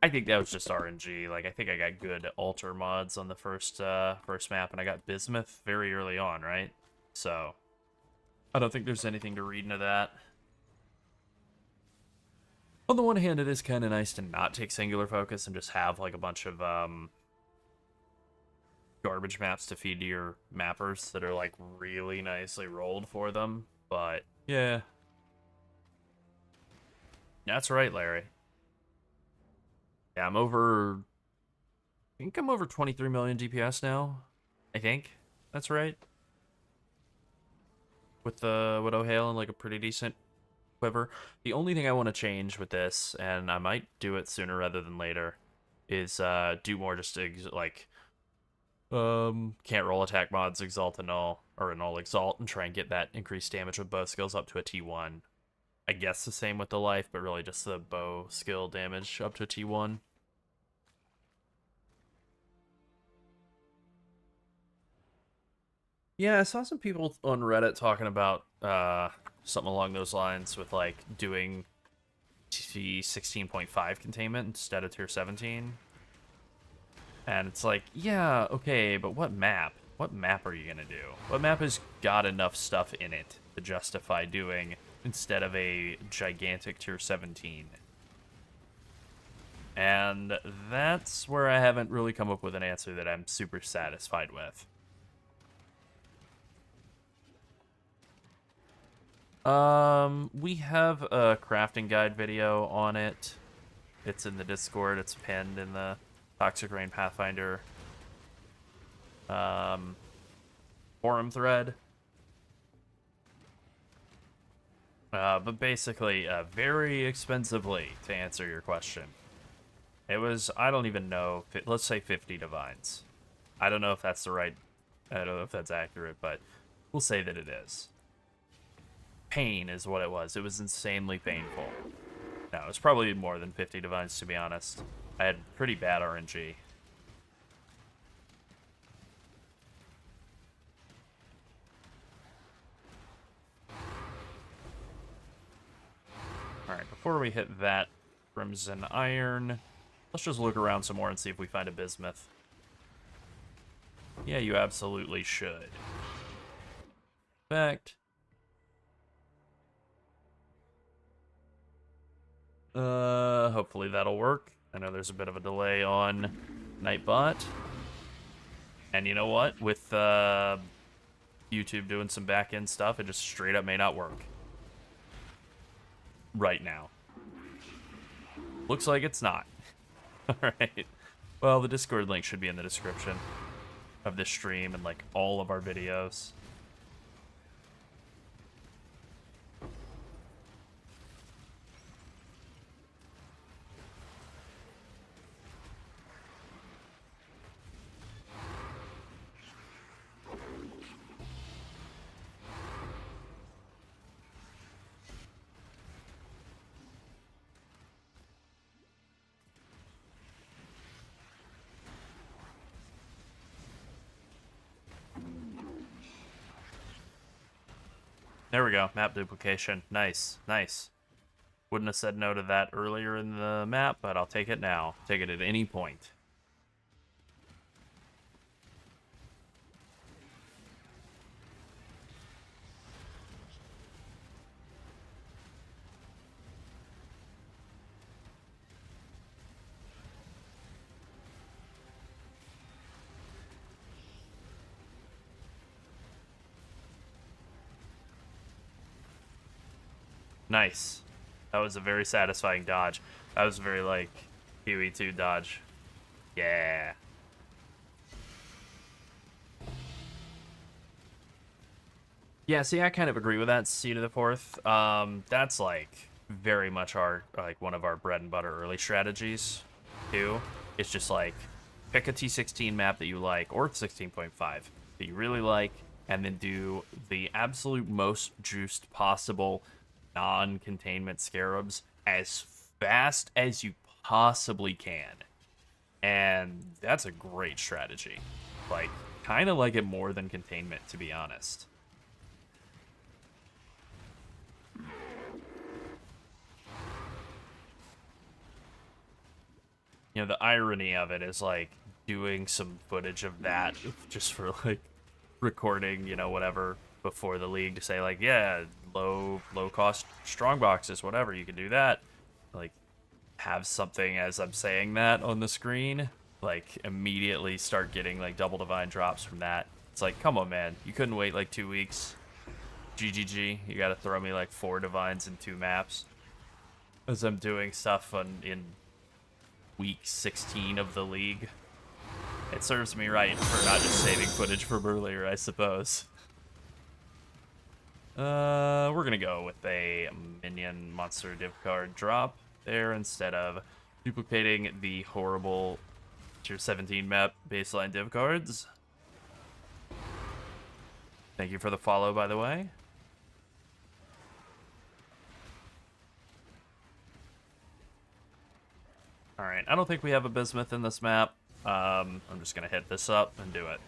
I think that was just RNG. Like, I think I got good altar mods on the first map, and I got Bismuth very early on, right? So, I don't think there's anything to read into that. On the one hand, it is kind of nice to not take singular focus and just have, like, a bunch of, garbage maps to feed to your mappers that are, like, really nicely rolled for them. But, yeah. That's right, Larry. Yeah, I'm over... I think I'm over 23 million DPS now. I think. That's right. With the Widow Hail and, like, a pretty decent quiver. The only thing I want to change with this, and I might do it sooner rather than later, is do more just to, like... can't roll attack mods, exalt annul, or annul exalt, and try and get that increased damage with bow skills up to a T1. I guess the same with the life, but really just the bow skill damage up to a T1. Yeah, I saw some people on Reddit talking about something along those lines with like doing T 16.5 containment instead of tier 17. And it's like, yeah, okay, but what map? What map are you going to do? What map has got enough stuff in it to justify doing instead of a gigantic tier 17? And that's where I haven't really come up with an answer that I'm super satisfied with. We have a crafting guide video on it. It's in the Discord. It's pinned in the Toxic Rain Pathfinder forum thread. But basically, very expensively, to answer your question. It was, I don't even know, let's say 50 divines. I don't know if that's I don't know if that's accurate, but we'll say that it is. Pain is what it was. It was insanely painful. No, it's probably more than 50 divines, to be honest. I had pretty bad RNG. Alright, before we hit that Crimson Iron, let's just look around some more and see if we find a bismuth. Yeah, you absolutely should. In fact... hopefully that'll work. I know there's a bit of a delay on Nightbot. And you know what? With YouTube doing some back-end stuff, it just straight up may not work. Right now. Looks like it's not. Alright. Well, the Discord link should be in the description of this stream and, like, all of our videos. There we go. Map duplication. Nice. Nice. Wouldn't have said no to that earlier in the map, but I'll take it now. Take it at any point. Nice. That was a very satisfying dodge. That was very, like, Huey 2 dodge. Yeah. Yeah, see, I kind of agree with that, C to the fourth. That's, like, very much our, like, one of our bread and butter early strategies, too. It's just, like, pick a T16 map that you like, or 16.5, that you really like, and then do the absolute most juiced possible non-containment scarabs as fast as you possibly can. And that's a great strategy. Like, kind of like it more than containment, to be honest. You know, the irony of it is, like, doing some footage of that just for, like, recording, you know, whatever, before the league to say, like, yeah, low cost strong boxes, whatever, you can do that. Like, have something as I'm saying that on the screen, like, immediately start getting, like, double divine drops from that. It's like, come on, man. You couldn't wait, like, 2 weeks. GGG. You gotta throw me, like, 4 divines in 2 maps. As I'm doing stuff in week 16 of the league. It serves me right for not just saving footage from earlier, I suppose. We're gonna go with a minion monster div card drop there instead of duplicating the horrible tier 17 map baseline div cards. Thank you for the follow, by the way. Alright, I don't think we have a bismuth in this map. I'm just gonna hit this up and do it.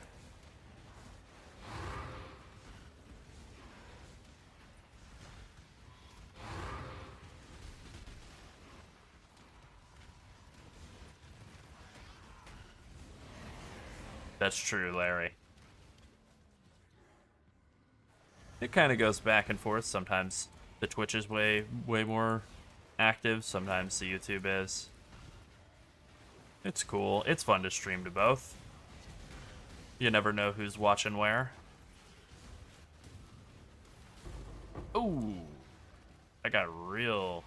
That's true, Larry. It kind of goes back and forth. Sometimes the Twitch is way more active. Sometimes the YouTube is. It's cool. It's fun to stream to both. You never know who's watching where. Ooh. That got real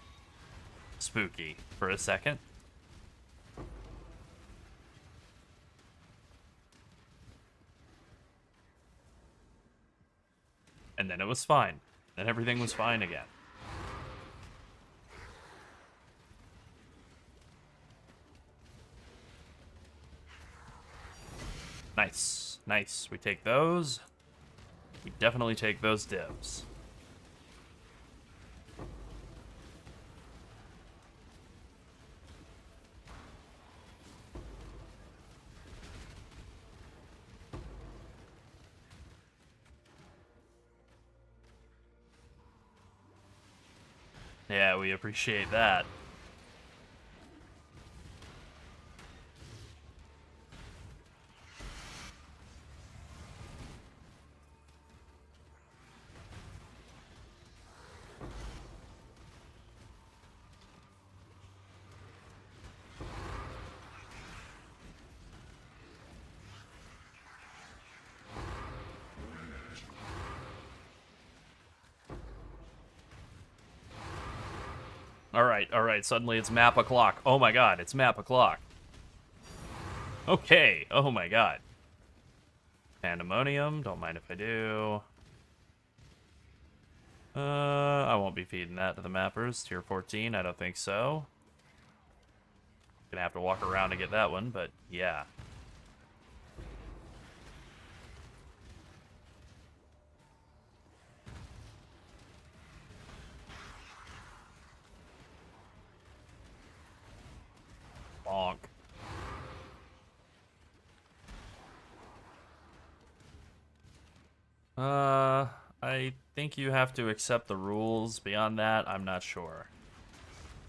spooky for a second. And then it was fine. Then everything was fine again. Nice. Nice. We take those. We definitely take those divs. Yeah, we appreciate that. Alright, suddenly it's map o'clock. Oh my god, it's map o'clock. Okay, oh my god. Pandemonium, don't mind if I do. I won't be feeding that to the mappers. Tier 14, I don't think so. Gonna have to walk around to get that one, but yeah. Bonk. I think think you have to accept the rules. Beyond that, I'm not sure.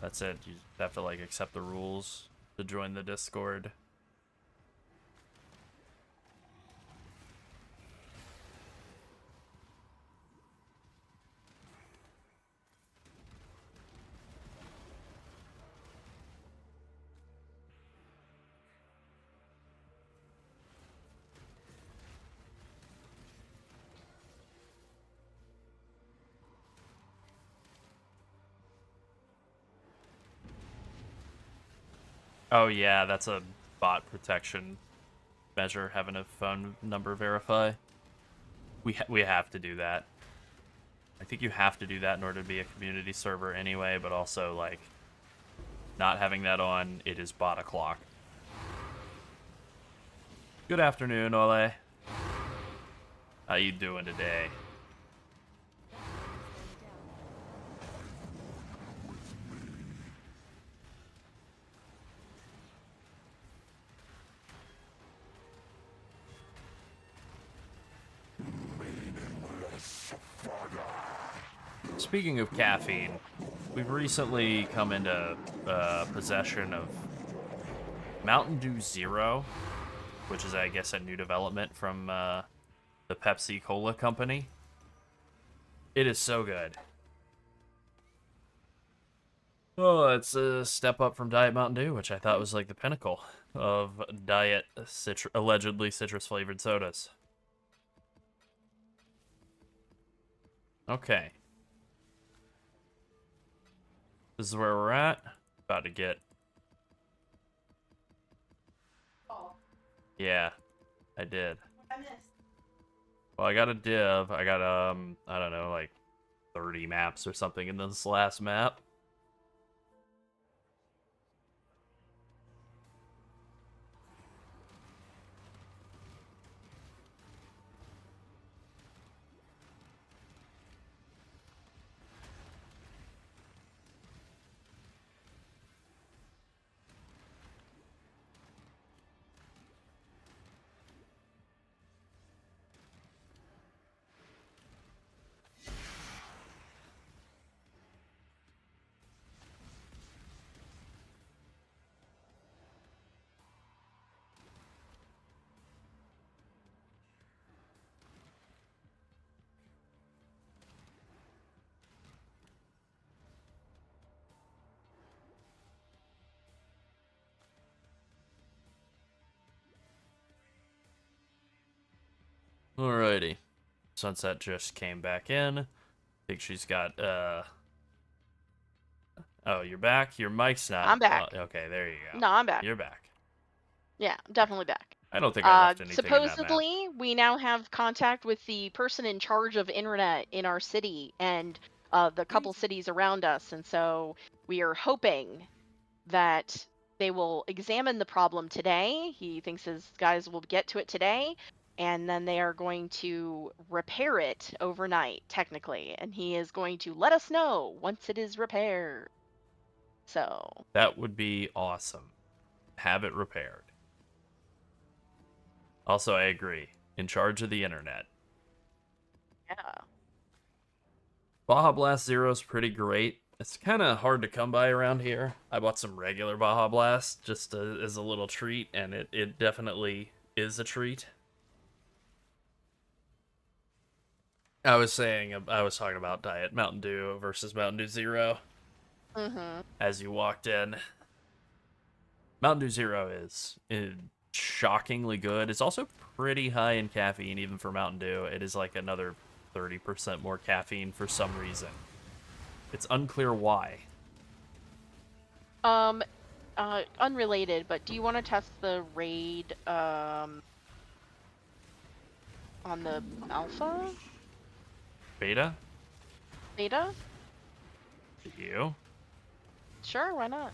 That's it. You have to like accept the rules to join the Discord. Oh yeah, that's a bot protection measure, having a phone number verify. We have to do that. I think you have to do that in order to be a community server anyway, but also like not having that on, it is bot o'clock. Good afternoon, Ole. How you doing today? Speaking of caffeine, we've recently come into possession of Mountain Dew Zero, which is, I guess, a new development from the Pepsi Cola company. It is so good. Oh, it's a step up from Diet Mountain Dew, which I thought was like the pinnacle of diet allegedly citrus-flavored sodas. Okay. This is where we're at. About to get... Yeah, I did. I missed. Well, I got a div. I got, I don't know, like 30 maps or something in this last map. Alrighty. Sunset just came back in. I think she's got, Oh, you're back? Your mic's not... I'm back. Okay, there you go. No, I'm back. You're back. Yeah, I'm definitely back. I don't think I left anything in that map. Supposedly, we now have contact with the person in charge of internet in our city and the couple cities around us, and so we are hoping that they will examine the problem today. He thinks his guys will get to it today, and then they are going to repair it overnight, technically, and he is going to let us know once it is repaired. So... That would be awesome. Have it repaired. Also, I agree. In charge of the internet. yeah. Baja Blast Zero is pretty great. It's kind of hard to come by around here. I bought some regular Baja Blast just as a little treat, and it definitely is a treat. I was talking about Diet Mountain Dew versus Mountain Dew Zero. Mm-hmm. As you walked in. Mountain Dew Zero is shockingly good. It's also pretty high in caffeine, even for Mountain Dew. It is like another 30% more caffeine for some reason. It's unclear why. Unrelated, but do you want to test the raid, on the alpha? Beta? Beta? You? Sure, why not?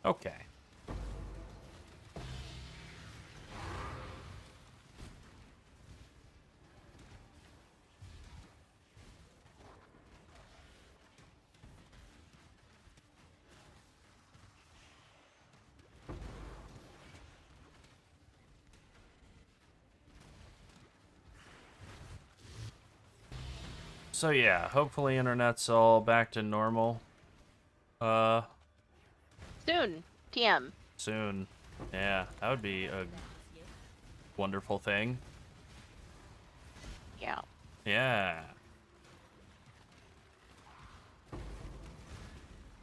Okay. So yeah, hopefully internet's all back to normal. Soon. TM. Soon. Yeah, that would be a wonderful thing. Yeah. Yeah.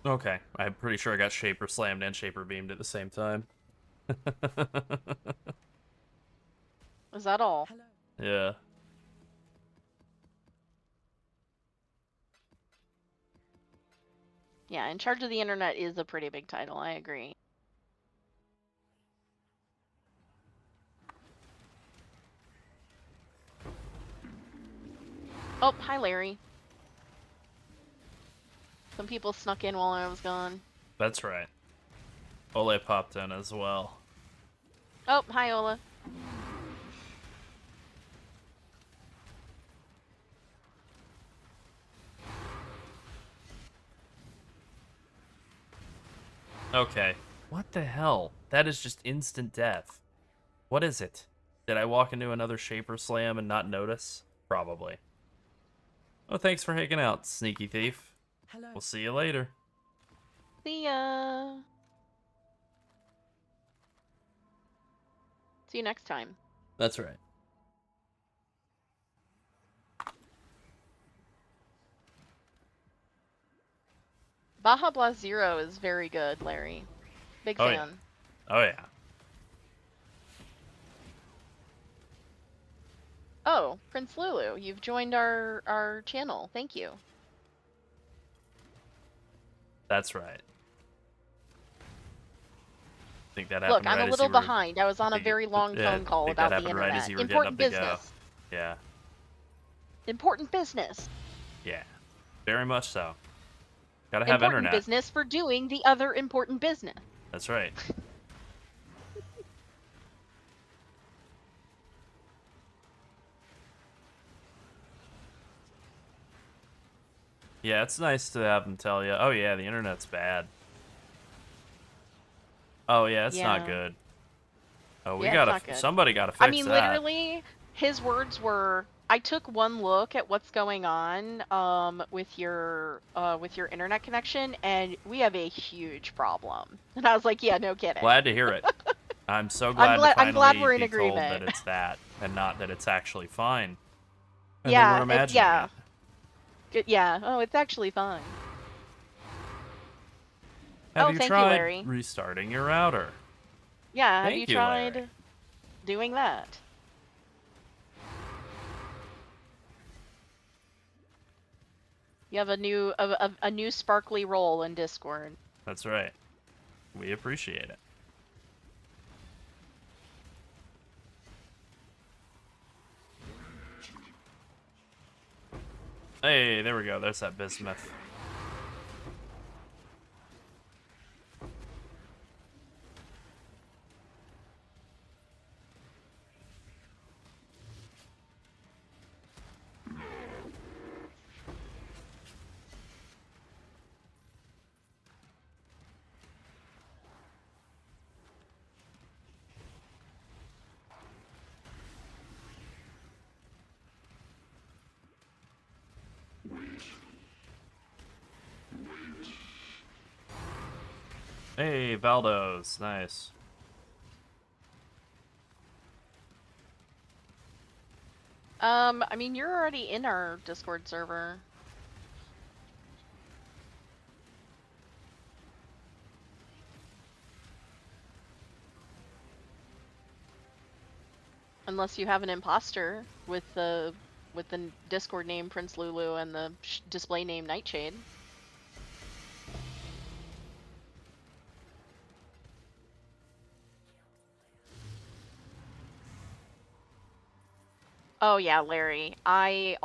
Okay, I'm pretty sure I got Shaper Slammed and Shaper Beamed at the same time. Is that all? Hello. Yeah. Yeah, In Charge of the Internet is a pretty big title, I agree. Oh, hi Larry. Some people snuck in while I was gone. That's right. Ole popped in as well. Oh, hi Ola. Okay. What the hell? That is just instant death. What is it? Did I walk into another Shaper Slam and not notice? Probably. Oh, thanks for hanging out, sneaky thief. Hello. We'll see you later. See ya. See you next time. That's right. Baja Blast Zero is very good, Larry. Big Oh, fan. yeah. Oh, yeah. Oh, Prince Lulu, you've joined our channel. Thank you. That's right. I think that happened Look, I'm right a as little you were- behind. I was on a think- very long yeah, phone call think that about the happened right internet. as you were Important getting up to go. business. Yeah. Important business. Yeah. Very much so. Gotta have Important internet. business for doing the other important business. That's right. Yeah, it's nice to have them tell you, oh yeah, the internet's bad. Oh yeah, it's not Yeah. good. Oh, we Yeah, it's gotta, not good. somebody gotta fix I mean, that. literally, his words were, I took one look at what's going on with your internet connection, and we have a huge problem. And I was like, yeah, no kidding. Glad to hear it. I'm so glad to I'm finally glad we're in be told agreement. that it's that, and not that it's actually fine. And Yeah, that we're imagining yeah. it. Yeah. Oh, it's actually fine. Have Oh, you thank you, tried Larry. restarting your router? Yeah, have Thank you you, Larry. tried doing that? You have a new sparkly role in Discord. That's right. We appreciate it. Hey, there we go. There's that bismuth. Hey, Valdos. Nice. I mean, you're already in our Discord server. Unless you have an imposter with the Discord name Prince Lulu and the display name Nightshade. Oh yeah, Larry. I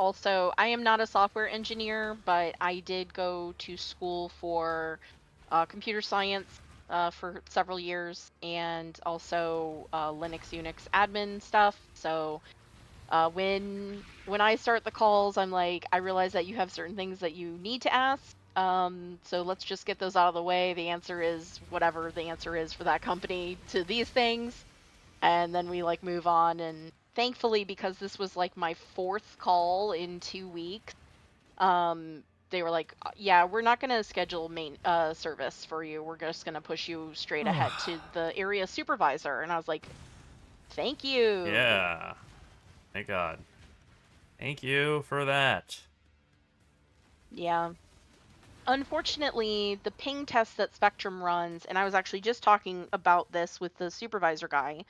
am not a software engineer, but I did go to school for computer science for several years, and also Linux Unix admin stuff. So when I start the calls, I'm like, I realize that you have certain things that you need to ask. So let's just get those out of the way. The answer is whatever the answer is for that company to these things, and then we like move on. And thankfully, because this was like my 4th call in 2 weeks, they were like, yeah, we're not going to schedule main service for you. We're just going to push you straight ahead to the area supervisor. And I was like, thank you. Yeah. Thank God. Thank you for that. Yeah. Unfortunately, the ping test that Spectrum runs, and I was actually just talking about this with the supervisor guy,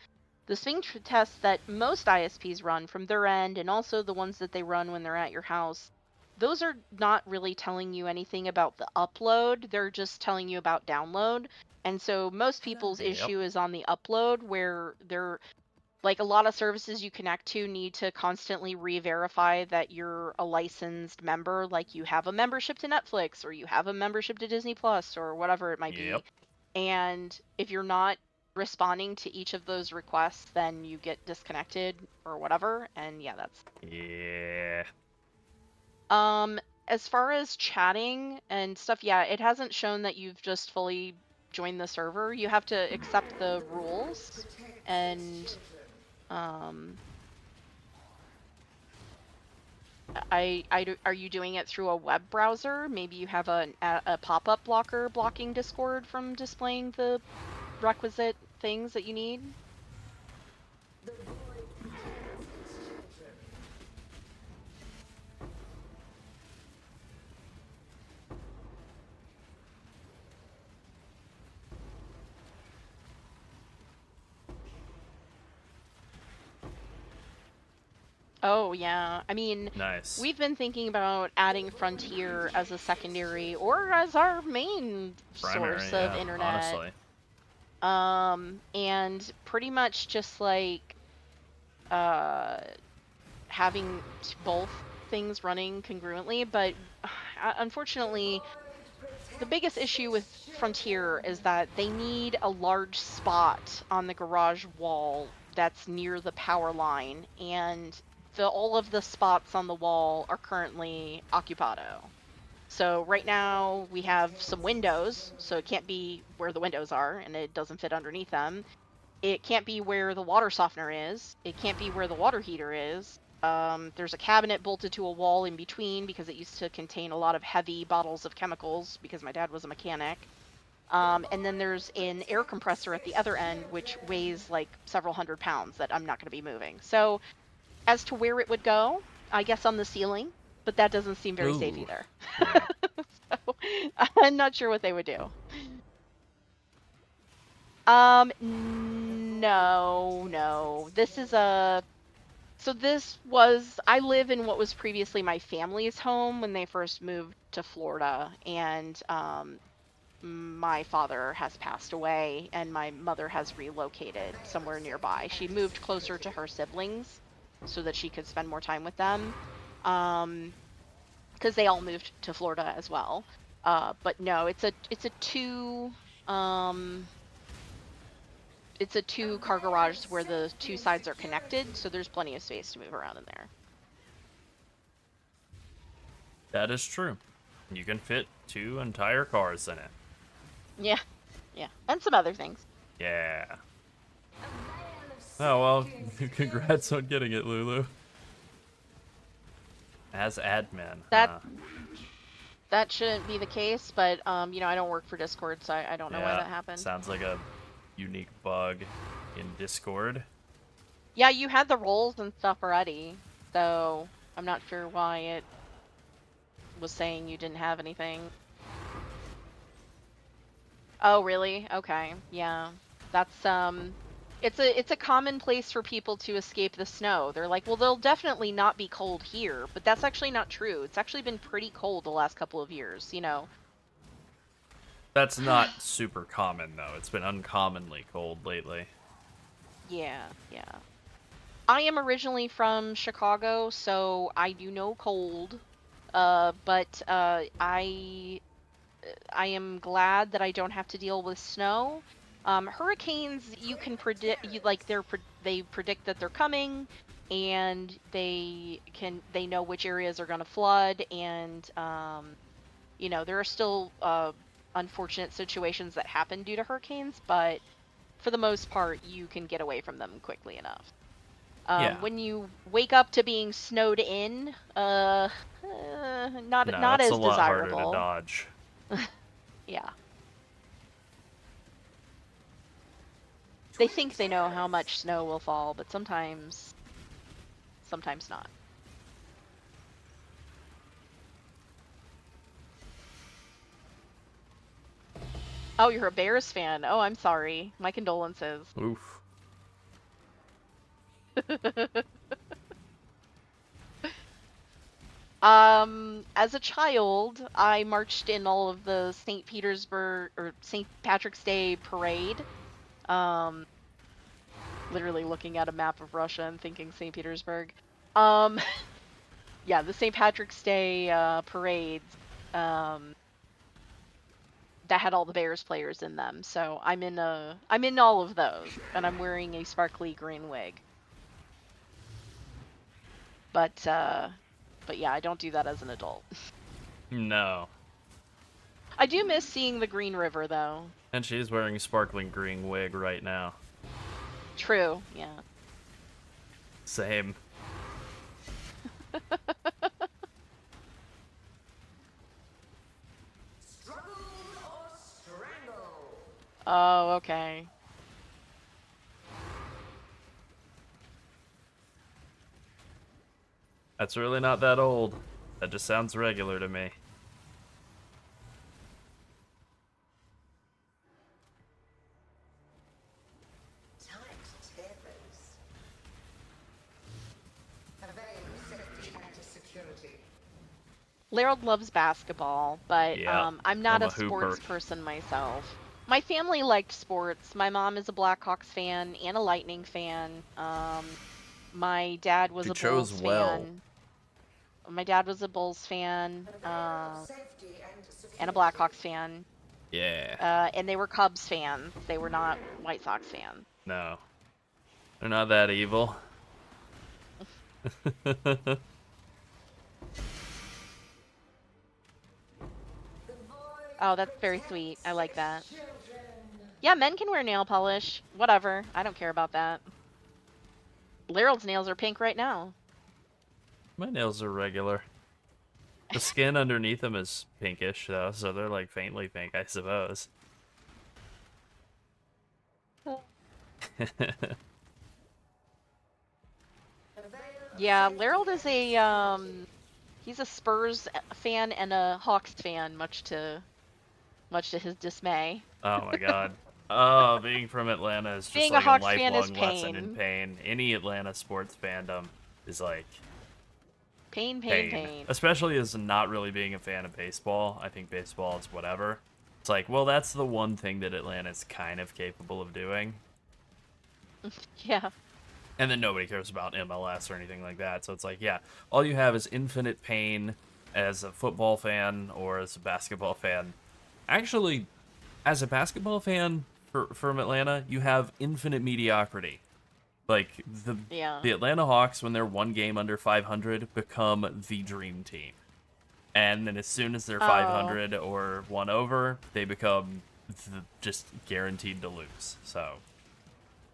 the tests that most ISPs run from their end, and also the ones that they run when they're at your house, those are not really telling you anything about the upload. They're just telling you about download. And so most people's Yep. issue is on the upload, where they're like, a lot of services you connect to need to constantly re-verify that you're a licensed member, like you have a membership to Netflix or you have a membership to Disney Plus or whatever it might Yep. be. And if you're not responding to each of those requests, then you get disconnected or whatever. And yeah, that's Yeah. as far as chatting and stuff, yeah, it hasn't shown that you've just fully joined the server. You have to accept the rules, and are you doing it through a web browser? Maybe you have a pop-up blocker blocking Discord from displaying the requisite things that you need? Oh, yeah. I mean, Nice. we've been thinking about adding Frontier as a secondary or as our main Primary, source yeah, of internet. honestly. And pretty much just like having both things running congruently, but unfortunately, the biggest issue with Frontier is that they need a large spot on the garage wall that's near the power line, and all of the spots on the wall are currently occupado. So right now we have some windows, so it can't be where the windows are, and it doesn't fit underneath them. It can't be where the water softener is. It can't be where the water heater is. There's a cabinet bolted to a wall in between because it used to contain a lot of heavy bottles of chemicals because my dad was a mechanic. And then there's an air compressor at the other end, which weighs like several hundred pounds that I'm not going to be moving. So as to where it would go, I guess on the ceiling, but that doesn't seem very safe Ooh. either. Yeah. So I'm not sure what they would do. No. This is I live in what was previously my family's home when they first moved to Florida, and my father has passed away and my mother has relocated somewhere nearby. She moved closer to her siblings so that she could spend more time with them, because they all moved to Florida as well. But no, it's a two-car garage where the two sides are connected, so there's plenty of space to move around in there. That is true. You can fit 2 entire cars in it. Yeah, and some other things. Yeah. Oh, well, congrats on getting it, Lulu. As admin. That shouldn't be the case, but I don't work for Discord, so I don't know why that happened. Sounds like a unique bug in Discord. Yeah, you had the roles and stuff already, so I'm not sure why it was saying you didn't have anything. Oh, really? Okay. Yeah. That's it's a common place for people to escape the snow. They're like, well, they'll definitely not be cold here, but that's actually not true. It's actually been pretty cold the last couple of years, That's not super common, though. It's been uncommonly cold lately. Yeah. I am originally from Chicago, so I do know cold. But I I am glad that I don't have to deal with snow. Hurricanes, you can predict, they predict that they're coming, and they know which areas are going to flood, and there are still unfortunate situations that happen due to hurricanes, but for the most part, you can get away from them quickly enough. Yeah. When you wake up to being snowed in, not No, not it's as a lot harder to desirable. dodge. Yeah. They think they know how much snow will fall, but sometimes not. Oh, you're a Bears fan. Oh, I'm sorry. My condolences. Oof. As a child, I marched in all of the St. Petersburg or St. Patrick's Day parade. Literally looking at a map of Russia and thinking St. Petersburg. Yeah, the St. Patrick's Day parades. That had all the Bears players in them. So I'm in all of those, and I'm wearing a sparkly green wig. But yeah, I don't do that as an adult. No. I do miss seeing the Green River, though. And she's wearing a sparkling green wig right now. True, yeah. Same. Oh, okay. That's really not that old. That just sounds regular to me. Lerald loves basketball, but Yeah, I'm not I'm a a hooper. sports person myself. My family liked sports. My mom is a Blackhawks fan and a Lightning fan. My dad was She a chose Bulls well. fan. My dad was a Bulls fan and a Blackhawks fan. Yeah. And they were Cubs fans. They were not White Sox fans. No. They're not that evil. Oh, that's very sweet. I like that. Yeah, men can wear nail polish. Whatever. I don't care about that. Lerald's nails are pink right now. My nails are regular. The skin underneath them is pinkish, though, so they're like faintly pink, I suppose. Yeah, Lerald is he's a Spurs fan and a Hawks fan, much to his dismay. Oh my god. Oh, being from Atlanta is just Being a like a Hawks fan is lifelong lesson in pain. pain. Any Atlanta sports fandom is like Pain. especially as not really being a fan of baseball. I think baseball is whatever. It's like, well, that's the one thing that Atlanta's kind of capable of doing. Yeah. And then nobody cares about MLS or anything like that. So it's like, yeah, all you have is infinite pain as a football fan or as a basketball fan. Actually, as a basketball fan from Atlanta, you have infinite mediocrity. Like, the Atlanta Hawks, when they're one game under 500, become the dream team. And then as soon as they're 500 or one over, they become just guaranteed to lose. So...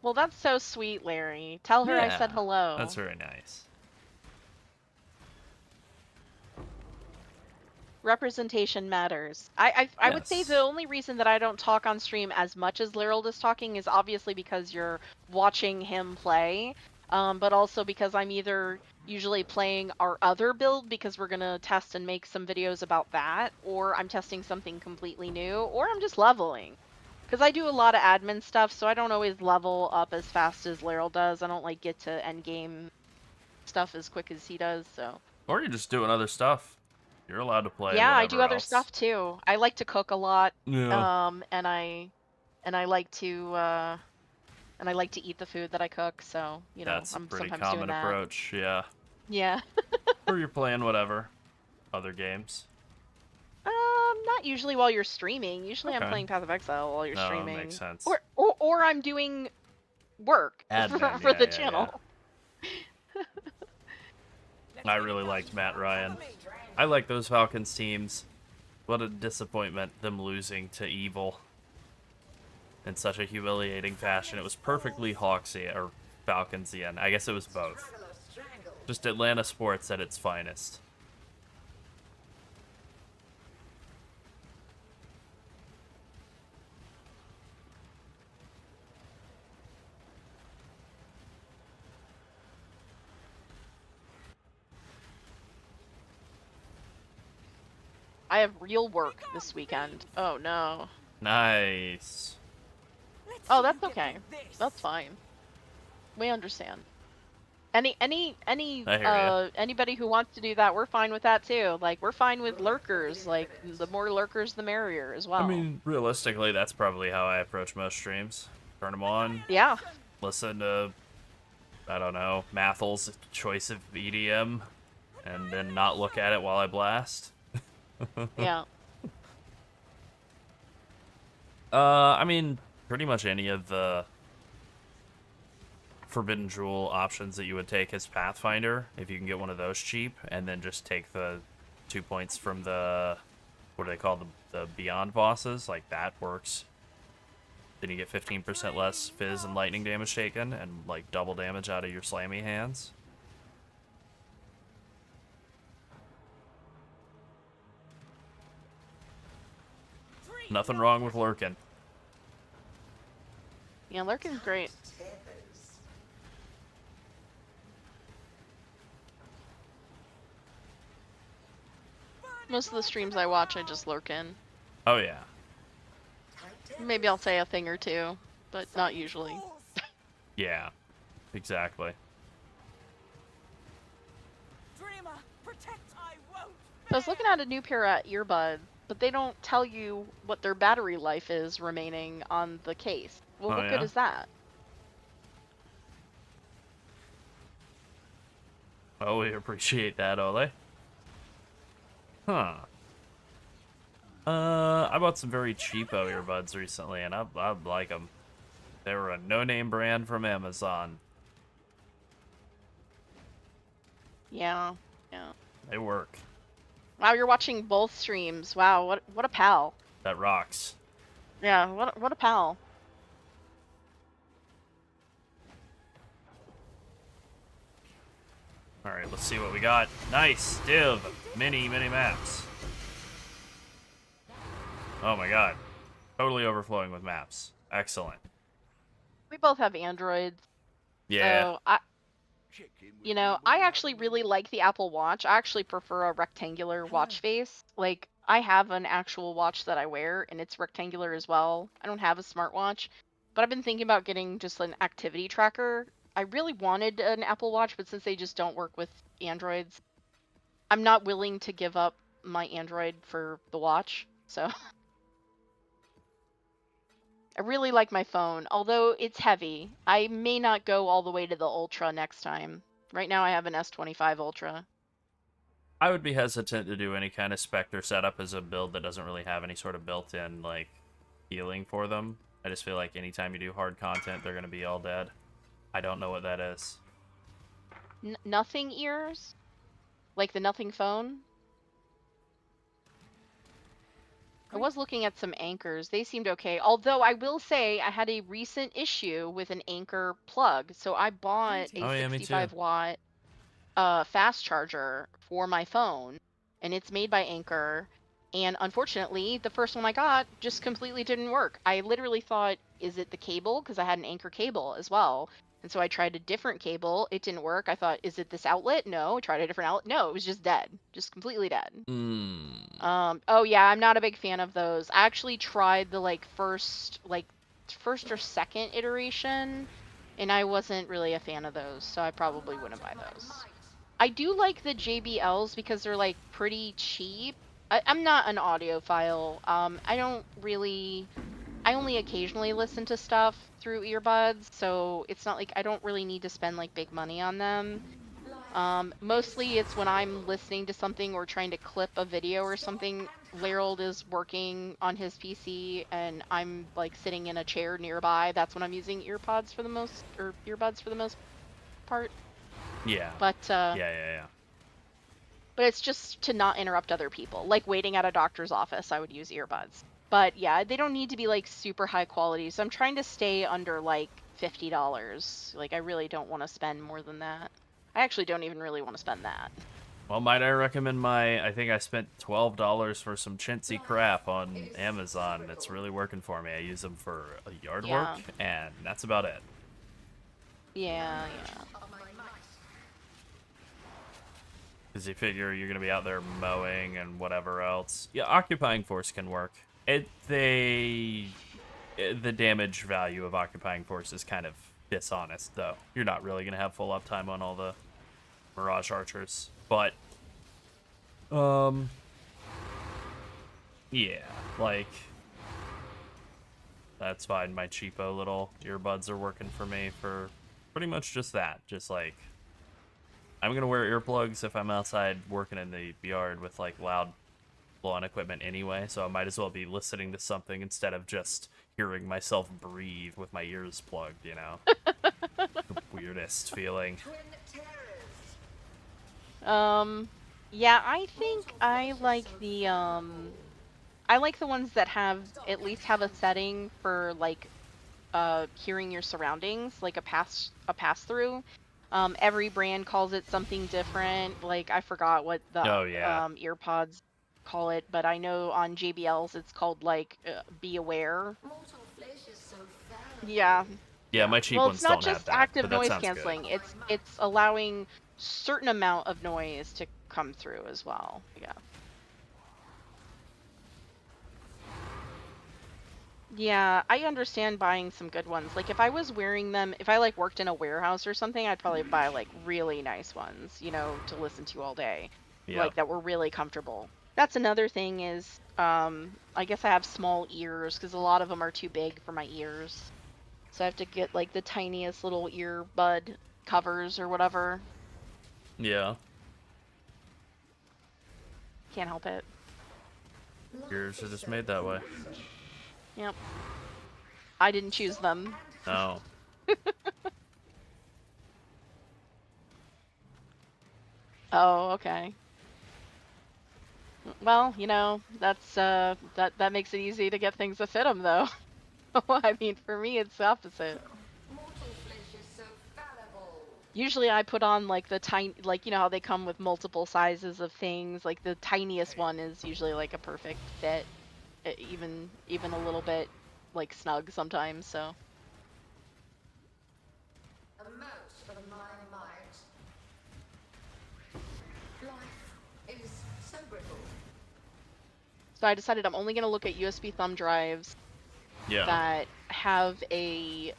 Well, that's so sweet, Larry. Tell her I said yeah, hello. That's very nice. Representation matters. I would say Yes. the only reason that I don't talk on stream as much as Lerald is talking is obviously because you're watching him play, but also because I'm either usually playing our other build because we're gonna test and make some videos about that, or I'm testing something completely new, or I'm just leveling. Because I do a lot of admin stuff, so I don't always level up as fast as Lerald does. I don't like get to end game stuff as quick as he does, so. Or you're just doing other stuff. You're allowed to play. Yeah, I do whatever other else. stuff too. I like to cook a lot. Yeah. And I like to eat the food that I cook, so That's I'm a pretty sometimes doing common that. approach. Yeah. Yeah. Or you're playing whatever other games. Not usually while you're streaming. Usually I'm Okay. playing Path of Exile while you're No, streaming. makes sense. Or I'm doing work Admin, for yeah, the yeah, channel. I really liked Matt Ryan. I like those Falcons teams. What a disappointment, them losing to Evil in such a humiliating fashion. It was perfectly Hawksian, or Falconsian. I guess it was both. Just Atlanta sports at its finest. I have real work this weekend. Oh no. Nice. Oh, that's okay. That's fine. We understand. Anybody who wants to do that, we're fine with that too. Like, we're fine with lurkers. Like, the more lurkers, the merrier as well. I mean, realistically, that's probably how I approach most streams. Turn them on, yeah. listen to, I don't know, Mathel's choice of EDM, and then not look at it while I blast. Yeah. I mean, pretty much any of the Forbidden Jewel options that you would take as Pathfinder, if you can get one of those cheap, and then just take the 2 points from the, what do they call the Beyond bosses, like that works. Then you get 15% less fizz and lightning damage taken, and like double damage out of your slammy hands. Nothing wrong with lurking. Yeah, lurking's great. Most of the streams I watch, I just lurk in. Oh yeah. Maybe I'll say a thing or two, but not usually. Yeah. Exactly. Dreamer, protect I won't. I was looking at a new pair of earbuds, but they don't tell you what their battery life is remaining on the case. Well, Oh, what good yeah? is that? Oh, we appreciate that, Ole. Huh. I bought some very cheapo earbuds recently, and I like them. They were a no-name brand from Amazon. Yeah, yeah. They work. Wow, you're watching both streams. Wow, what a pal. That rocks. Yeah, what a pal. Alright, let's see what we got. Nice! Div! Mini maps. Oh my god. Totally overflowing with maps. Excellent. We both have Androids, Yeah. so I Check in with You know, me I when actually really like the Apple Watch. I actually prefer a rectangular watch face. Like, I have an actual watch that I wear, and it's rectangular as well. I don't have a smartwatch, but I've been thinking about getting just an activity tracker. I really wanted an Apple Watch, but since they just don't work with Androids, I'm not willing to give up my Android for the watch. So I really like my phone, although it's heavy. I may not go all the way to the Ultra next time. Right now I have an S25 Ultra. I would be hesitant to do any kind of Spectre setup as a build that doesn't really have any sort of built-in, like, healing for them. I just feel like anytime you do hard content, they're going to be all dead. I don't know what that is. Nothing ears? Like the Nothing phone? I was looking at some anchors. They seemed okay. Although I will say I had a recent issue with an anchor plug. So I bought a Oh, yeah, me too. 65 watt fast charger for my phone, and it's made by Anchor. And unfortunately, the first one I got just completely didn't work. I literally thought, is it the cable? Because I had an Anchor cable as well. And so I tried a different cable. It didn't work. I thought, is it this outlet? No. I tried a different outlet. No, it was just dead. Just completely dead. Oh yeah, I'm not a big fan of those. I actually tried the first or second iteration, and I wasn't really a fan of those, so I probably wouldn't buy those. I do like the JBLs because they're like pretty cheap. I'm not an audiophile. I only occasionally listen to stuff through earbuds, so it's not like I don't really need to spend like big money on them. Mostly it's when I'm listening to something or trying to clip a video or something. Larold is working on his PC and I'm like sitting in a chair nearby. That's when I'm using earbuds for the most part. Yeah. But Yeah. but it's just to not interrupt other people. Like waiting at a doctor's office, I would use earbuds. But yeah, they don't need to be like super high quality. So I'm trying to stay under like $50. Like I really don't want to spend more than that. I actually don't even really want to spend that. Well, might I recommend I think I spent $12 for some chintzy crap on Amazon. It's really working for me. I use them for yard work, and that's about it. Yeah. Because you figure you're going to be out there mowing and whatever else. Yeah, Occupying Force can work. The damage value of Occupying Force is kind of dishonest, though. You're not really going to have full uptime on all the Mirage Archers. But, yeah, like, that's fine. My cheapo little earbuds are working for me for pretty much just that. Just, like, I'm going to wear earplugs if I'm outside working in the yard with, like, loud blow-on equipment anyway, so I might as well be listening to something instead of just hearing myself breathe with my ears plugged, you know? The weirdest feeling. Yeah, I think I like the ones that at least have a setting for like hearing your surroundings, like a pass through. Every brand calls it something different. Like I forgot what the earpods call it, but I know on JBL's it's called like Be Aware. Yeah. Yeah, my cheap Well, ones it's not don't have just that, active but that noise sounds canceling. good. It's allowing certain amount of noise to come through as well. Yeah. Yeah, I understand buying some good ones. Like if I was wearing them, if I like worked in a warehouse or something, I'd probably buy like really nice ones, you know, to listen to all day. Yeah. Like that were really comfortable. That's another thing is, I guess I have small ears because a lot of them are too big for my ears. So I have to get like the tiniest little earbud covers or whatever. Yeah. Can't help it. Yours are just made that way. Yep. I didn't choose them. No. Oh, okay. Well, you know, that's that makes it easy to get things to fit them though. I mean, for me it's the opposite. Usually I put on like the like you know how they come with multiple sizes of things, like the tiniest one is usually like a perfect fit. Even a little bit like snug sometimes, so. So I decided I'm only going to look at USB thumb drives that have a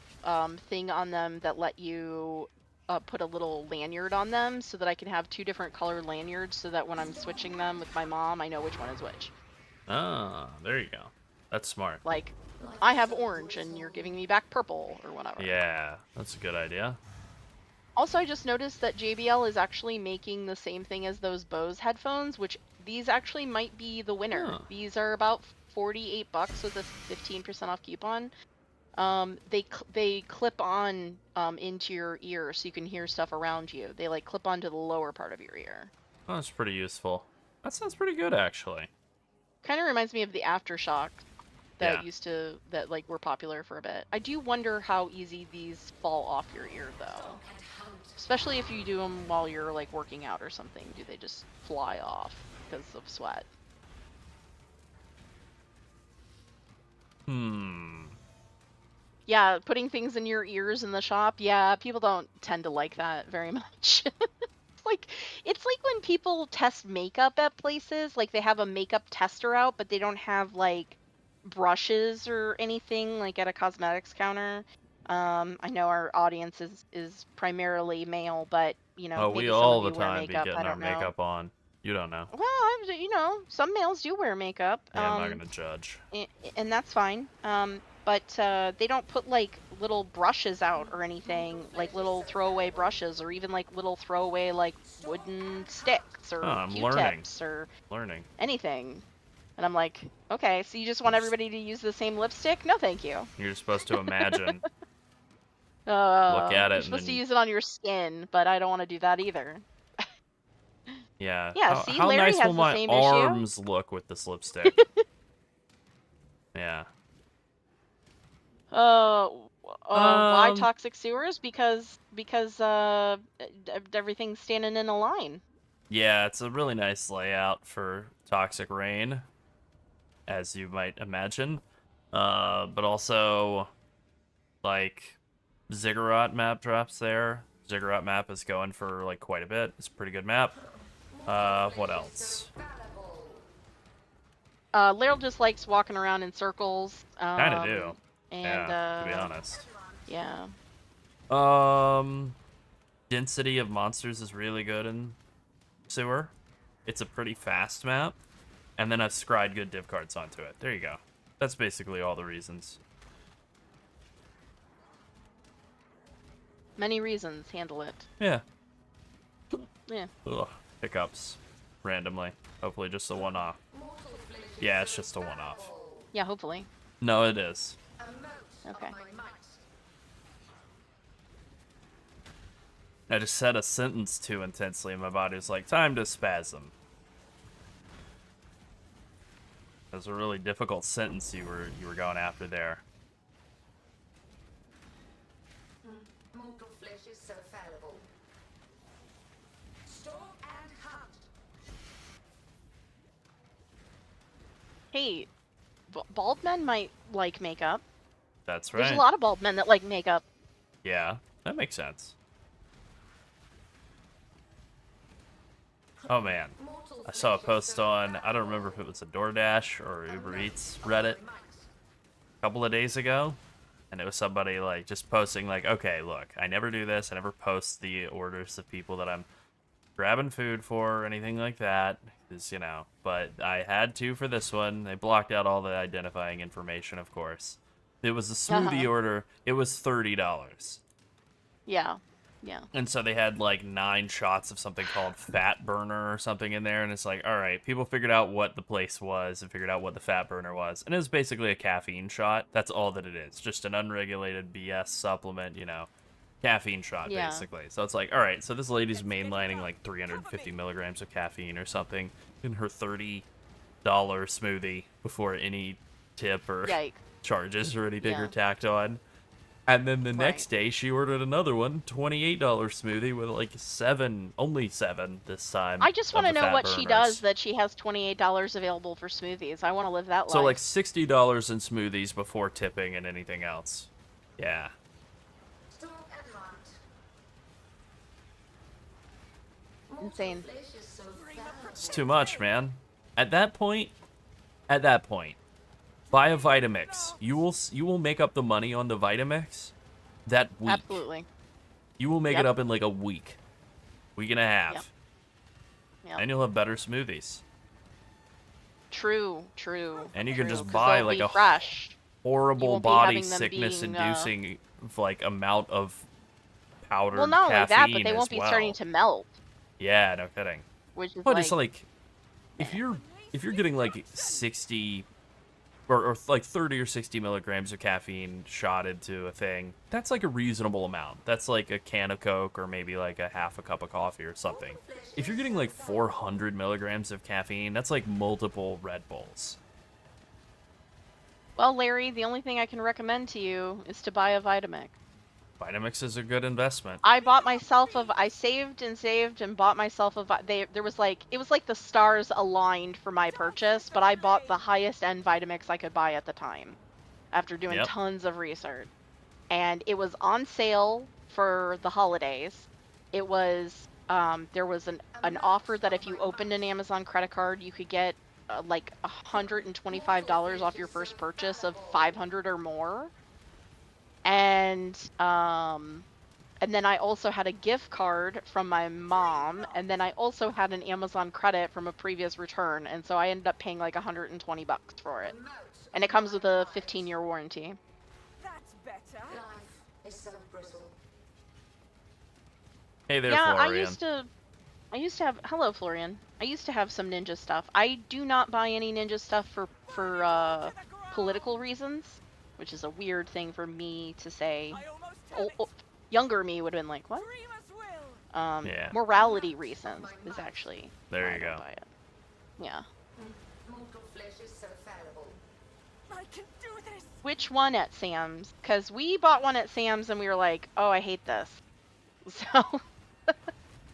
thing on them that let you put a little lanyard on them so that I can have two different color lanyards so that when I'm switching them with my mom, I know which one is which. Ah, there you go. That's smart. Like, I have orange and you're giving me back purple or whatever. Yeah, that's a good idea. Also, I just noticed that JBL is actually making the same thing as those Bose headphones, which these actually might be the winner. Huh. These are about $48 with a 15% off coupon. They clip on into your ear so you can hear stuff around you. They like clip onto the lower part of your ear. Oh, that's pretty useful. That sounds pretty good, actually. Kind of reminds me of the Aftershock that that like were popular for a bit. I do wonder how easy these fall off your ear though. Especially if you do them while you're like working out or something. Do they just fly off because of sweat? Yeah, putting things in your ears in the shop. Yeah, people don't tend to like that very much. It's like when people test makeup at places, like they have a makeup tester out, but they don't have like brushes or anything like at a cosmetics counter. I know our audience is primarily male, but you know, we maybe all some the of you wear time be makeup. getting I our don't know. makeup on. You don't know. Well, you know, some males do wear makeup. Yeah, I'm not gonna judge. And that's fine. But they don't put like little brushes out or anything, like little throwaway brushes, or even like little throwaway like wooden sticks or Oh, I'm learning. Q-tips or Learning. anything. And I'm like, okay, so you just want everybody to use the same lipstick? No, thank you. You're supposed to imagine. Look at it You're and supposed to then- use it on your skin, but I don't want to do that either. Yeah. Yeah, How, see, how Larry nice has will the my same issue. arms look with this lipstick? Yeah. Why Um, toxic sewers? Because everything's standing in a line. Yeah, it's a really nice layout for Toxic Rain, as you might imagine. But also, like, Ziggurat map drops there. Ziggurat map is going for, like, quite a bit. It's a pretty good map. What else? Laryl just likes walking around in circles. Kinda do. And, Yeah, to be honest. Yeah. Density of monsters is really good in Sewer. It's a pretty fast map. And then I've scried good div cards onto it. There you go. That's basically all the reasons. Many reasons. Handle it. Yeah. Yeah. Ugh. Pickups. Randomly. Hopefully just a one-off. Yeah, it's just a one-off. Yeah, hopefully. No, it is. Okay. I just said a sentence too intensely and my body was like, time to spasm. That was a really difficult sentence you were going after there. Mortal flesh is so fallible. Stalk and hunt. Hey, bald men might like makeup. That's right. There's a lot of bald men that like makeup. Yeah, that makes sense. Oh man, I saw a post on, I don't remember if it was a DoorDash or Uber Eats Reddit a couple of days ago, and it was somebody like just posting like, okay, look, I never do this, I never post the orders of people that I'm grabbing food for or anything like that, because, you know, but I had to for this one. They blocked out all the identifying information, of course. It was a smoothie order. It was $30. Yeah. Yeah. And so they had like 9 shots of something called Fat Burner or something in there. And it's like, all right, people figured out what the place was and figured out what the Fat Burner was. And it was basically a caffeine shot. That's all that it is. Just an unregulated BS supplement, you know, caffeine shot, Yeah. basically. So it's like, all right, so this lady's mainlining like 350 milligrams of caffeine or something in her $30 smoothie before any tip or Yikes. charges or anything Yeah. are tacked on. And then the next day, she ordered another one, $28 smoothie with like only seven this time. I just want to of the know fat what she burners. does that she has $28 available for smoothies. I want to live that life. So like $60 in smoothies before tipping and anything else. Yeah. Stalk and hunt. Insane. Flesh is so fallible. It's too much, man. At that point, buy a Vitamix. You will make up the money on the Vitamix that week. Absolutely. You will make Yep. it up in like a week and a half. Yep. Yep. And you'll have better smoothies. True. And you can true, just 'cause buy they'll like be a fresh. You horrible won't be body having them sickness being, inducing like amount of powdered Well, not only that, caffeine but they as won't be well. starting to melt, Yeah, no kidding. which is But like, it's like if you're getting like 60 or like 30 or 60 milligrams of caffeine shot into a thing, that's like a reasonable amount. That's like a can of Coke or maybe like a half a cup of coffee or something. If you're getting like 400 milligrams of caffeine, that's like multiple Red Bulls. well, Larry, the only thing I can recommend to you is to buy a Vitamix. Vitamix is a good investment. I bought myself I saved and bought myself it was like the stars aligned for my purchase, but I bought the highest end Vitamix I could buy at the time after doing Yep. tons of research. And it was on sale for the holidays. It was there was an offer that if you opened an Amazon credit card, you could get like $125 off your first purchase of 500 or more. And then I also had a gift card from my mom, and then I also had an Amazon credit from a previous return, and so I ended up paying like $120 for it. And it comes with a 15-year warranty. That's better. Life is so brittle. Hey there, Yeah, Florian. I used to have. Hello, Florian. I used to have some ninja stuff. I do not buy any ninja stuff for political reasons, which is a weird thing for me to say. I almost have it. Younger me would have been like, what? Dreamer's will. Yeah. Morality reasons is actually There why you I don't go. buy it. Yeah. Mortal flesh is so fallible. I can do this. Which one at Sam's? Because we bought one at Sam's and we were like, oh, I hate this. So,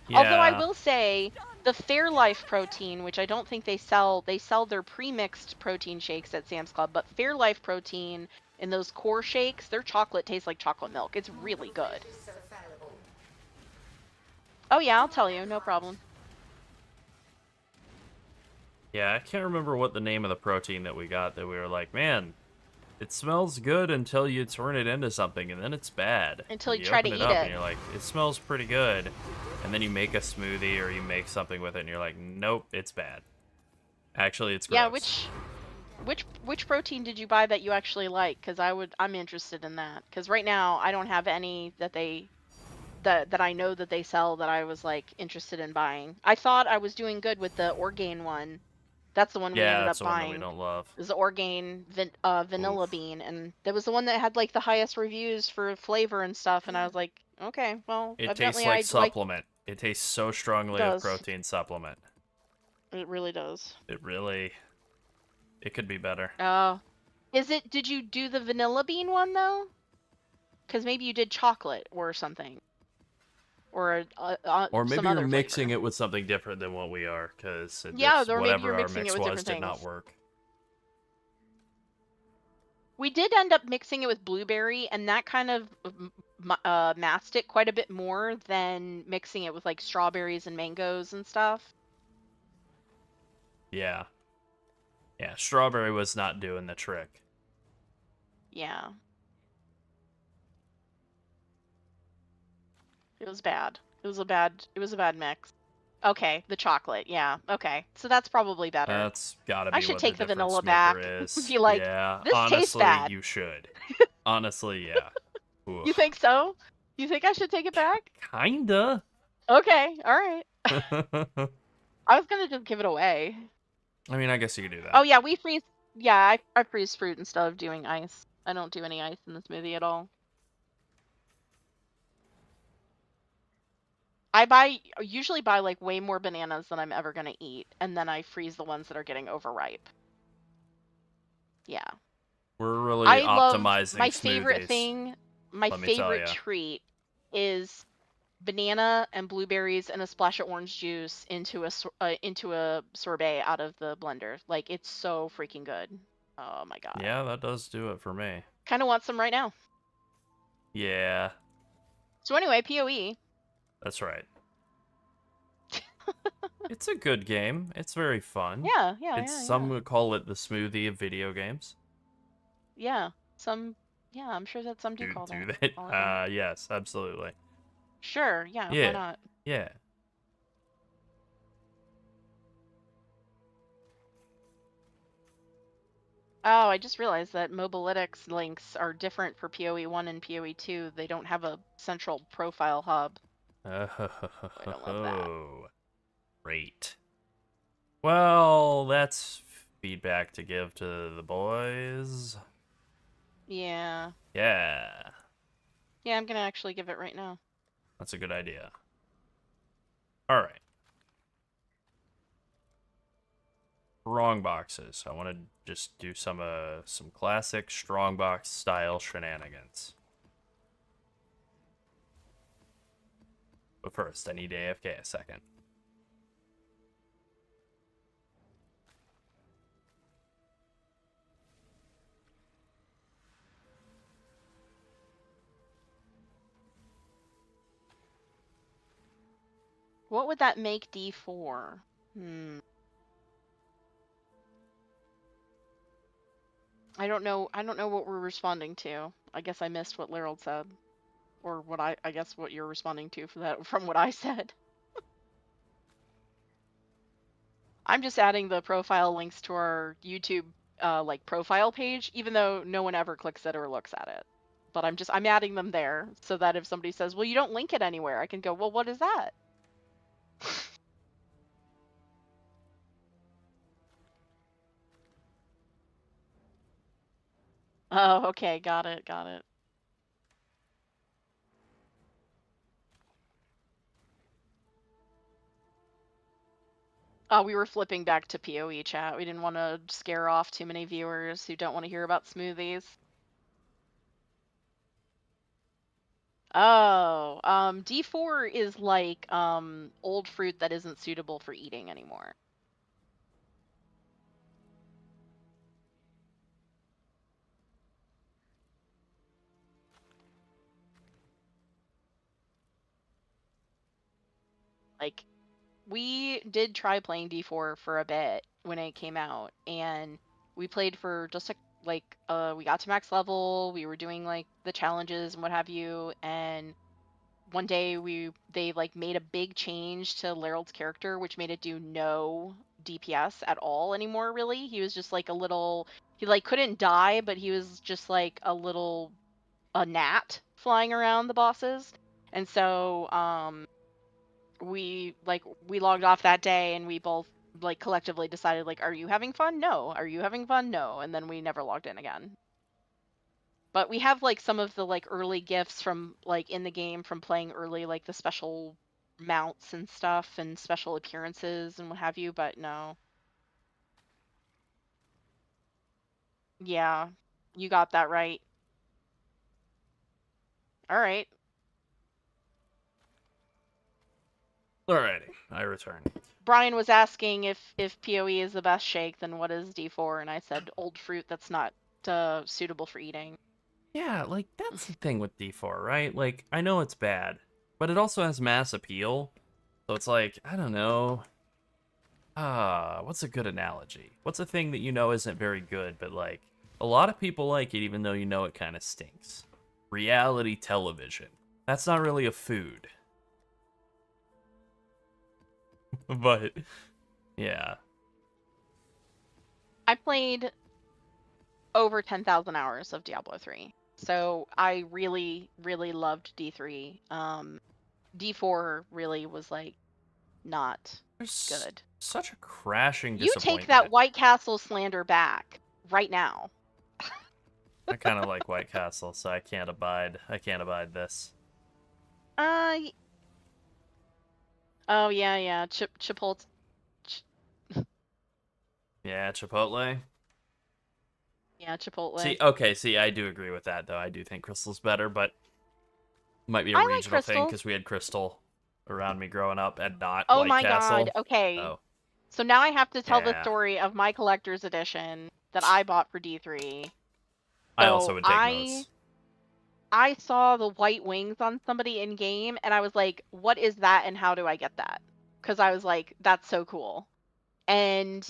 Yeah. although I will say, the Fairlife protein, which I don't think they sell their pre-mixed protein shakes at Sam's Club, but Fairlife protein in those core shakes, their chocolate tastes like chocolate milk. It's really good. Flesh is so fallible. Oh yeah, I'll tell you, no problem. Yeah, I can't remember what the name of the protein that we got that we were like, man, it smells good until you turn it into something, and then it's bad. Until And you try to open eat up it. And you're like, it smells pretty good. And then you make a smoothie or you make something with it, and you're like, nope, it's bad. Actually, it's gross. Yeah, which protein did you buy that you actually like? Because I'm interested in that. Because right now I don't have any that I know that they sell that I was like interested in buying. I thought I was doing good with the Orgain one. That's the one we Yeah, ended that's up the one buying. that we don't love. It was the Orgain vanilla Oof. bean, and that was the one that had like the highest reviews for flavor and stuff. And I was like, okay, well, It evidently tastes like I supplement. It tastes so strongly of does. protein supplement. It really does. It could be better. Oh, did you do the vanilla bean one though? Because maybe you did chocolate or something, or Or maybe some you're other mixing flavor. it with something different than what we are, because Yeah, or maybe whatever you're our mixing mix it with was different did not things. work. We did end up mixing it with blueberry, and that kind of masked it quite a bit more than mixing it with like strawberries and mangoes and stuff. Yeah. Yeah, strawberry was not doing the trick. Yeah. It was bad. It was a bad mix. Okay, the chocolate. Yeah. Okay. So that's probably better. That's gotta be I should what take the the difference vanilla back. maker is. Be like, yeah, this honestly, tastes bad. you should. Honestly, yeah. You Oof. think so? You think I should take it back? Kinda. Okay. All right. I was gonna just give it away. I mean, I guess you could do that. Oh yeah, we freeze. Yeah, I freeze fruit instead of doing ice. I don't do any ice in the smoothie at all. I usually buy like way more bananas than I'm ever gonna eat, and then I freeze the ones that are getting overripe. Yeah. We're really I love optimizing my smoothies. favorite thing. My let me tell favorite ya. treat is banana and blueberries and a splash of orange juice into a sorbet out of the blender. Like it's so freaking good. Oh my god. Yeah, that does do it for me. Kind of want some right now. Yeah, So anyway, PoE. that's right. It's a good game. It's very fun. Yeah. Some would call it the smoothie of video games. Yeah. I'm sure that some do call Do that. that? call it that. Yes, absolutely. Sure. Yeah. Yeah. Why not? Yeah. Oh, I just realized that Mobalytics links are different for PoE 1 and PoE 2. They don't have a central profile hub. don't love that. Great. Well, that's feedback to give to the boys. Yeah. Yeah, Yeah, I'm gonna actually give it right now. that's a good idea. All right. Strong boxes. I want to just do some classic strongbox style shenanigans. But first, I need AFK a second. What would that make D4? I don't know what we're responding to. I guess I missed what Larold said. Or what I guess what you're responding to for that from what I said. I'm just adding the profile links to our YouTube like profile page, even though no one ever clicks it or looks at it. But I'm adding them there so that if somebody says, well, you don't link it anywhere, I can go, well, what is that? Oh, okay, got it, got it. We were flipping back to PoE chat. We didn't want to scare off too many viewers who don't want to hear about smoothies. Oh, D4 is like old fruit that isn't suitable for eating anymore. Like, we did try playing D4 for a bit when it came out, and we played for just we got to max level, we were doing like the challenges and what have you, and one day they like made a big change to Larold's character, which made it do no DPS at all anymore, really. He was just like he like couldn't die, but he was just like a gnat flying around the bosses. And so we logged off that day, and we both like collectively decided, like, are you having fun? No. Are you having fun? No. And then we never logged in again. But we have like some of the like early gifts from like in the game from playing early, like the special mounts and stuff and special appearances and what have you, but no. Yeah, you got that right. All right. Alrighty, I return. Brian was asking if PoE is the best shake, then what is D4? And I said old fruit that's not suitable for eating. Yeah, like, that's the thing with D4, right? Like, I know it's bad, but it also has mass appeal. So it's like, I don't know. What's a good analogy? What's a thing that you know isn't very good, but like, a lot of people like it even though you know it kind of stinks? Reality television. That's not really a food. But, yeah. I played over 10,000 hours of Diablo 3. So I really, really loved D3. D4 really was like not There's good. such a crashing You disappointment. take that White Castle slander back right now. I kind of like White Castle, so I can't abide this. Oh yeah. Chipotle. Yeah, Chipotle. Yeah, Chipotle. See, I do agree with that, though. I do think Crystal's better, but might be a I like regional thing Crystal. because we had Crystal around me growing up and not Oh White my Castle. god. Okay. Oh. So now I have to tell the Yeah. story of my collector's edition that I bought for D3. I So also would take notes. I saw the white wings on somebody in game, and I was like, what is that and how do I get that? Because I was like, that's so cool. And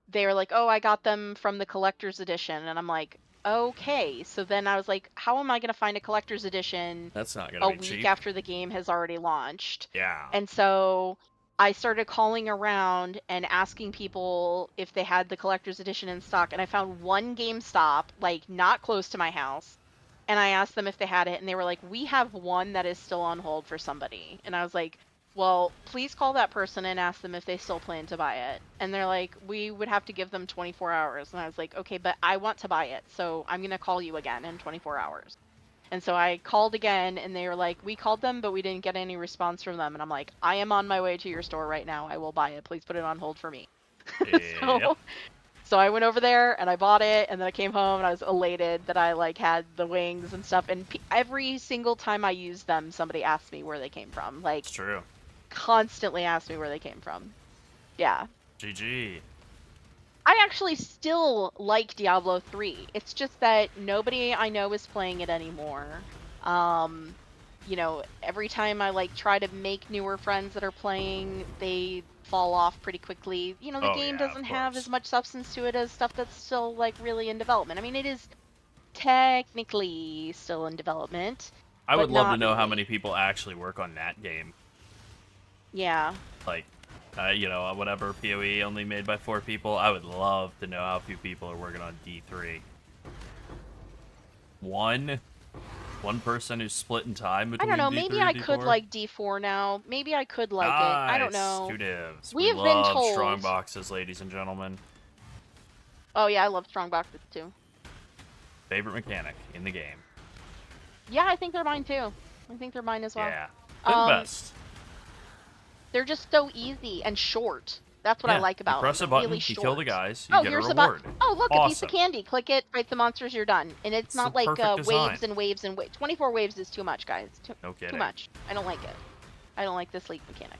they were like, oh, I got them from the collector's edition. And I'm like, okay. So then I was like, how am I going to find a collector's edition That's not a gonna be week cheap. after the game has already launched? Yeah. And so I started calling around and asking people if they had the collector's edition in stock. And I found one GameStop, like not close to my house. And I asked them if they had it. And they were like, we have one that is still on hold for somebody. And I was like, well, please call that person and ask them if they still plan to buy it. And they're like, we would have to give them 24 hours. And I was like, okay, but I want to buy it. So I'm going to call you again in 24 hours. And so I called again, and they were like, we called them, but we didn't get any response from them. And I'm like, I am on my way to your store right now. I will buy it. Please put it on hold for me. Yep. So I went over there and I bought it, and then I came home and I was elated that I like had the wings and stuff. And every single time I used them, somebody asked me where they came from. Like, It's true. constantly asked me where they came from. Yeah. GG. I actually still like Diablo 3. It's just that nobody I know is playing it anymore. You know, every time I like try to make newer friends that are playing, they fall off pretty quickly. You know, the Oh, game yeah, doesn't of have course. as much substance to it as stuff that's still like really in development. I mean, it is technically still in development. I would but love to not know how really. many people actually work on that game. Yeah. Like, you know, whatever, PoE only made by 4 people. I would love to know how few people are working on D3. 1? one person who's split in time I between don't know. D3 Maybe and I could D4? like D4 now. Maybe I could like it. I don't Nice. know. Two divs. We We have been love told. strong boxes, ladies and gentlemen. Oh yeah, I love strong boxes too. Favorite mechanic in the game. Yeah, I think they're mine too. I think they're mine as well. Yeah. They're the best. They're just so easy and short. That's what I like about you press them. a button, Really you short. kill the guys, you get a here's reward. Oh, look, a piece of Awesome. candy. Click it, fight the monsters, you're done. And it's not the like perfect design. waves and waves and waves. 24 waves is too much, guys. No Too kidding. much. I don't like it. I don't like this leak mechanic.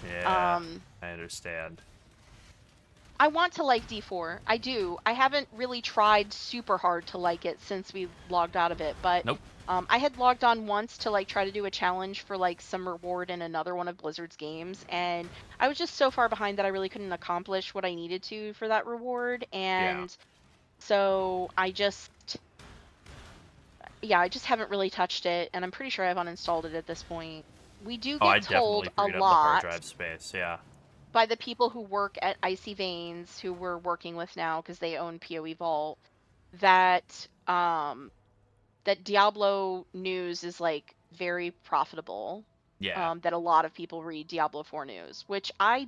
Yeah, I understand. I want to like D4. I do. I haven't really tried super hard to like it since we logged out of it, but Nope. I had logged on once to like try to do a challenge for like some reward in another one of Blizzard's games, and I was just so far behind that I really couldn't accomplish what I needed to for that reward, and so I just haven't really touched it, and I'm pretty sure I've uninstalled it at this point. We do I get told definitely a freed up the hard lot drive space, yeah. by the people who work at Icy Veins, who we're working with now because they own PoE Vault, that that Diablo news is like very profitable. Yeah. That a lot of people read Diablo 4 news, which I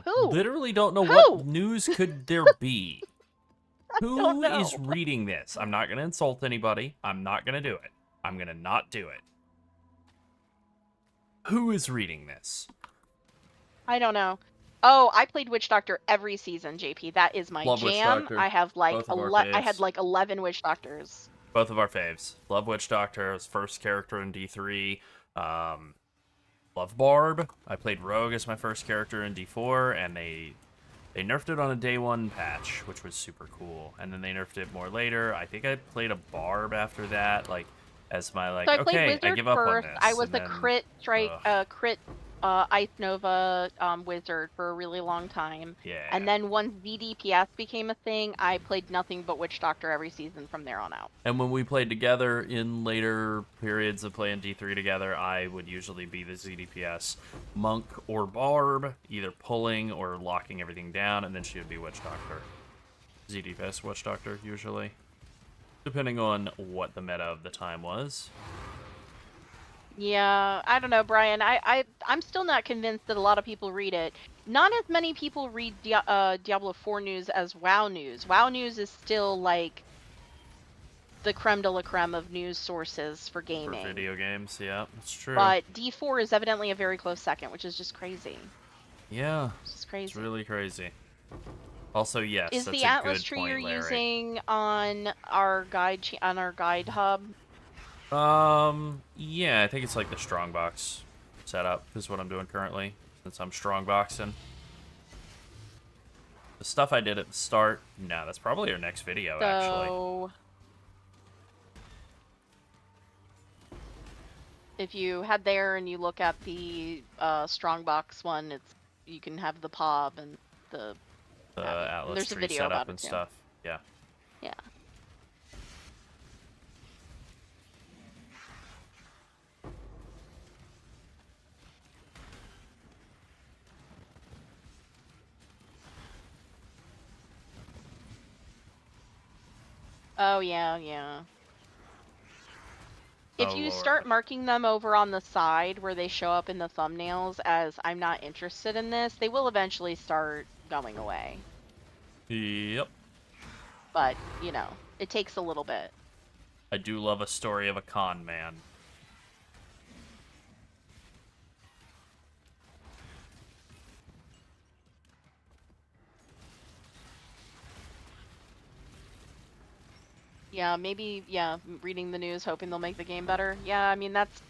who? literally don't know Who? what news could there be. don't Who know. is reading this? I'm not going to insult anybody. I'm not going to do it. I'm going to not do it. Who is reading this? I don't know. Oh, I played Witch Doctor every season, JP. That is my Love Witch jam. Doctor. I have like Both of our I had faves. like 11 Witch Doctors. Both of our faves. Love Witch Doctor, his first character in D3. Love Barb. I played Rogue as my first character in D4, and they nerfed it on a day one patch, which was super cool. And then they nerfed it more later. I think I played a Barb after that, like as my like. So I played Okay, Wizard I give up first. on this. I was and a then- crit strike, ugh. crit Ice Nova wizard for a really long time. Yeah. And then once VDPS became a thing, I played nothing but Witch Doctor every season from there on out. And when we played together in later periods of playing D3 together, I would usually be the ZDPS monk or barb, either pulling or locking everything down, and then she would be Witch Doctor. ZDPS Witch Doctor, usually. Depending on what the meta of the time was. Yeah, I don't know, Brian. I'm still not convinced that a lot of people read it. Not as many people read Diablo 4 news as WoW news. WoW news is still like the creme de la creme of news sources for gaming. For video games, yeah, that's true. But D4 is evidently a very close second, which is just crazy. Yeah, It's just crazy. it's really crazy. Also, yes, Is that's the a Atlas good tree point, you're Larry. using on our guide hub? Yeah, I think it's like the strongbox setup is what I'm doing currently, since I'm strongboxing. The stuff I did at the start, no, that's probably our next video, actually. So if you head there and you look at the strongbox one, you can have the POB and the Atlas there's a tree video setup about and it too. stuff. Yeah. Yeah. Oh yeah, yeah. If Oh, you Lord. start marking them over on the side where they show up in the thumbnails as I'm not interested in this, they will eventually start going away. Yep. But, you know, it takes a little bit. I do love a story of a con man. Yeah, maybe, yeah, reading the news, hoping they'll make the game better. Yeah, I mean, that's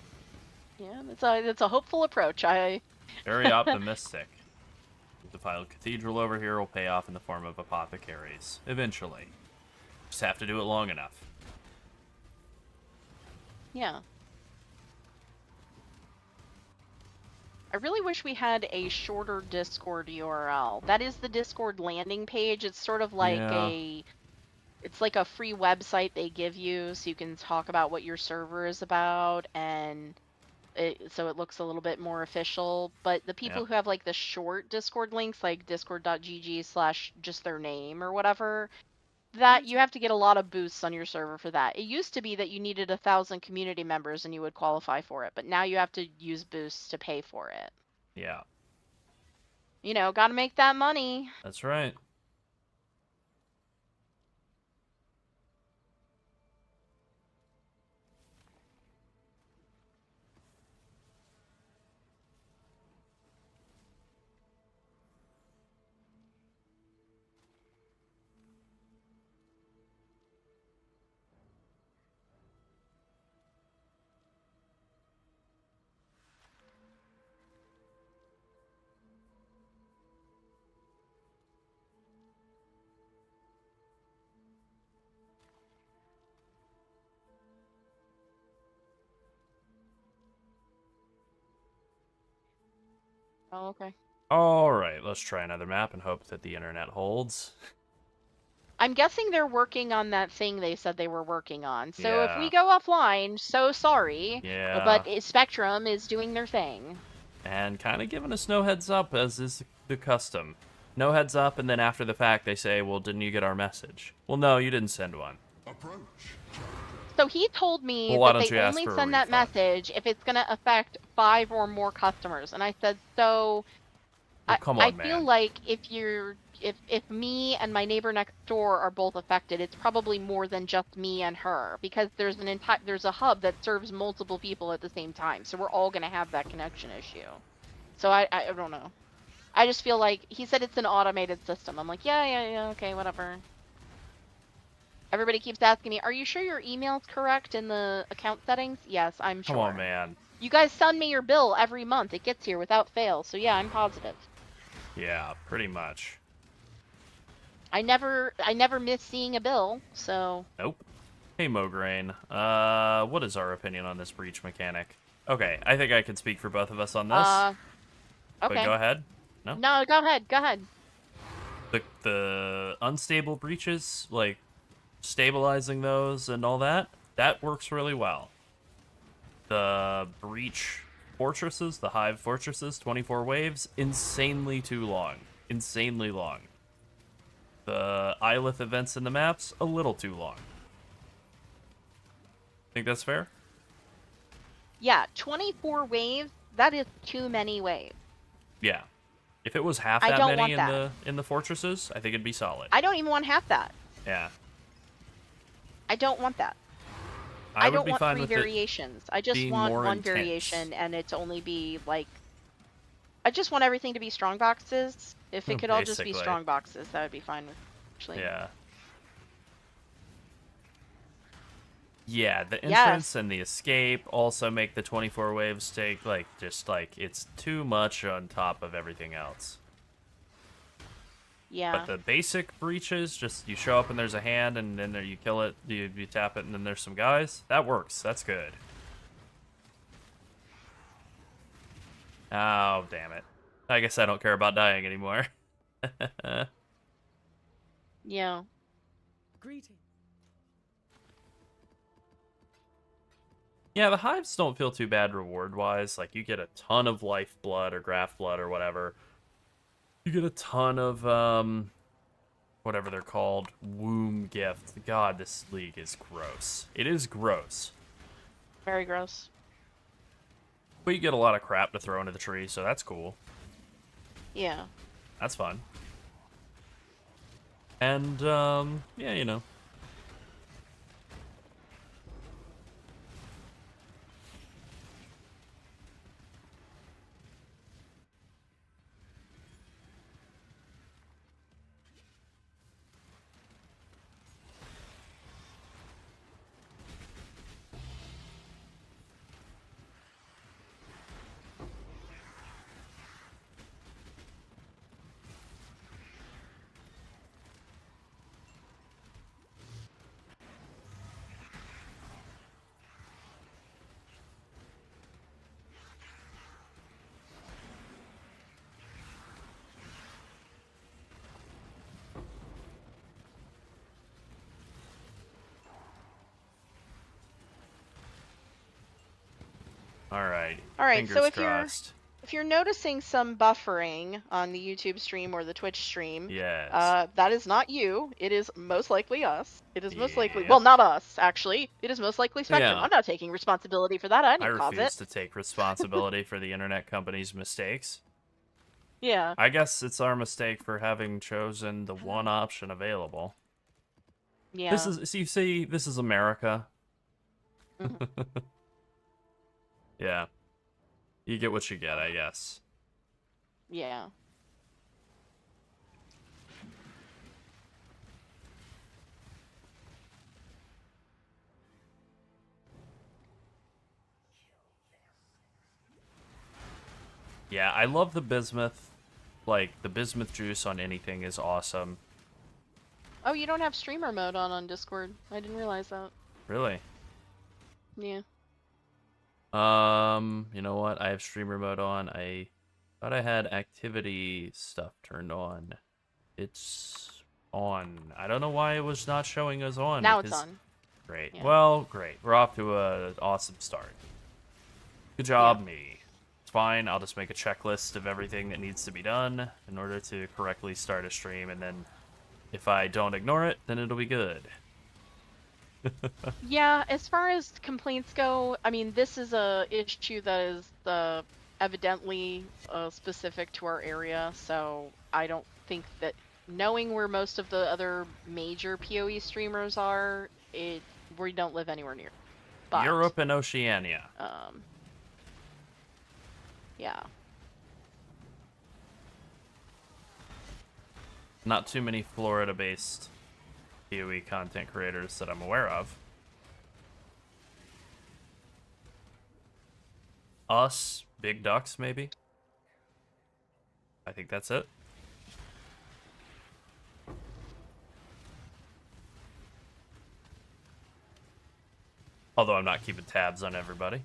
a hopeful approach. Very optimistic. The Defiled Cathedral over here will pay off in the form of apothecaries. Eventually. Just have to do it long enough. Yeah. I really wish we had a shorter Discord URL. That is the Discord landing page. It's sort of like Yeah. it's like a free website they give you so you can talk about what your server is about, and so it looks a little bit more official. But the people Yeah. who have like the short Discord links, like discord.gg/ just their name or whatever, that you have to get a lot of boosts on your server for that. It used to be that you needed 1,000 community members and you would qualify for it, but now you have to use boosts to pay for it. Yeah, You know, gotta make that money. that's right. Oh, okay. All right, let's try another map and hope that the internet holds. I'm guessing they're working on that thing they said they were working on. So if we Yeah. go offline, so sorry. Yeah. But Spectrum is doing their thing. And kind of giving us no heads up, as is the custom. No heads up, and then after the fact they say, well, didn't you get our message? Well, no, you didn't send one. Approach. So he told me Well, why that don't they you ask only for a send that refund? message if it's going to affect 5 or more customers. And I said, so Well, come I on, feel man. like if me and my neighbor next door are both affected, it's probably more than just me and her, because there's a hub that serves multiple people at the same time. So we're all going to have that connection issue. So I don't know. I just feel like he said it's an automated system. I'm like, yeah, okay, whatever. Everybody keeps asking me, are you sure your email's correct in the account settings? Yes, I'm sure. Come on, man. You guys send me your bill every month. It gets here without fail. So yeah, I'm positive. Yeah, pretty much. I never miss seeing a bill, so Nope. Hey, Mograine. What is our opinion on this breach mechanic? Okay, I think I can speak for both of us on this. But okay. go ahead. No, go ahead. The unstable breaches, like stabilizing those and all that, that works really well. The breach fortresses, the hive fortresses, 24 waves, insanely too long. Insanely long. The Ilith events in the maps, a little too long. Think that's fair? Yeah, 24 waves. That is too many waves. Yeah. If it was half I that don't many want in the fortresses, I think it'd be solid. I don't even want half that. Yeah. I don't want that. I I would don't be want fine 3 with it variations. I just being want more one intense. variation, and it to only be like. I just want everything to be strong boxes. If it could all just be Basically. strong boxes, that would be fine with. Actually. Yeah. Yeah, the Yes. entrance and the escape also make the 24 waves take, it's too much on top of everything else. Yeah. But the basic breaches, just you show up and there's a hand, and then there you kill it, you tap it, and then there's some guys. That works. That's good. Oh, damn it. I guess I don't care about dying anymore. Yeah. Greeting. Yeah, the hives don't feel too bad reward-wise. Like, you get a ton of lifeblood or graft blood or whatever. You get a ton of, whatever they're called, womb gift. God, this league is gross. It is gross. Very gross. But you get a lot of crap to throw into the tree, so that's cool. Yeah. That's fun. And, yeah, you know. All right. All right, Fingers so if crossed. if you're noticing some buffering on the YouTube stream or the Twitch stream, Yes. that is not you. It is most likely us. It is most likely, Yep. well, not us, actually. It is most likely Spectrum. Yeah. I'm not taking responsibility for that. I I didn't cause refuse it. to take responsibility for the internet company's mistakes. Yeah. I guess it's our mistake for having chosen the one option available. Yeah. This is, so you see, this is America. Mhm. Yeah. You get what you get, I guess. Yeah. Yeah, I love the bismuth. Like, the bismuth juice on anything is awesome. Oh, you don't have streamer mode on Discord. I didn't realize that. Really. Yeah. You know what? I have streamer mode on. I thought I had activity stuff turned on. It's on. I don't know why it was not showing us on. Now it's because- on. Great. Yeah. Well, great. We're off to a awesome start. Good job, me. It's fine. I'll just make a checklist of everything that needs to be done in order to correctly start a stream, and then if I don't ignore it, then it'll be good. Yeah, as far as complaints go, I mean, this is a issue that is evidently specific to our area, so I don't think that knowing where most of the other major PoE streamers are, we don't live anywhere near. But, Europe and Oceania. yeah. Not too many Florida-based PoE content creators that I'm aware of. Us, Big Ducks, maybe? I think that's it. Although I'm not keeping tabs on everybody.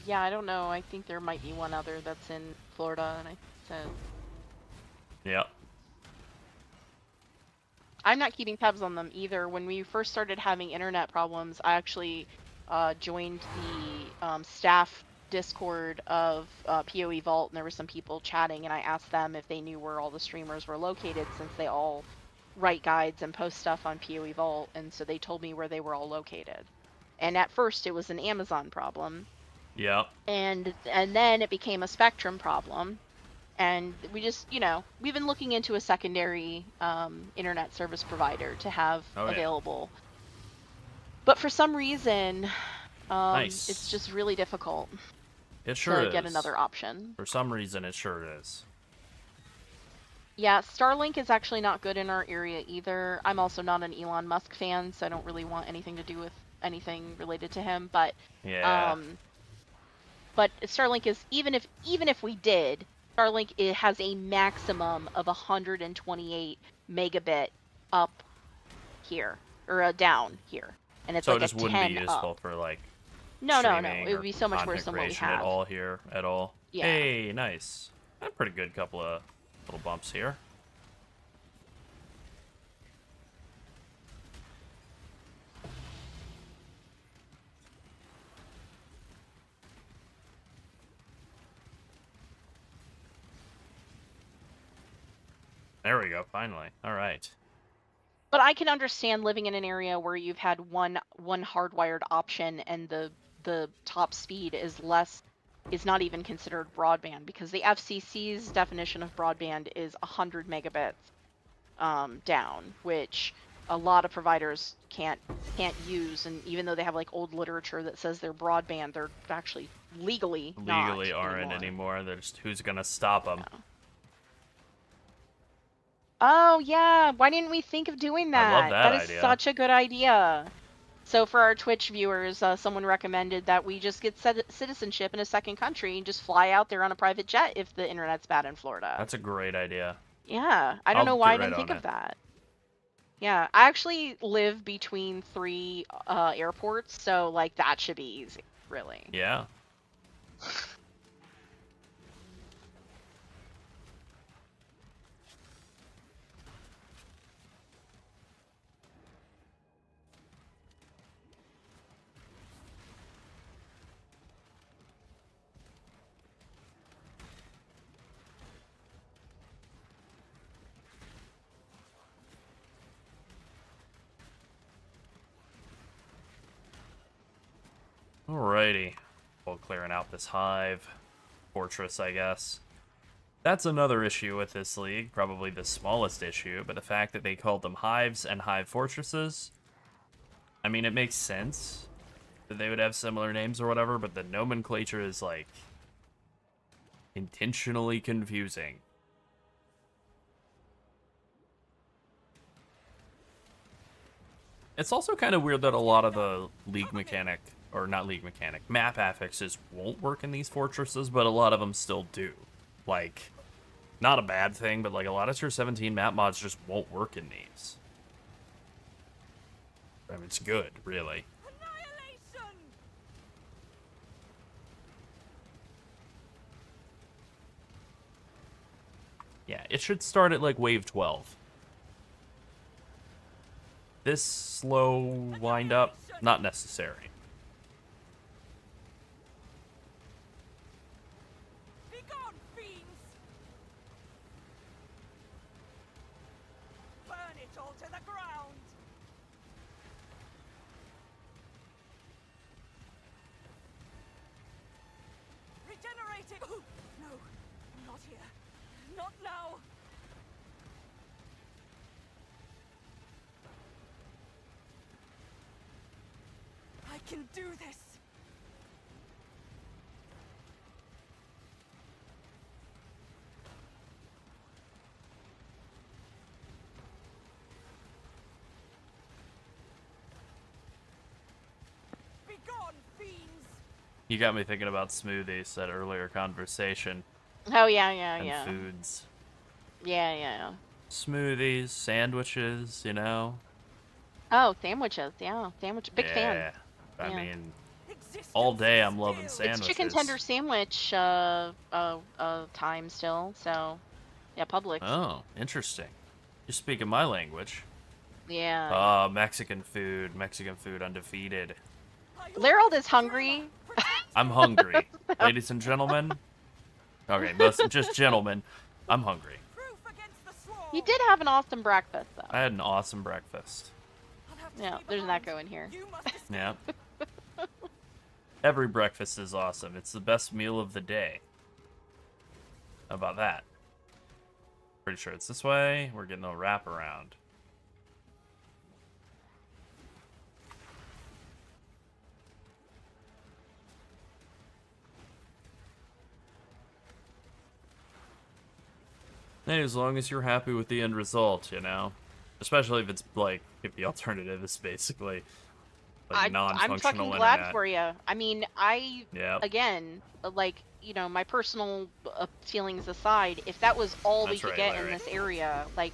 Yeah, I don't know. I think there might be one other that's in Florida, and I said Yep. I'm not keeping tabs on them either. When we first started having internet problems, I actually joined the staff Discord of PoE Vault, and there were some people chatting, and I asked them if they knew where all the streamers were located, since they all write guides and post stuff on PoE Vault, and so they told me where they were all located. And at first, it was an Amazon problem, Yep. and then it became a Spectrum problem. And we just, we've been looking into a secondary internet service provider to have Oh, yeah. available. But for some reason, Nice. it's just really difficult It sure to is. get another option. For some reason, it sure is. Yeah, Starlink is actually not good in our area either. I'm also not an Elon Musk fan, so I don't really want anything to do with anything related to him. But Yeah. but Starlink is even if we did, Starlink has a maximum of 128 megabit up here or down here, and it's So like it just a wouldn't 10 be useful up. for like No. streaming It or would be so much worse content than what we creation have. at all here at all. Yeah. Hey, nice. A pretty good couple of little bumps here. There we go, finally. All right. But I can understand living in an area where you've had one hardwired option and the top speed is not even considered broadband, because the FCC's definition of broadband is 100 megabits down, which a lot of providers can't use, and even though they have like old literature that says they're broadband, they're actually legally Aren't anymore. They're just, who's gonna stop them? No. Oh yeah, why didn't we think of doing that? I love that That is idea. such a good idea. So for our Twitch viewers, someone recommended that we just get citizenship in a second country and just fly out there on a private jet if the internet's bad in Florida. That's a great idea. Yeah, I don't I'll know why I get didn't right think on of it. that. Yeah, I actually live between 3 airports, so like that should be easy, really. Yeah. Alrighty. Well, clearing out this hive. Fortress, I guess. That's another issue with this league, probably the smallest issue, but the fact that they called them hives and hive fortresses, I mean, it makes sense that they would have similar names or whatever, but the nomenclature is, like, intentionally confusing. It's also kind of weird that a lot of the league mechanic, or not league mechanic, map affixes won't work in these fortresses, but a lot of them still do. Like, not a bad thing, but like a lot of Tier 17 map mods just won't work in these. I mean, it's good, really. Annihilation! Yeah, it should start at like wave 12. This slow wind up, not necessary. Be gone, fiends! Burn it all to the ground! Regenerating! Oh, no, not here. Not now! I can do this! Be gone, fiends! You got me thinking about smoothies, that earlier conversation, Oh yeah, and yeah. foods. Yeah. Smoothies, sandwiches, you know? Oh, sandwiches. Yeah, big fan. Yeah. I Yeah. mean, Existence all day I'm loving still. sandwiches. It's chicken tender sandwich time still. So, yeah, Publix. Oh, interesting. You're speaking my language. Yeah. Mexican food undefeated. Lerald is hungry. I'm hungry. Ladies and gentlemen. Okay, just gentlemen. I'm hungry. Proof against the swarm. You did have an awesome breakfast though. I had an awesome breakfast. I'll have to Yeah, stay there's an behind. echo in here. You must escape. Yeah. Every breakfast is awesome. It's the best meal of the day. How about that? Pretty sure it's this way. We're getting a wraparound. Hey, as long as you're happy with the end result, you know? Especially if it's, like, if the alternative is basically, like, non-functional I'm fucking internet. glad for you. I mean, Yeah. again, like, you know, my personal feelings aside, if that was all we That's could right, get Larry. in this area, like,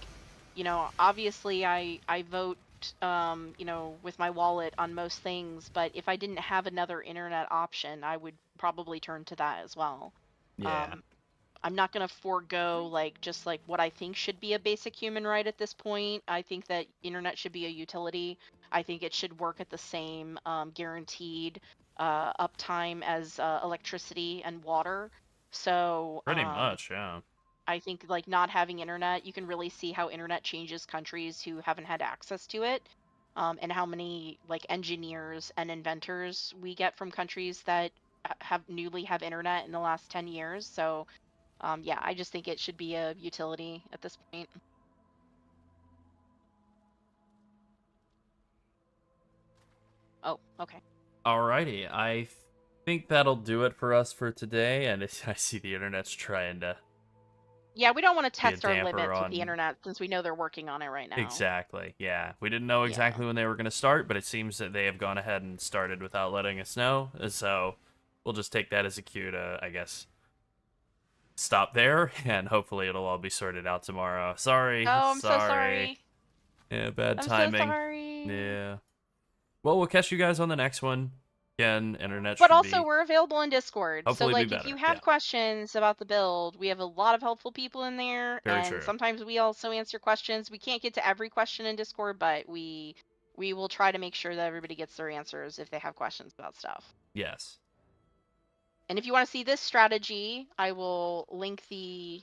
you know, obviously I vote, you know, with my wallet on most things, but if I didn't have another internet option, I would probably turn to that as well. Yeah. I'm not going to forego like just like what I think should be a basic human right at this point. I think that internet should be a utility. I think it should work at the same guaranteed uptime as electricity and water. So Pretty much, yeah. I think like not having internet, you can really see how internet changes countries who haven't had access to it, and how many like engineers and inventors we get from countries that have internet in the last 10 years. So yeah, I just think it should be a utility at this point. Oh, okay. Alrighty, I think that'll do it for us for today, and I see the internet's trying to... Yeah, we don't want to Be a test our damper limits with on- the internet since we know they're working on it right now. Exactly, yeah. We didn't know exactly when they were going to start, but it seems that they have gone ahead and started without letting us know, so we'll just take that as a cue to, I guess, stop there, and hopefully it'll all be sorted out tomorrow. Sorry. Oh, I'm so sorry. Yeah, bad I'm timing. so sorry. Yeah. Well, we'll catch you guys on the next one. Again, internet But should also, be... we're available in Discord. Hopefully so, be like, if better, you have yeah. questions about the build, we have a lot of helpful people in there. Very and true. sometimes we also answer questions. We can't get to every question in Discord, but we will try to make sure that everybody gets their answers if they have questions about stuff. Yes. And if you want to see this strategy, I will link the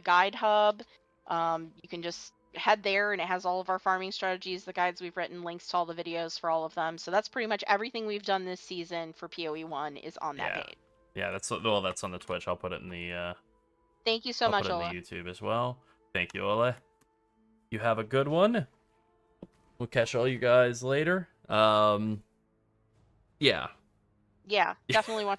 guide hub. You can just head there and it has all of our farming strategies, the guides we've written, links to all the videos for all of them. So that's pretty much everything we've done this season for PoE1 is on that Yeah. page. Yeah, that's on the Twitch. I'll put it in the Thank you so I'll much, put it Ola. in the YouTube as well. Thank you, Ole. You have a good one. We'll catch all you guys later. Yeah. Yeah, definitely watch